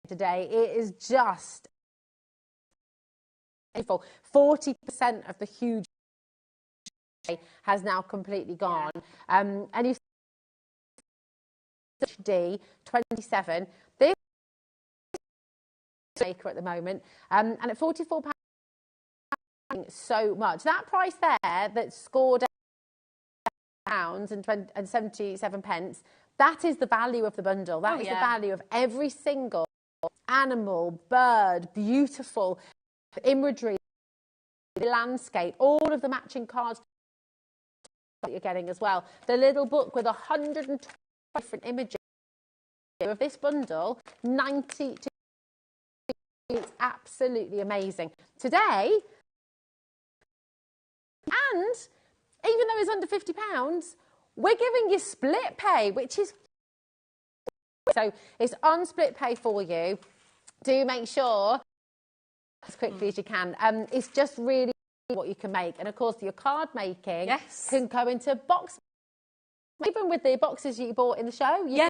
today. It is just 40% of the huge has now completely gone. And you D 27. This maker at the moment, and at £44 so much. That price there that scored £8 and 77 pence. That is the value of the bundle. That is the value of every single animal, bird, beautiful imagery, landscape, all of the matching cards that you're getting as well. The little book with 120 different images of this bundle, 90 to it's absolutely amazing. Today, and even though it's under £50, we're giving you split pay, which is so it's on split pay for you. Do make sure as quickly as you can. It's just really what you can make, and of course your card making can go into box. Even with the boxes you bought in the show, your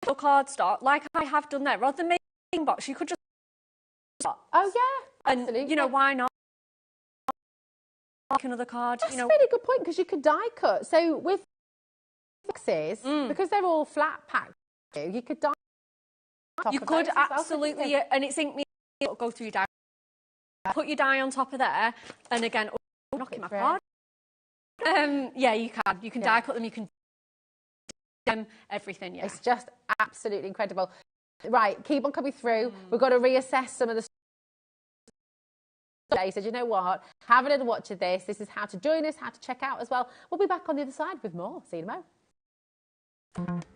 cardstock, like I have done there, rather than making box, you could just. Oh yeah, absolutely. And you know why not? Make another card. That's a really good point because you could die cut. So with boxes, because they're all flat packed, you could die. You could absolutely, and it's ink me it'll go through your die. Put your die on top of there, and again, oh, knocking my card. Yeah, you can. You can die cut them. You can everything. Yeah, it's just absolutely incredible. Right, keep on coming through. We've got to reassess some of the. So you know what? Have a little watch of this. This is how to join us, how to check out as well. We'll be back on the other side with more. See you in a moment.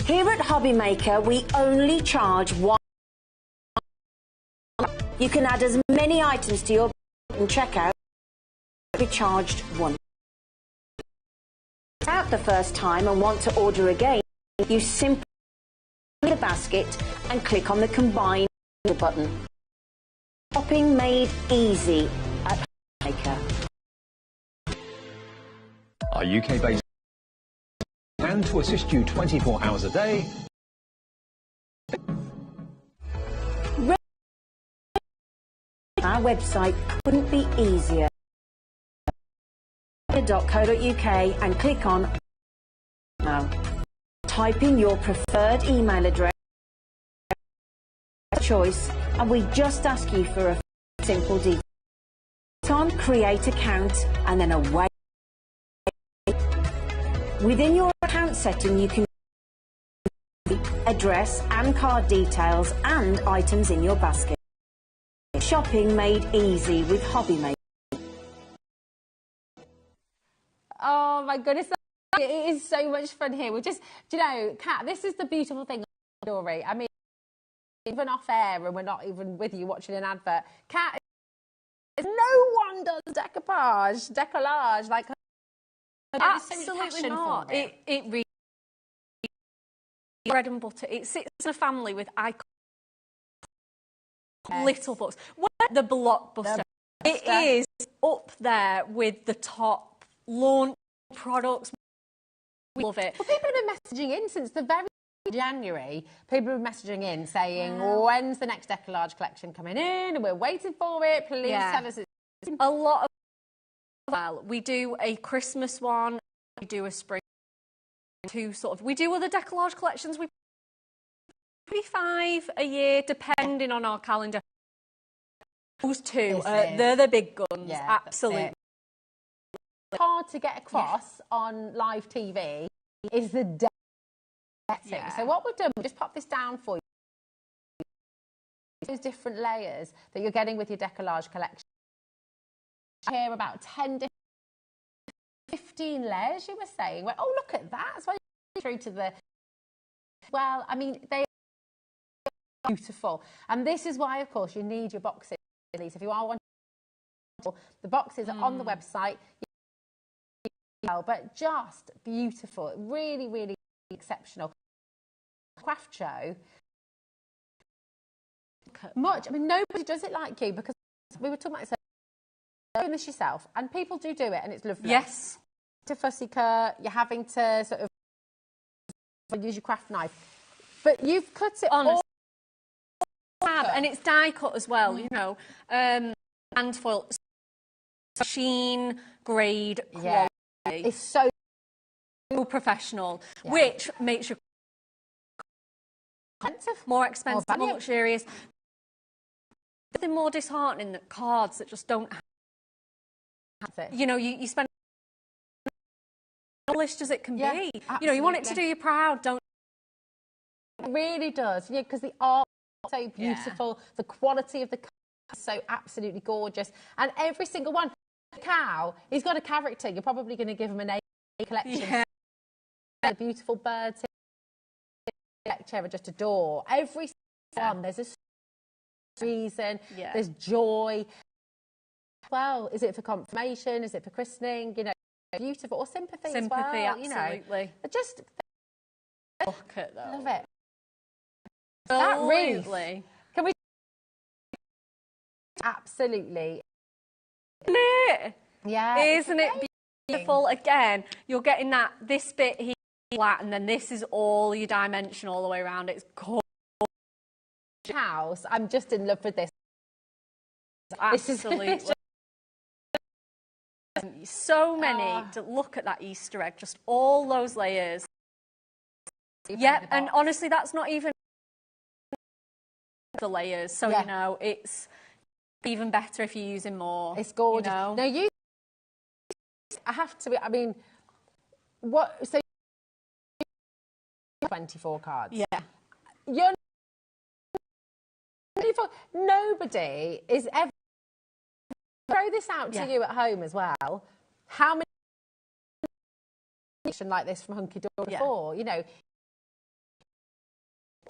Here at HobbyMaker, we only charge one. You can add as many items to your and checkout. Be charged one. Out the first time and want to order again, you simply the basket and click on the combine button. Shopping made easy at HobbyMaker. Our UK-based and to assist you 24 hours a day. Our website couldn't be easier. .co.uk and click on now. Type in your preferred email address choice and we just ask you for a simple detail. Click on create account and then away. Within your account setting you can address and card details and items in your basket. Shopping made easy with HobbyMaker. Oh my goodness, it is so much fun here. We're just, do you know, Kat, this is the beautiful thing of the story. I mean, even off air and we're not even with you watching an advert. Kat, no one does decollage like her. Absolutely not. It really bread and butter. It sits in a family with icons. Little books. The blockbuster. It is up there with the top launch products. We love it. Well, people have been messaging in since the very January. People have been messaging in saying, when's the next decollage collection coming in? And we're waiting for it. Please tell us. A lot of well, we do a Christmas one. We do a spring. We do other decollage collections. We 5 a year, depending on our calendar. Those two, they're the big guns, absolutely. Hard to get across on live TV is the setting. So what we've done, we've just popped this down for you. Those different layers that you're getting with your decollage collection. Here about 10 15 layers you were saying. Well, oh, look at that. So through to the well, I mean, they are beautiful. And this is why, of course, you need your boxes. If you are wanting, the boxes are on the website. But just beautiful. Really, really exceptional. Craft show. Much. I mean, nobody does it like you because we were talking about it. Doing this yourself, and people do it, and it's lovely. Yes. To fussy cut, you're having to sort of use your craft knife, but you've cut it on. And it's die cut as well, you know, and foil, sheen, grade, quality. It's so professional, which makes you more expensive, more luxurious. Nothing more disheartening than cards that just don't have. You know, you spend as polished as it can be. Absolutely. You know, you want it to do you proud, don't it? It really does, because the art is so beautiful, the quality of the card is so absolutely gorgeous, and every single one. The cow, he's got a character. You're probably going to give him an A collection. The beautiful birds I just adore. Every one, there's a reason, there's joy. Well, is it for confirmation? Is it for christening? You know, beautiful. Or sympathy as well. Absolutely. You know. Just look at that. Love it. Absolutely. That wreath. Can we? Absolutely. Isn't it? Yeah. Isn't it beautiful? Again, you're getting that, this bit here flat, and then this is all your dimension all the way around. It's gorgeous. House. I'm just in love with this. Absolutely. So many. To look at that Easter egg, just all those layers. Yeah, and honestly, that's not even the layers, so you know, it's even better if you're using more. It's gorgeous. You know? Now I have to be, I mean, what, so 24 cards. Yeah. You're 24, nobody is ever, throw this out to you at home as well, how many like this from Hunky Dory before, you know,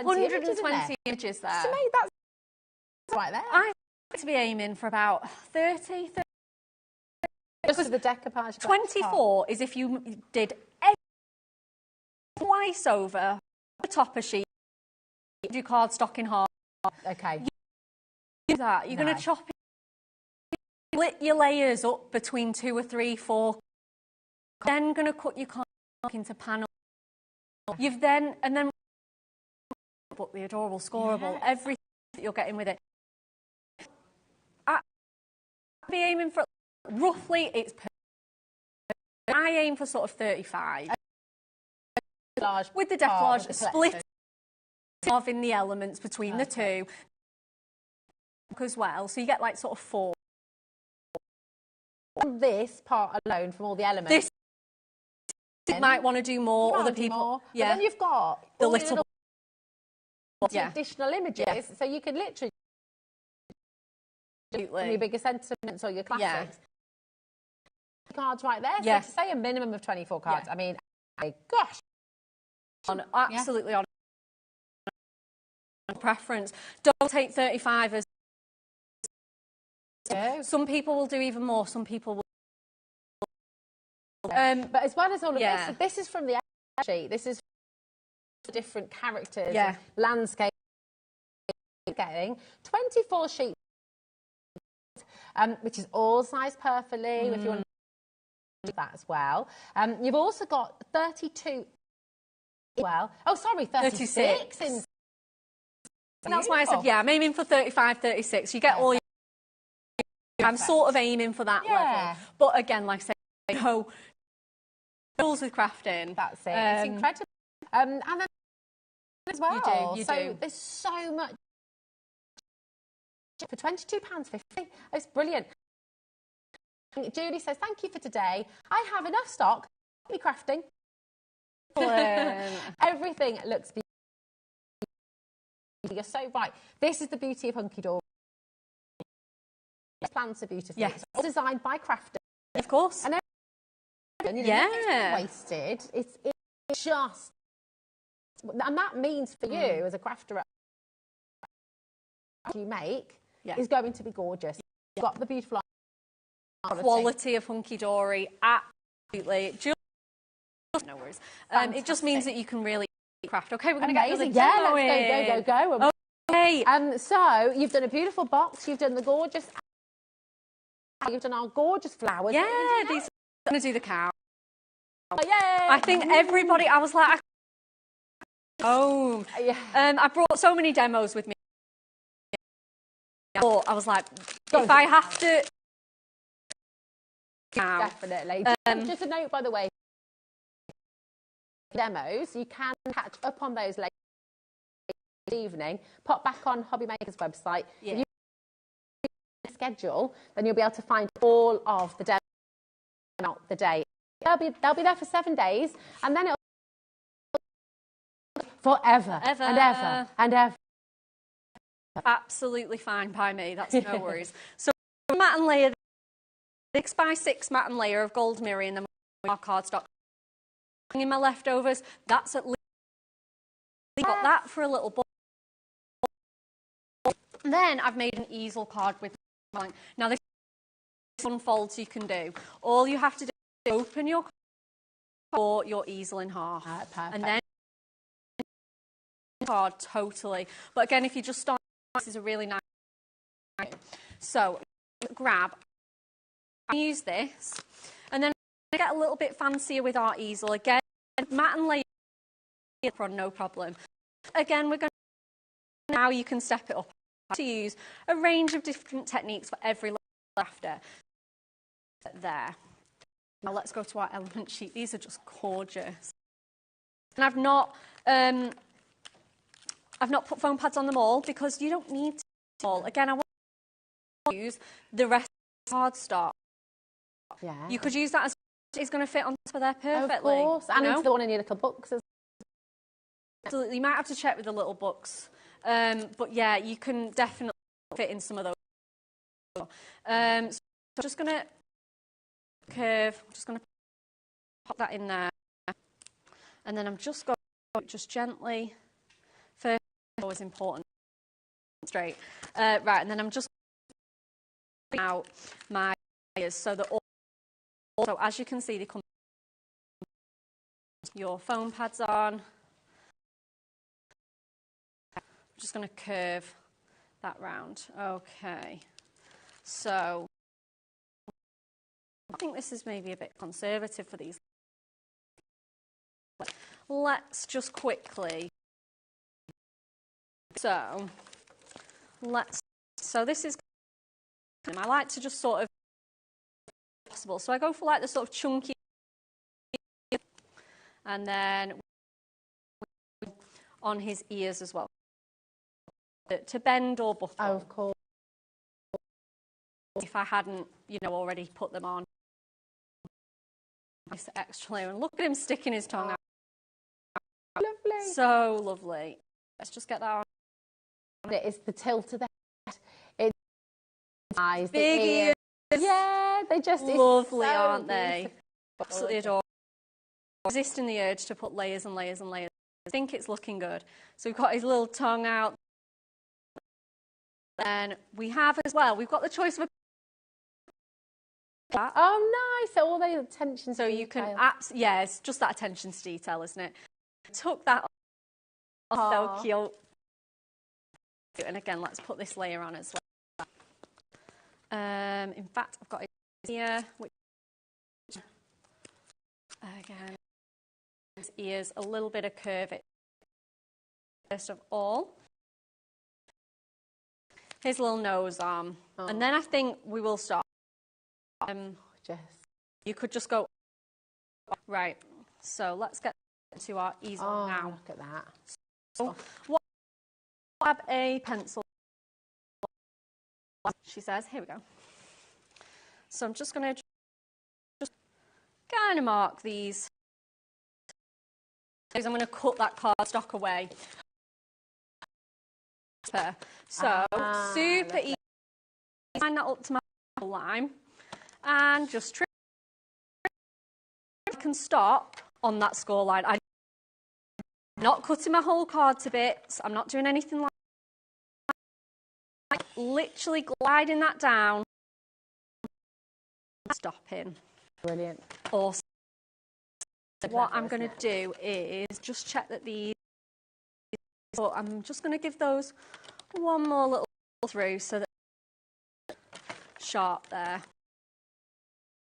120 images there. To me, that's right there. I like to be aiming for about 30. Just for the decoupage. 24 is if you did twice over the top of sheet, do cardstock in half. Okay. You do that. You're going to chop it, split your layers up between 2 or 3, 4. Then going to cut your cardstock into panels. You've then put the adorable scoreable, everything that you're getting with it. I'd be aiming for roughly, it's perfect. I aim for sort of 35. With the decoupage, split off in the elements between the two as well, so you get like sort of 4. This part alone from all the elements. This you might want to do more, other people. Yeah. But then you've got the little additional images, so you can literally your bigger sentiments or your classics. Cards right there. So to say a minimum of 24 cards, I mean, gosh. Absolutely on preference. Don't take 35 as some people will do even more, some people will but as well as all of this is from the sheet. This is different characters, landscape, getting 24 sheets, which is all sized perfectly if you want to do that as well. You've also got 32 36 in. And that's why I said, I'm aiming for 35, 36. You get all your... I'm sort of aiming for that level. But again, like I say, rules with crafting. That's it. It's incredible. And then as well. You so do. There's so much. For £22.50. It's brilliant. Julie says, thank you for today. I have enough stock. Be crafting. Everything looks beautiful. You're so right. This is the beauty of Hunky Dory. Plants are beautiful. Yes. It's all designed by crafters. Of course. And nothing's wasted. It's just, and that means for you as a crafter, you make is going to be gorgeous. You've got the beautiful quality of Hunky Dory. Absolutely. No worries. It just means that you can really craft. Okay, we're going to get another demo in. Let's go. Okay. So you've done a beautiful box. You've done the gorgeous. You've done our gorgeous flowers. Yeah, these. I'm going to do the cow. Oh, yay! I think everybody. I was like, I brought so many demos with me. But I was like, if I have to. Definitely. Just a note, by the way. Demos, you can catch up on those later this evening. Pop back on HobbyMaker's website. If you schedule, then you'll be able to find all of the demos throughout the day. They'll be there for 7 days, and then it'll forever and ever and ever. Absolutely fine by me. That's no worries. So matte and layer, 6x6 matte and layer of gold mirror, and then our cardstock. In my leftovers, that's at least got that for a little bit. Then I've made an easel card with now this unfolds you can do. All you have to do is open your or your easel in half, and then card totally. But again, if you just start, this is a really nice. So grab, use this, and then get a little bit fancier with our easel again. Matte and layer on, no problem. Again, we're going to, now you can step it up to use a range of different techniques for every after. There. Now let's go to our element sheet. These are just gorgeous. And I've not put foam pads on them all because you don't need to all. Again, I want to use the rest of the cardstock. Yeah. You could use that as it's going to fit on top of there perfectly. Of course, and into the one in your little books as Absolutely, you might have to check with the little books. But yeah, you can definitely fit in some of those. So I'm just going to curve, I'm just going to pop that in there. And then I'm just going to just gently, first, always important, straight. Right, and then I'm just out my layers so that also, as you can see, they come your foam pads on. I'm just going to curve that round. Okay, so I think this is maybe a bit conservative for these. Let's just quickly. So this is. I like to just sort of possible. So I go for like the sort of chunky, and then on his ears as well to bend or buckle. oh, of course. If I hadn't, already put them on. This extra layer, and look at him sticking his tongue out. Lovely. So lovely. Let's just get that on. It is the tilt of the head. It's eyes, Big the ears. Yeah, they just lovely, so aren't they? beautiful. Absolutely adorable. Resisting the urge to put layers and layers and layers. I think it's looking good. So we've got his little tongue out. And we have as well, we've got the choice of a oh, nice. So all the attention so to you detail. can, yeah, it's just that attention to detail, isn't it? Took that off, so cute. And again, let's put this layer on as well. In fact, I've got it here, which again, his ears, a little bit of curve. First of all, his little nose arm, and then I think we will stop. You could just go right. So let's get to our easel now. Look at that. So, grab a pencil. She says, "Here we go." So I'm just going to just kind of mark these. I'm going to cut that cardstock away. So super easy. Line that up to my line and just trim. I can stop on that score line. I'm not cutting my whole card to bits. I'm not doing anything like that. Literally gliding that down. Stopping. Brilliant. Awesome. What I'm going to do is just check that these. So I'm just going to give those one more little through so that sharp there.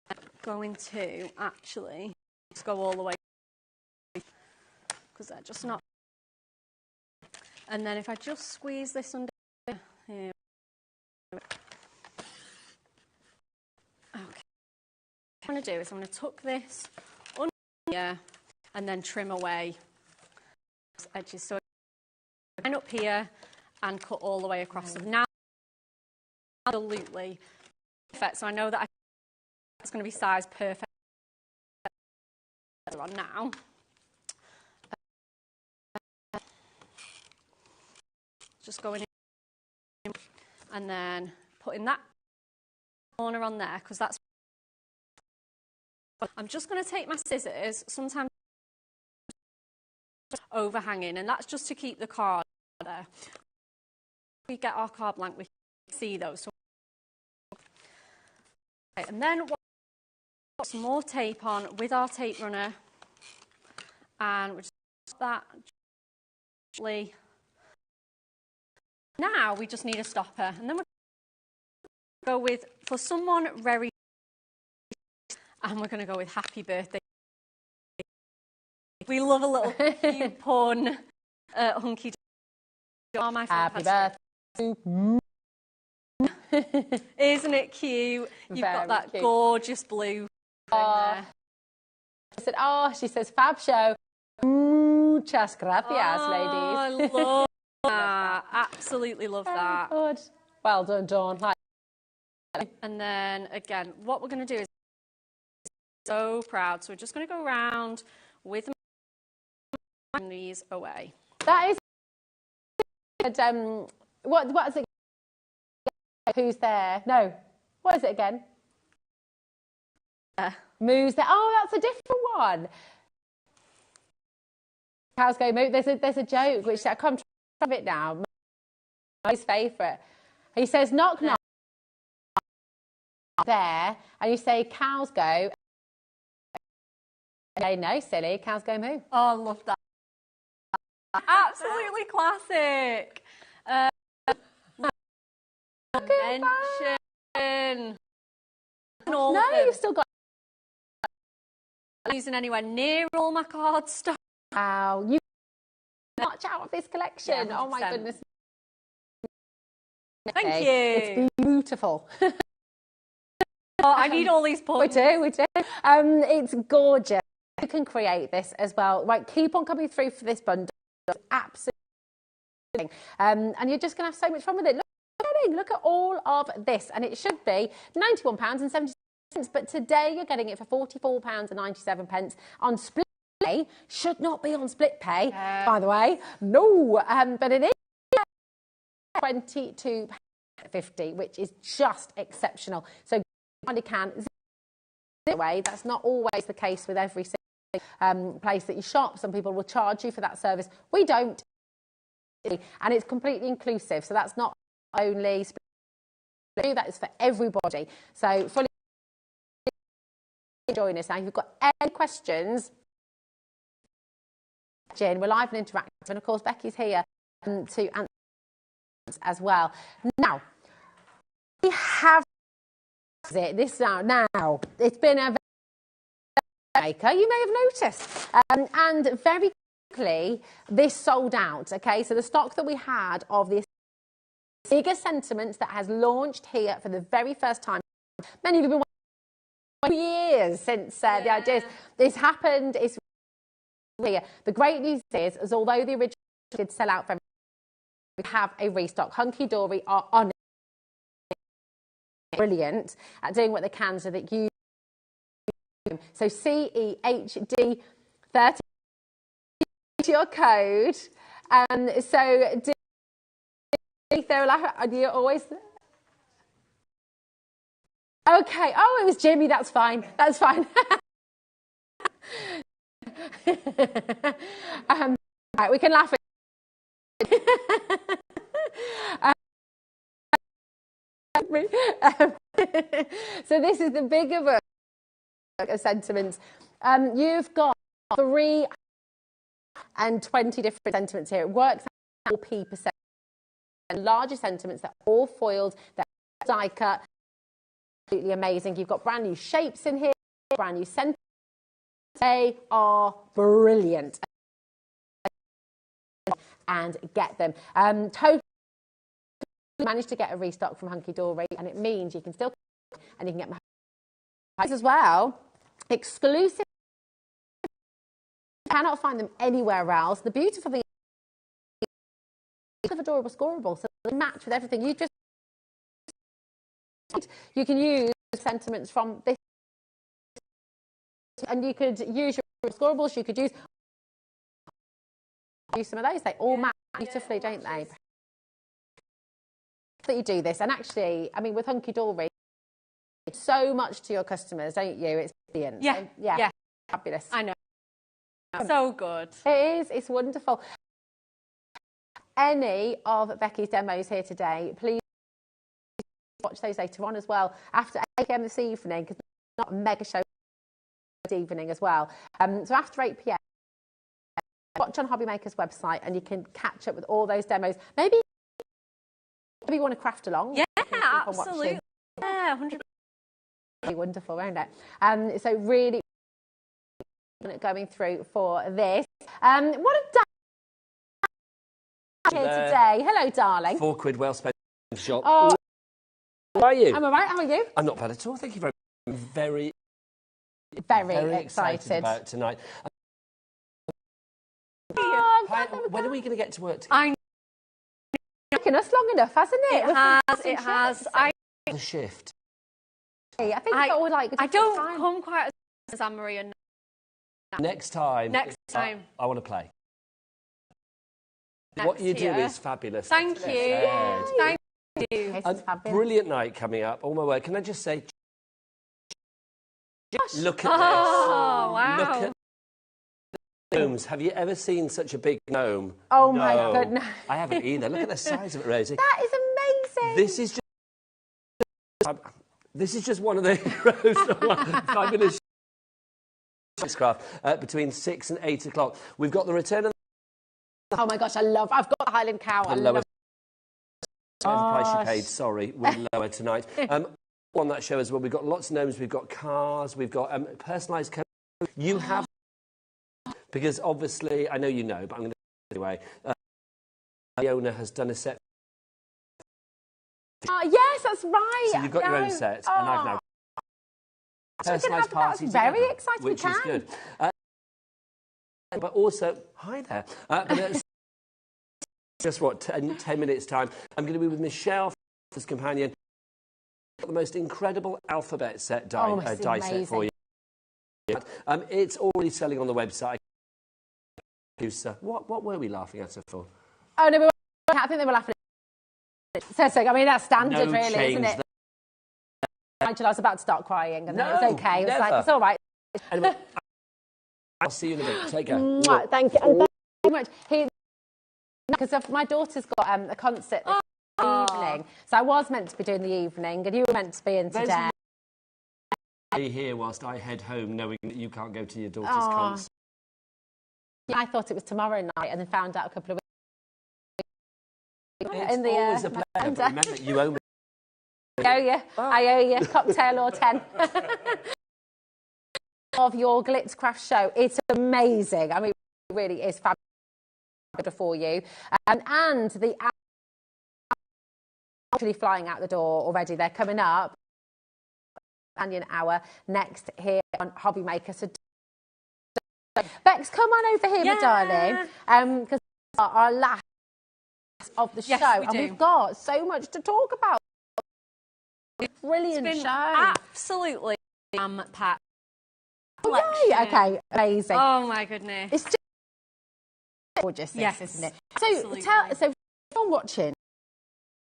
I'm going to actually just go all the way because they're just not. And then if I just squeeze this under here. Okay. What I'm going to do is I'm going to tuck this under here and then trim away those edges. So line up here and cut all the way across. So now, absolutely perfect. So I know that it's going to be sized perfect. On now. Just going in and then putting that corner on there because that's. I'm just going to take my scissors, sometimes overhanging, and that's just to keep the card there. We get our card blank, we can see those. So, okay, and then we'll put some more tape on with our tape runner, and we'll just put that gently. Now we just need a stopper, and then we'll go with, for someone very, and we're going to go with happy birthday. We love a little cute pun, hunky. Oh, my happy birthday. Isn't it cute? You've got that cute, gorgeous blue. I said, she says, fab show. Muchas gracias, ladies. I love that. Absolutely love that. Good. Well done, Dawn. Hi. And then again, what we're going to do is so proud. So we're just going to go around with these away. That is. What is it? Who's there? No. What is it again? Moo's there. Oh, that's a different one. Cows go moo. There's a joke which I can't try it now. His favourite. He says knock knock there, and you say cows go. Okay, no, silly. Cows go moo. Oh, I love that. Absolutely classic. Mention. No, you've still got. Using anywhere near all my cardstock. Wow, you much out of this collection. Yeah, oh my goodness. Thank you. It's beautiful. Oh, I need all these points. We do. It's gorgeous. You can create this as well. Right, keep on coming through for this bundle. Absolutely. And you're just going to have so much fun with it. Look at all of this, and it should be £91.70. But today you're getting it for £44.97 on split pay. Should not be on split pay, by the way. No, but it is £22.50, which is just exceptional. So you can away. That's not always the case with every single place that you shop. Some people will charge you for that service. We don't, and it's completely inclusive. So that's not only split pay, that is for everybody. So fully. Join us now. If you've got any questions, Jen, we're live and interactive, and of course Becky's here to answer as well. Now we have this now. It's been a maker. You may have noticed, and very quickly this sold out. Okay, so the stock that we had of this bigger sentiments that has launched here for the very first time. Many of you have been years since the ideas. This happened. It's clear. The great news is although the original did sell out very, we have a restock. Hunky Dory are on it. Brilliant at doing what they can so that you. So CEHD 30 your code. So you always. Okay. Oh, it was Jimmy. That's fine. That's fine. Right, we can laugh at so this is the bigger book of sentiments. You've got 320 different sentiments here. It works out 4p%. Larger sentiments, they're all foiled, they're die cut. Absolutely amazing. You've got brand new shapes in here, brand new sentiments. They are brilliant. And get them. Totally managed to get a restock from Hunky Dory, and it means you can still and you can get my as well. Exclusive. You cannot find them anywhere else. The beautiful thing is adorable, scoreable, so they match with everything. You can use sentiments from this, and you could use your scoreables. You could use some of those. They all match beautifully, don't they? That you do this, and actually, I mean, with Hunky Dory, so much to your customers, don't you? It's brilliant. Yeah, so, yeah, fabulous. I know. So good. It is. It's wonderful. Any of Becky's demos here today, please watch those later on as well after 8 p.m. this evening, because it's not a mega show this evening as well. So after 8 p.m. watch on HobbyMaker's website and you can catch up with all those demos. Maybe you want to craft along. Yeah, absolutely. Yeah, 100%. Wonderful, won't it? So really going through for this. What a day here today. Hello, darling. £4 well spent in the shop. Oh, how are you? I'm all right. How are you? I'm not bad at all. Thank you very much. Very excited about tonight. Oh, Hi, when are we going to get to work together? I know taken us long enough, hasn't it? it has. The shift. I think it's all like I don't come quite as Anne-Marie and Next time. I want to play. What you do is fabulous. Thank you. Thank you. Brilliant night coming up. Oh my word! Can I just say? Look at this. Oh wow! Look at the gnomes. Have you ever seen such a big gnome? Oh my goodness! I haven't either. Look at the size of it, Rosie. That is amazing. This is just one of the fabulous craft between 6 and 8 o'clock. We've got the return of. Oh my gosh, I've got the Highland Cow. The lowest price you paid, sorry, we're lower tonight. On that show as well, we've got lots of gnomes, we've got cars, we've got personalised codes. You have, because obviously, I know you know, but I'm going to anyway. The owner has done a set. Yes, that's right. So you've got your own set, and I've now personalised parties. Very exciting, which is good. But also, hi there. But just what, 10 minutes time, I'm going to be with Michelle, his companion. The most incredible alphabet set die set for you. It's already selling on the website. What were we laughing at her for? Oh no, I think they were laughing at it. So, I mean, that's standard, really, isn't it? I was about to start crying, and then it was okay. It was like, it's all right. Anyway, I'll see you in a bit. Take care. Thank you. And thank you very much. Because my daughter's got a concert this evening, so I was meant to be doing the evening, and you were meant to be in today. Be here whilst I head home, knowing that you can't go to your daughter's concert. Yeah, I thought it was tomorrow night, and then found out a couple of weeks. It's always a pleasure. But remember, you owe me. I owe you a cocktail or 10. Of your Glitzcraft show, it's amazing. I mean, it really is fabulous for you, and the actually flying out the door already. They're coming up. Companion hour next here on HobbyMaker. So, Bex, come on over here, my darling, because our last of the show, and we've got so much to talk about. Brilliant show, absolutely packed. Okay, amazing. Oh my goodness, it's just gorgeous, isn't it? So so if you're watching,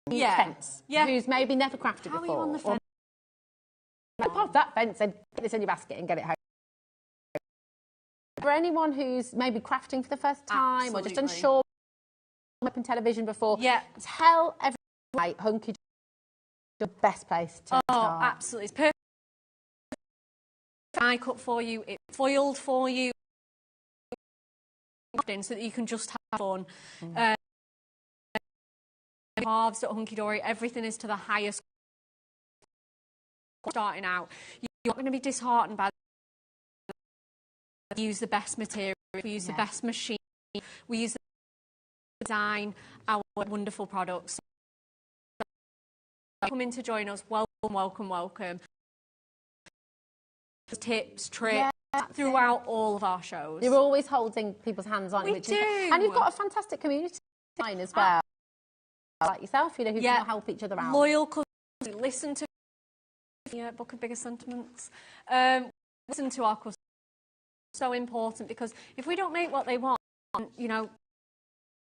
fence, who's maybe never crafted before, you on the fence? Pop that fence and get this in your basket and get it home. For anyone who's maybe crafting for the first time or just unsure, up in television before, tell everyone Hunky the best place to start. Oh, absolutely. It's perfect. I cut for you, it's foiled for you, so that you can just have fun. Halves at Hunky Dory, everything is to the highest. Starting out, you're not going to be disheartened by use the best material, we use the best machine, we use the design, our wonderful products. Come in to join us, welcome. Tips, tricks, throughout all of our shows. You're always holding people's hands on, and you've got a fantastic community as well, like yourself, who can help each other out. Loyal customers, listen to Book of Bigger Sentiments. Listen to our customers. So important, because if we don't make what they want,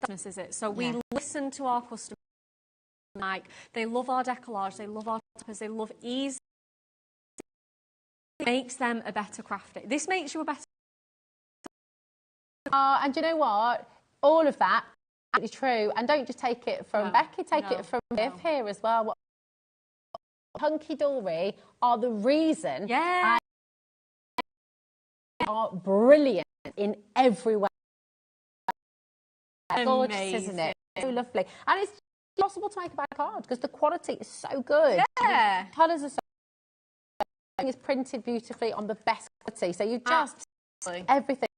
business is it? So we listen to our customers. Like, they love our decollage, they love our toppers, they love ease. It makes them a better crafter. This makes you a better. And you know what? All of that is true. And don't just take it from Becky, take it from Viv here as well. Hunky Dory are the reason are brilliant in every way. Gorgeous, isn't it? So lovely. And it's possible to make a bad card because the quality is so good. Yeah. The colours are so good. It's printed beautifully on the best quality. So you just everything.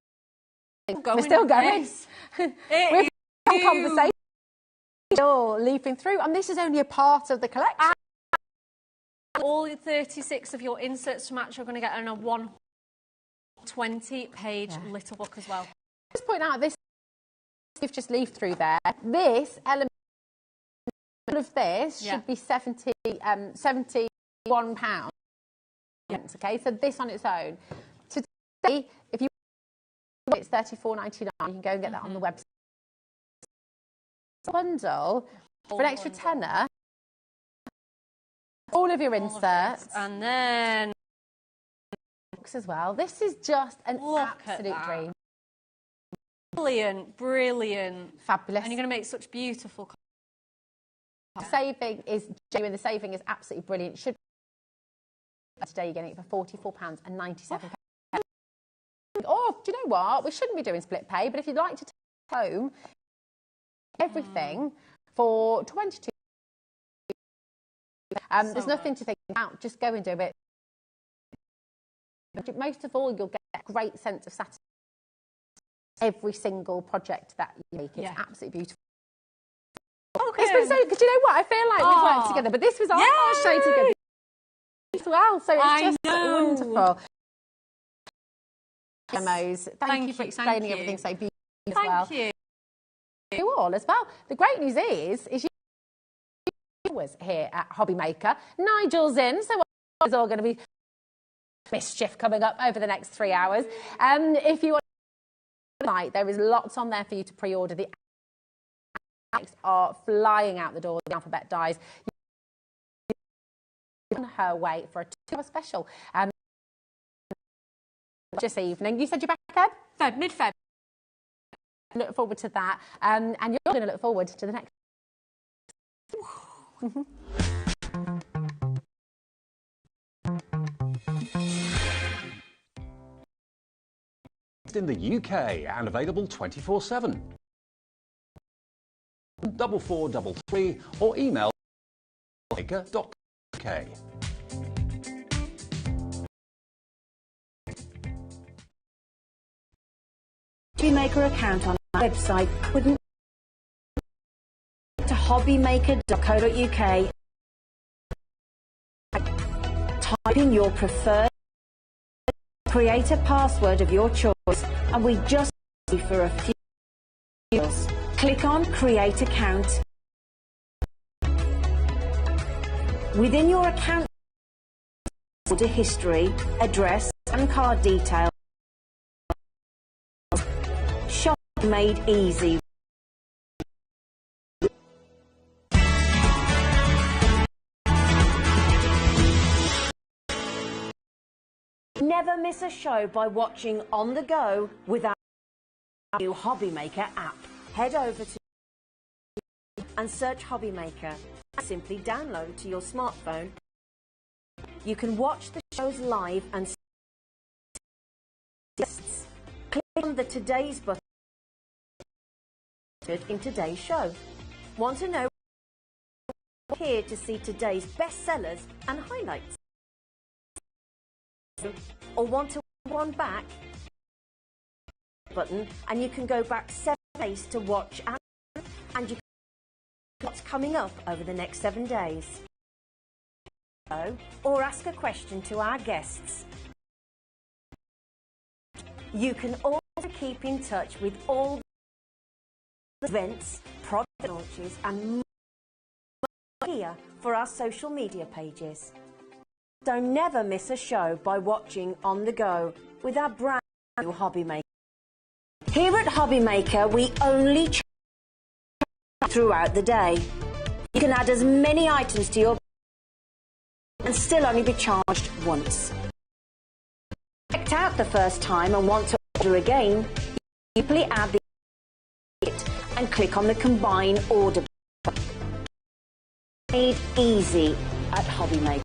We're still going. We're in conversation. Still leaping through. And this is only a part of the collection. All 36 of your inserts to match are going to get on a 120-page little book as well. Just point out this you've just leafed through there. This element of this should be £71. Okay, so this on its own. Today, if you it's £34.99, you can go and get that on the website. Bundle for an extra tenner. All of your inserts. And then books as well. This is just an absolute dream. Brilliant, brilliant. Fabulous. And you're going to make such beautiful cards. The saving is genuine. The saving is absolutely brilliant. Should today you're getting it for £44.97. Oh, do you know what? We shouldn't be doing split pay, but if you'd like to take home everything for £22, there's nothing to think about. Just go and do it. Most of all, you'll get a great sense of satisfaction every single project that you make. It's absolutely beautiful. Okay. It's been so, because you know what? I feel like we've worked together, but this was our show together as well, so it's just wonderful. Demos. Thank you for explaining everything so beautifully as well. Thank You all as well. The great news is you was here at HobbyMaker. Nigel's in, so there's all going to be mischief coming up over the next 3 hours. If you want tonight, there is lots on there for you to pre-order. The are flying out the door. The alphabet dies. On her way for a 2-hour special. This evening. You said you're back, Feb? Mid-Feb. Look forward to that. And you're going to look forward to the next. In the UK and available 24/7. 4433 or email maker.uk. HobbyMaker account on our website wouldn't to hobbymaker.co.uk. Type in your preferred, create a password of your choice, and we just ask you for a few years. Click on Create Account. Within your account, order history, address and card details. Shopping made easy. Never miss a show by watching on the go with our new HobbyMaker app. Head over to and search HobbyMaker. Simply download to your smartphone. You can watch the shows live and click on the Today's button in today's show. Want to know? Here to see today's bestsellers and highlights. Or want to one back? Button, and you can go back 7 days to watch and you can what's coming up over the next 7 days. Or ask a question to our guests. You can also keep in touch with all the events, product launches and more here for our social media pages. So never miss a show by watching on the go with our brand new HobbyMaker. Here at HobbyMaker, we only charge throughout the day. You can add as many items to your and still only be charged once. Checked out the first time and want to order again, you simply add the it and click on the Combine Order button. Made easy at HobbyMaker.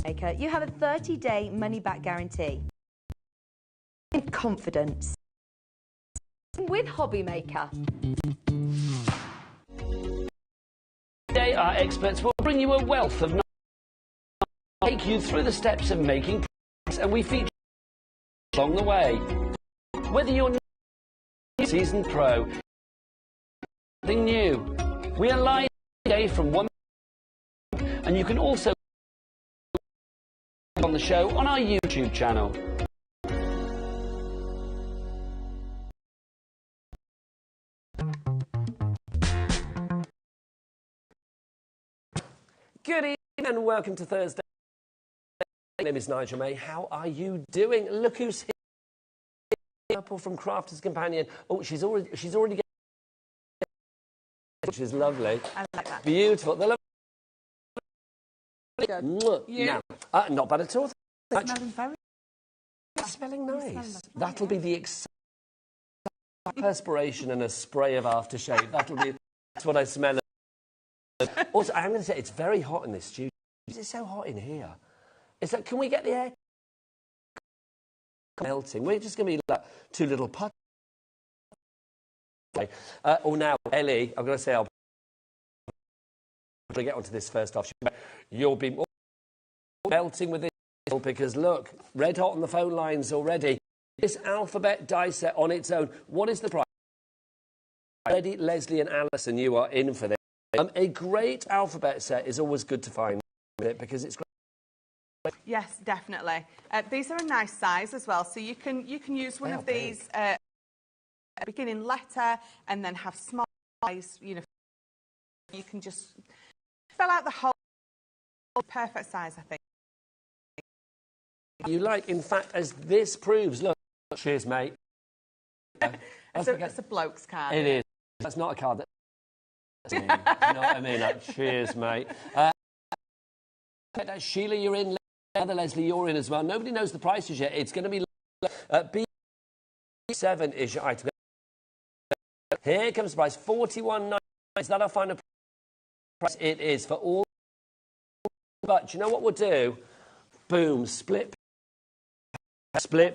Maker, you have a 30-day money-back guarantee. And confidence. With HobbyMaker. Today, our experts will bring you a wealth of knowledge, take you through the steps of making products, and we feature along the way. Whether you're a seasoned pro, something new, we are live today from 1, and you can also on the show on our YouTube channel. Good evening and welcome to Thursday. My name is Nigel May. How are you doing? Look who's here. Purple from Crafter's Companion. Oh, she's already getting, which is lovely. I like that. Beautiful. The Good. You? Now, not bad at all. It's smelling very. It's smelling nice. That'll be the perspiration and a spray of aftershave. That's what I smell. Also, I'm going to say it's very hot in this studio. It's so hot in here. It's like, can we get the air melting? We're just going to be like two little putties. Now, Ellie, I'm going to say I'll get onto this first off. You'll be melting with this because look, red hot on the phone lines already. This alphabet die set on its own. What is the price? Eddie, Leslie, and Alison, you are in for this. A great alphabet set is always good to find because it's great. Yes, definitely. These are a nice size as well, so you can use one of these beginning letter and then have small size. You know, you can just fill out the whole perfect size. I think. You like, in fact, as this proves. Look, cheers, mate. It's a bloke's card. It is. That's not a card that. You know what I mean? Like, cheers, mate. Sheila, you're in. Other Leslie, you're in as well. Nobody knows the prices yet. It's going to be B7 is your item. Here comes the price, $41.90. Is that our final price? It is for all. But you know what we'll do? Boom, split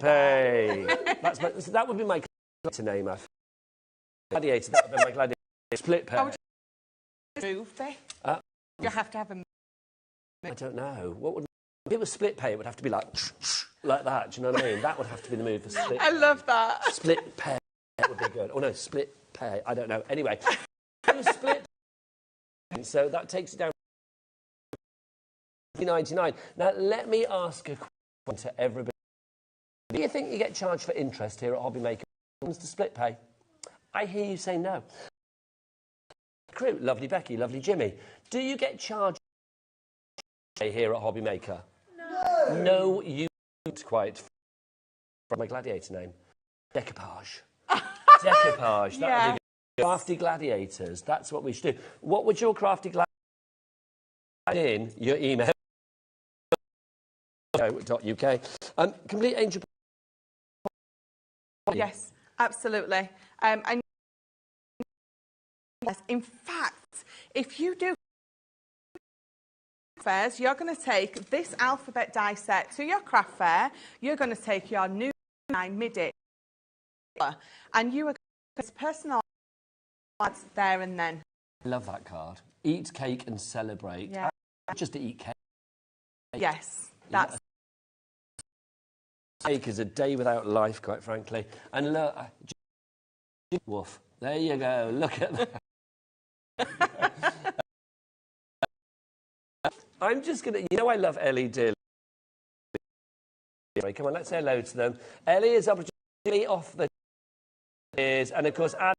pay. That would be my gladiator name. Gladiator. That would be my gladiator. Split pay. Move it. You have to have a. I don't know. What would if it was split pay? It would have to be like that. Do you know what I mean? That would have to be the move for split. I love that. Split pay. That would be good. Oh no, split pay. I don't know. Anyway, split. So that takes it down to $99. Now let me ask a question to everybody. Do you think you get charged for interest here at HobbyMaker when it comes to split pay? I hear you say no. Crew, lovely Becky, lovely Jimmy. Do you get charged here at HobbyMaker? No. No, you don't quite. From my gladiator name. Decoupage. Decoupage. That would be good. Crafty gladiators. That's what we should do. What would your crafty gladiator in your email? .uk. Complete Angel. Yes, absolutely. And yes, in fact, if you do fairs, you're going to take this alphabet die set to your craft fair. You're going to take your new Gemini Midi, and you are going to personalise there and then. I love that card. Eat cake and celebrate. Yeah. Just to eat cake. Yes, that's. Cake is a day without life, quite frankly. And look, woof. There you go. Look at that. I'm just going to... You know I love Ellie dearly. Come on, let's say hello to them. Ellie is opportunity off the... And, of course, Adam...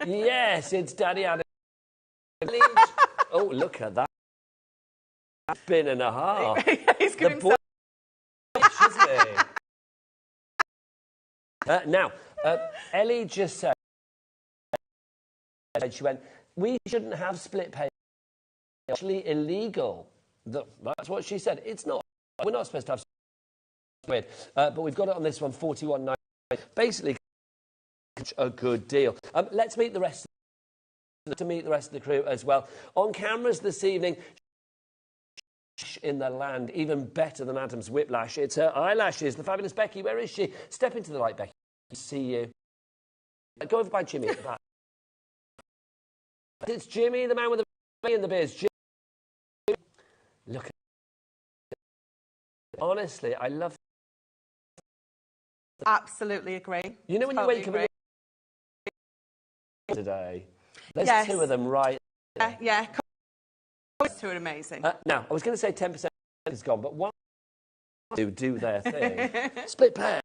Yes, it's Daddy Adam. Oh, look at that. Spin and a half. He's giving himself... Isn't he? Now, Ellie just said... She went, we shouldn't have split pay. Actually illegal. That's what she said. It's not. We're not supposed to have split pay. But we've got it on this one, $41.99. Basically, a good deal. Let's meet the rest of the crew as well. On cameras this evening, in the land, even better than Adam's whiplash. It's her eyelashes. The fabulous Becky, where is she? Step into the light, Becky. See you. Go over by Jimmy at the back. It's Jimmy, the man with the in the beard. Jimmy. Look at honestly, I love. Absolutely agree. You know when totally you wake up today, there's two of them right there. Yeah. Those two are amazing. Now, I was going to say 10% is gone, but one do their thing. Split pair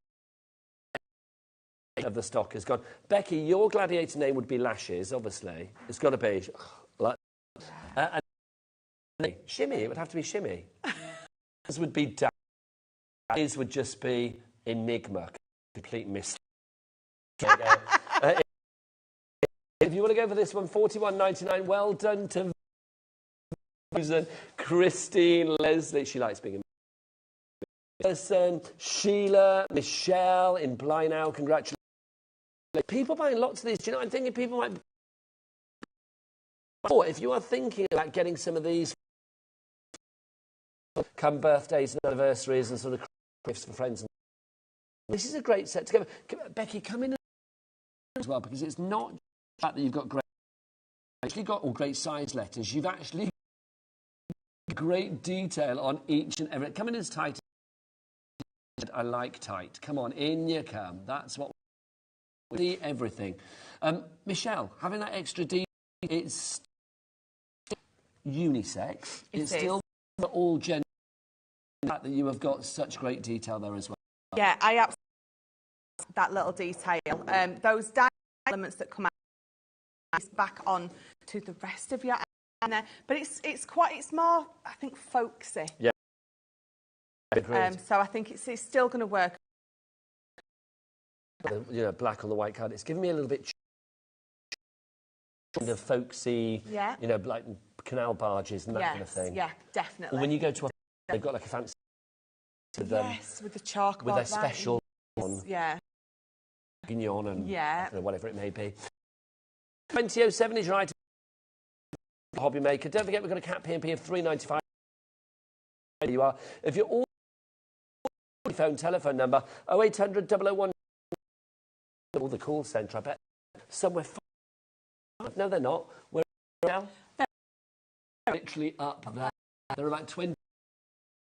of the stock is gone. Becky, your gladiator name would be Lashes, obviously. It's got to be. And Shimmy, it would have to be Shimmy. This would be Days would just be Enigma, complete mystery. If you want to go for this one, $41.99. Well done to Susan, Christine, Leslie. She likes being in. Sheila, Michelle in Blynow. Congratulations. People buying lots of these. Do you know, I'm thinking people might. Or if you are thinking about getting some of these, come birthdays and anniversaries and sort of gifts for friends. This is a great set together. Becky, come in as well, because it's not the fact that you've got great. Actually got all great size letters. You've actually got great detail on each and every. Come in as tight. I like tight. Come on, in you come. That's what we see everything. Michelle, having that extra detail, it's unisex. It's still for all gender. That you have got such great detail there as well. Yeah, I absolutely love that little detail. Those elements that come out back on to the rest of your there, but it's more, I think, folksy. Yeah. So I think it's still going to work. You know, black on the white card. It's giving me a little bit kind of folksy. Yeah. You know, like canal barges and that kind of thing. Yeah, definitely. Or when you go to a, they've got like a fancy. With with the chalk. With their special one. Yeah. Guignon and yeah. Whatever it may be. 2007 is your item. HobbyMaker. Don't forget, we've got a cat P&P of $3.95. There you are. If you're all phone telephone number 0800 001. All the call centre, I bet. Somewhere. No, they're not. Where now? They're literally up there. They're about 20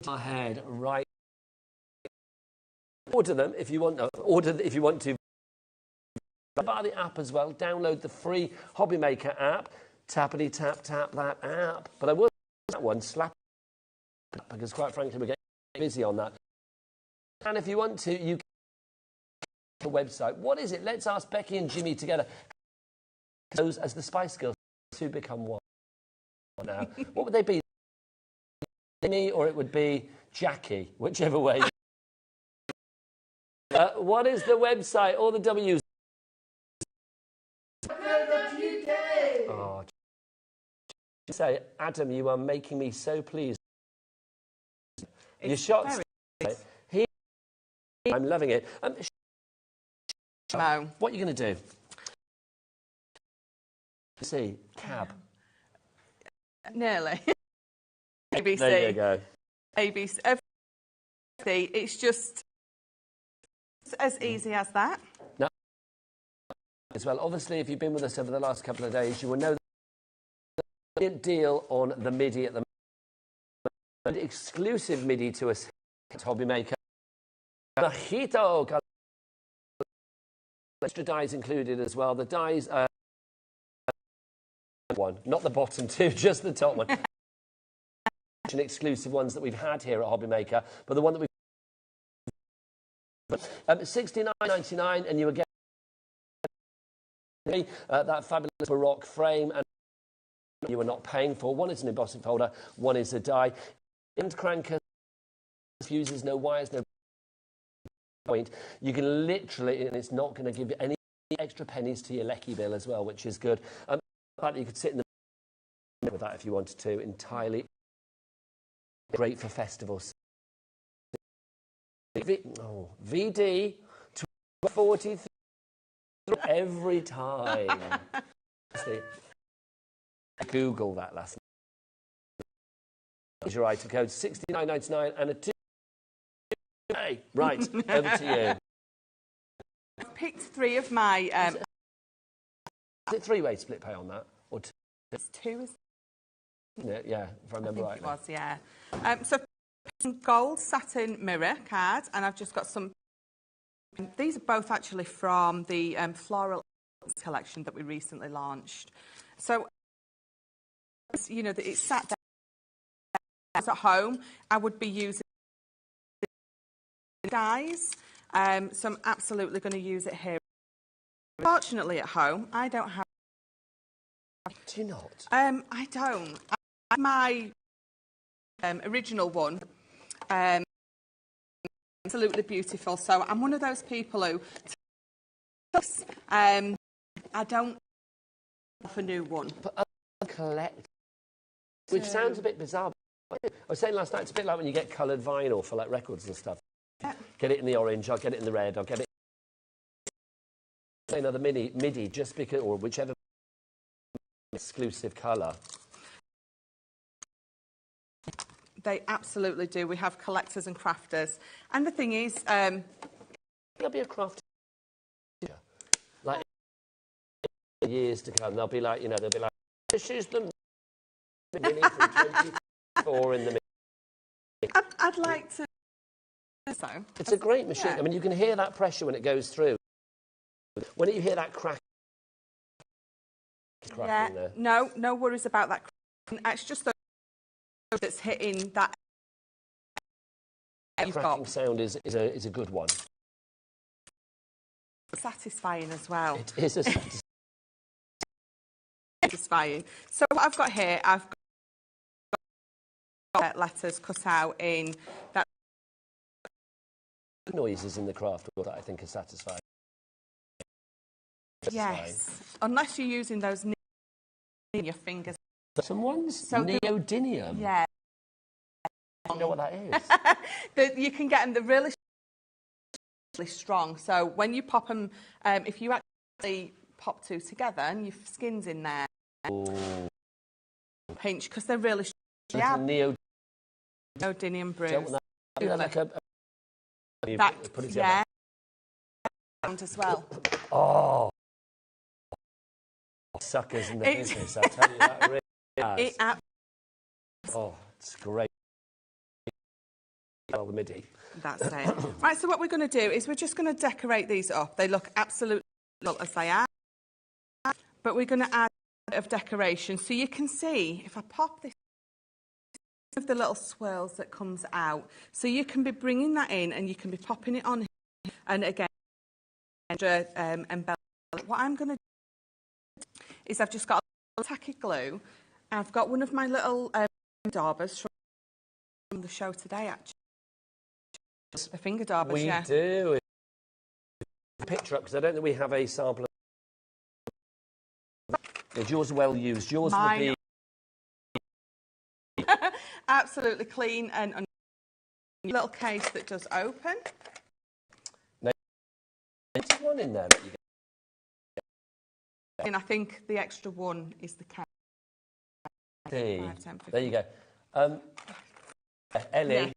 ahead, right. Order them if you want. No, order if you want to. Buy the app as well. Download the free HobbyMaker app. Tappity tap tap that app. But I will that one slap because quite frankly we're getting busy on that. And if you want to, you can the website. What is it? Let's ask Becky and Jimmy together. Those as the Spice Girls to become one. Now, what would they be? Me or it would be Jackie, whichever way. What is the website? All the W's. Oh, say, Adam, you are making me so pleased. Your shots. I'm loving it. No. What are you going to do? See, cab. Nearly. ABC. There you go. ABC. It's just as easy as that. No. As well, obviously, if you've been with us over the last couple of days, you will know the deal on the Midi at the moment. Exclusive Midi to us at HobbyMaker. Mojito. Extra dies included as well. The dies are one, not the bottom two, just the top one. Exclusive ones that we've had here at HobbyMaker, but the one that we've $69.99, and you will get that fabulous Baroque frame, and you are not paying for. One is an embossing folder, one is a die. End cranker, fuses, no wires, no point. You can literally, and it's not going to give you any extra pennies to your lecky bill as well, which is good. You could sit in the with that if you wanted to, entirely great for festivals. VD 43 every time. Google that last your item code, $69.99 and a 2. Hey, right, over to you. I've picked 3 of my... Is it 3-way split pay on that? Or 2? It's 2, isn't it? Yeah, if I remember rightly. It was, yeah. So some gold satin mirror card, and I've just got some... These are both actually from the floral collection that we recently launched. So, you know, it's sat there. At home, I would be using dies, so I'm absolutely going to use it here. Fortunately, at home, I don't have... Do you not? I don't. I have my original one. Absolutely beautiful. So I'm one of those people who... I don't have a new one. But collect... Which sounds a bit bizarre. I was saying last night, it's a bit like when you get coloured vinyl for like records and stuff. Yeah. Get it in the orange, I'll get it in the red, I'll get it... Another Midi, just because... Or whichever exclusive colour. They absolutely do. We have collectors and crafters. And the thing is... There'll be a crafter. Like, years to come, they'll be like, you know, they'll be like, this is the Mini from 24 in the Mini. I'd like to... So. It's a great machine. Yeah. I mean, you can hear that pressure when it goes through. When you hear that crack... Yeah, there. no worries about that. It's just the that's hitting that. The cracking sound is a good one. Satisfying as well. It is a satisfying. So what I've got here, I've got letters cut out in that. Noises in the craft that I think are satisfying. Yes, unless you're using those in your fingers. Some ones? So neodymium? Yeah. I don't know what that is. You can get them, they're really strong. So when you pop them, if you actually pop 2 together and your skin's in there, pinch, because they're really strong. Yeah. Neodymium bruise. Like put it yeah. As well. Oh. Suckers in the business, I tell you that really has. Oh, it's great. Well, the Midi. That's it. Right, so what we're going to do is we're just going to decorate these up. They look absolutely as they are, but we're going to add a bit of decoration. So you can see, if I pop this, of the little swirls that comes out, so you can be bringing that in and you can be popping it on here. And again, what I'm going to do is I've just got a little tacky glue. I've got one of my little daubers from the show today, actually. The finger daubers, we do. Picture up, because I don't think we have a sample of... Is yours well used? Yours will be... Absolutely clean and a little case that does open. Now, there's one in there that you get. And I think the extra one is the case. There you go. Ellie,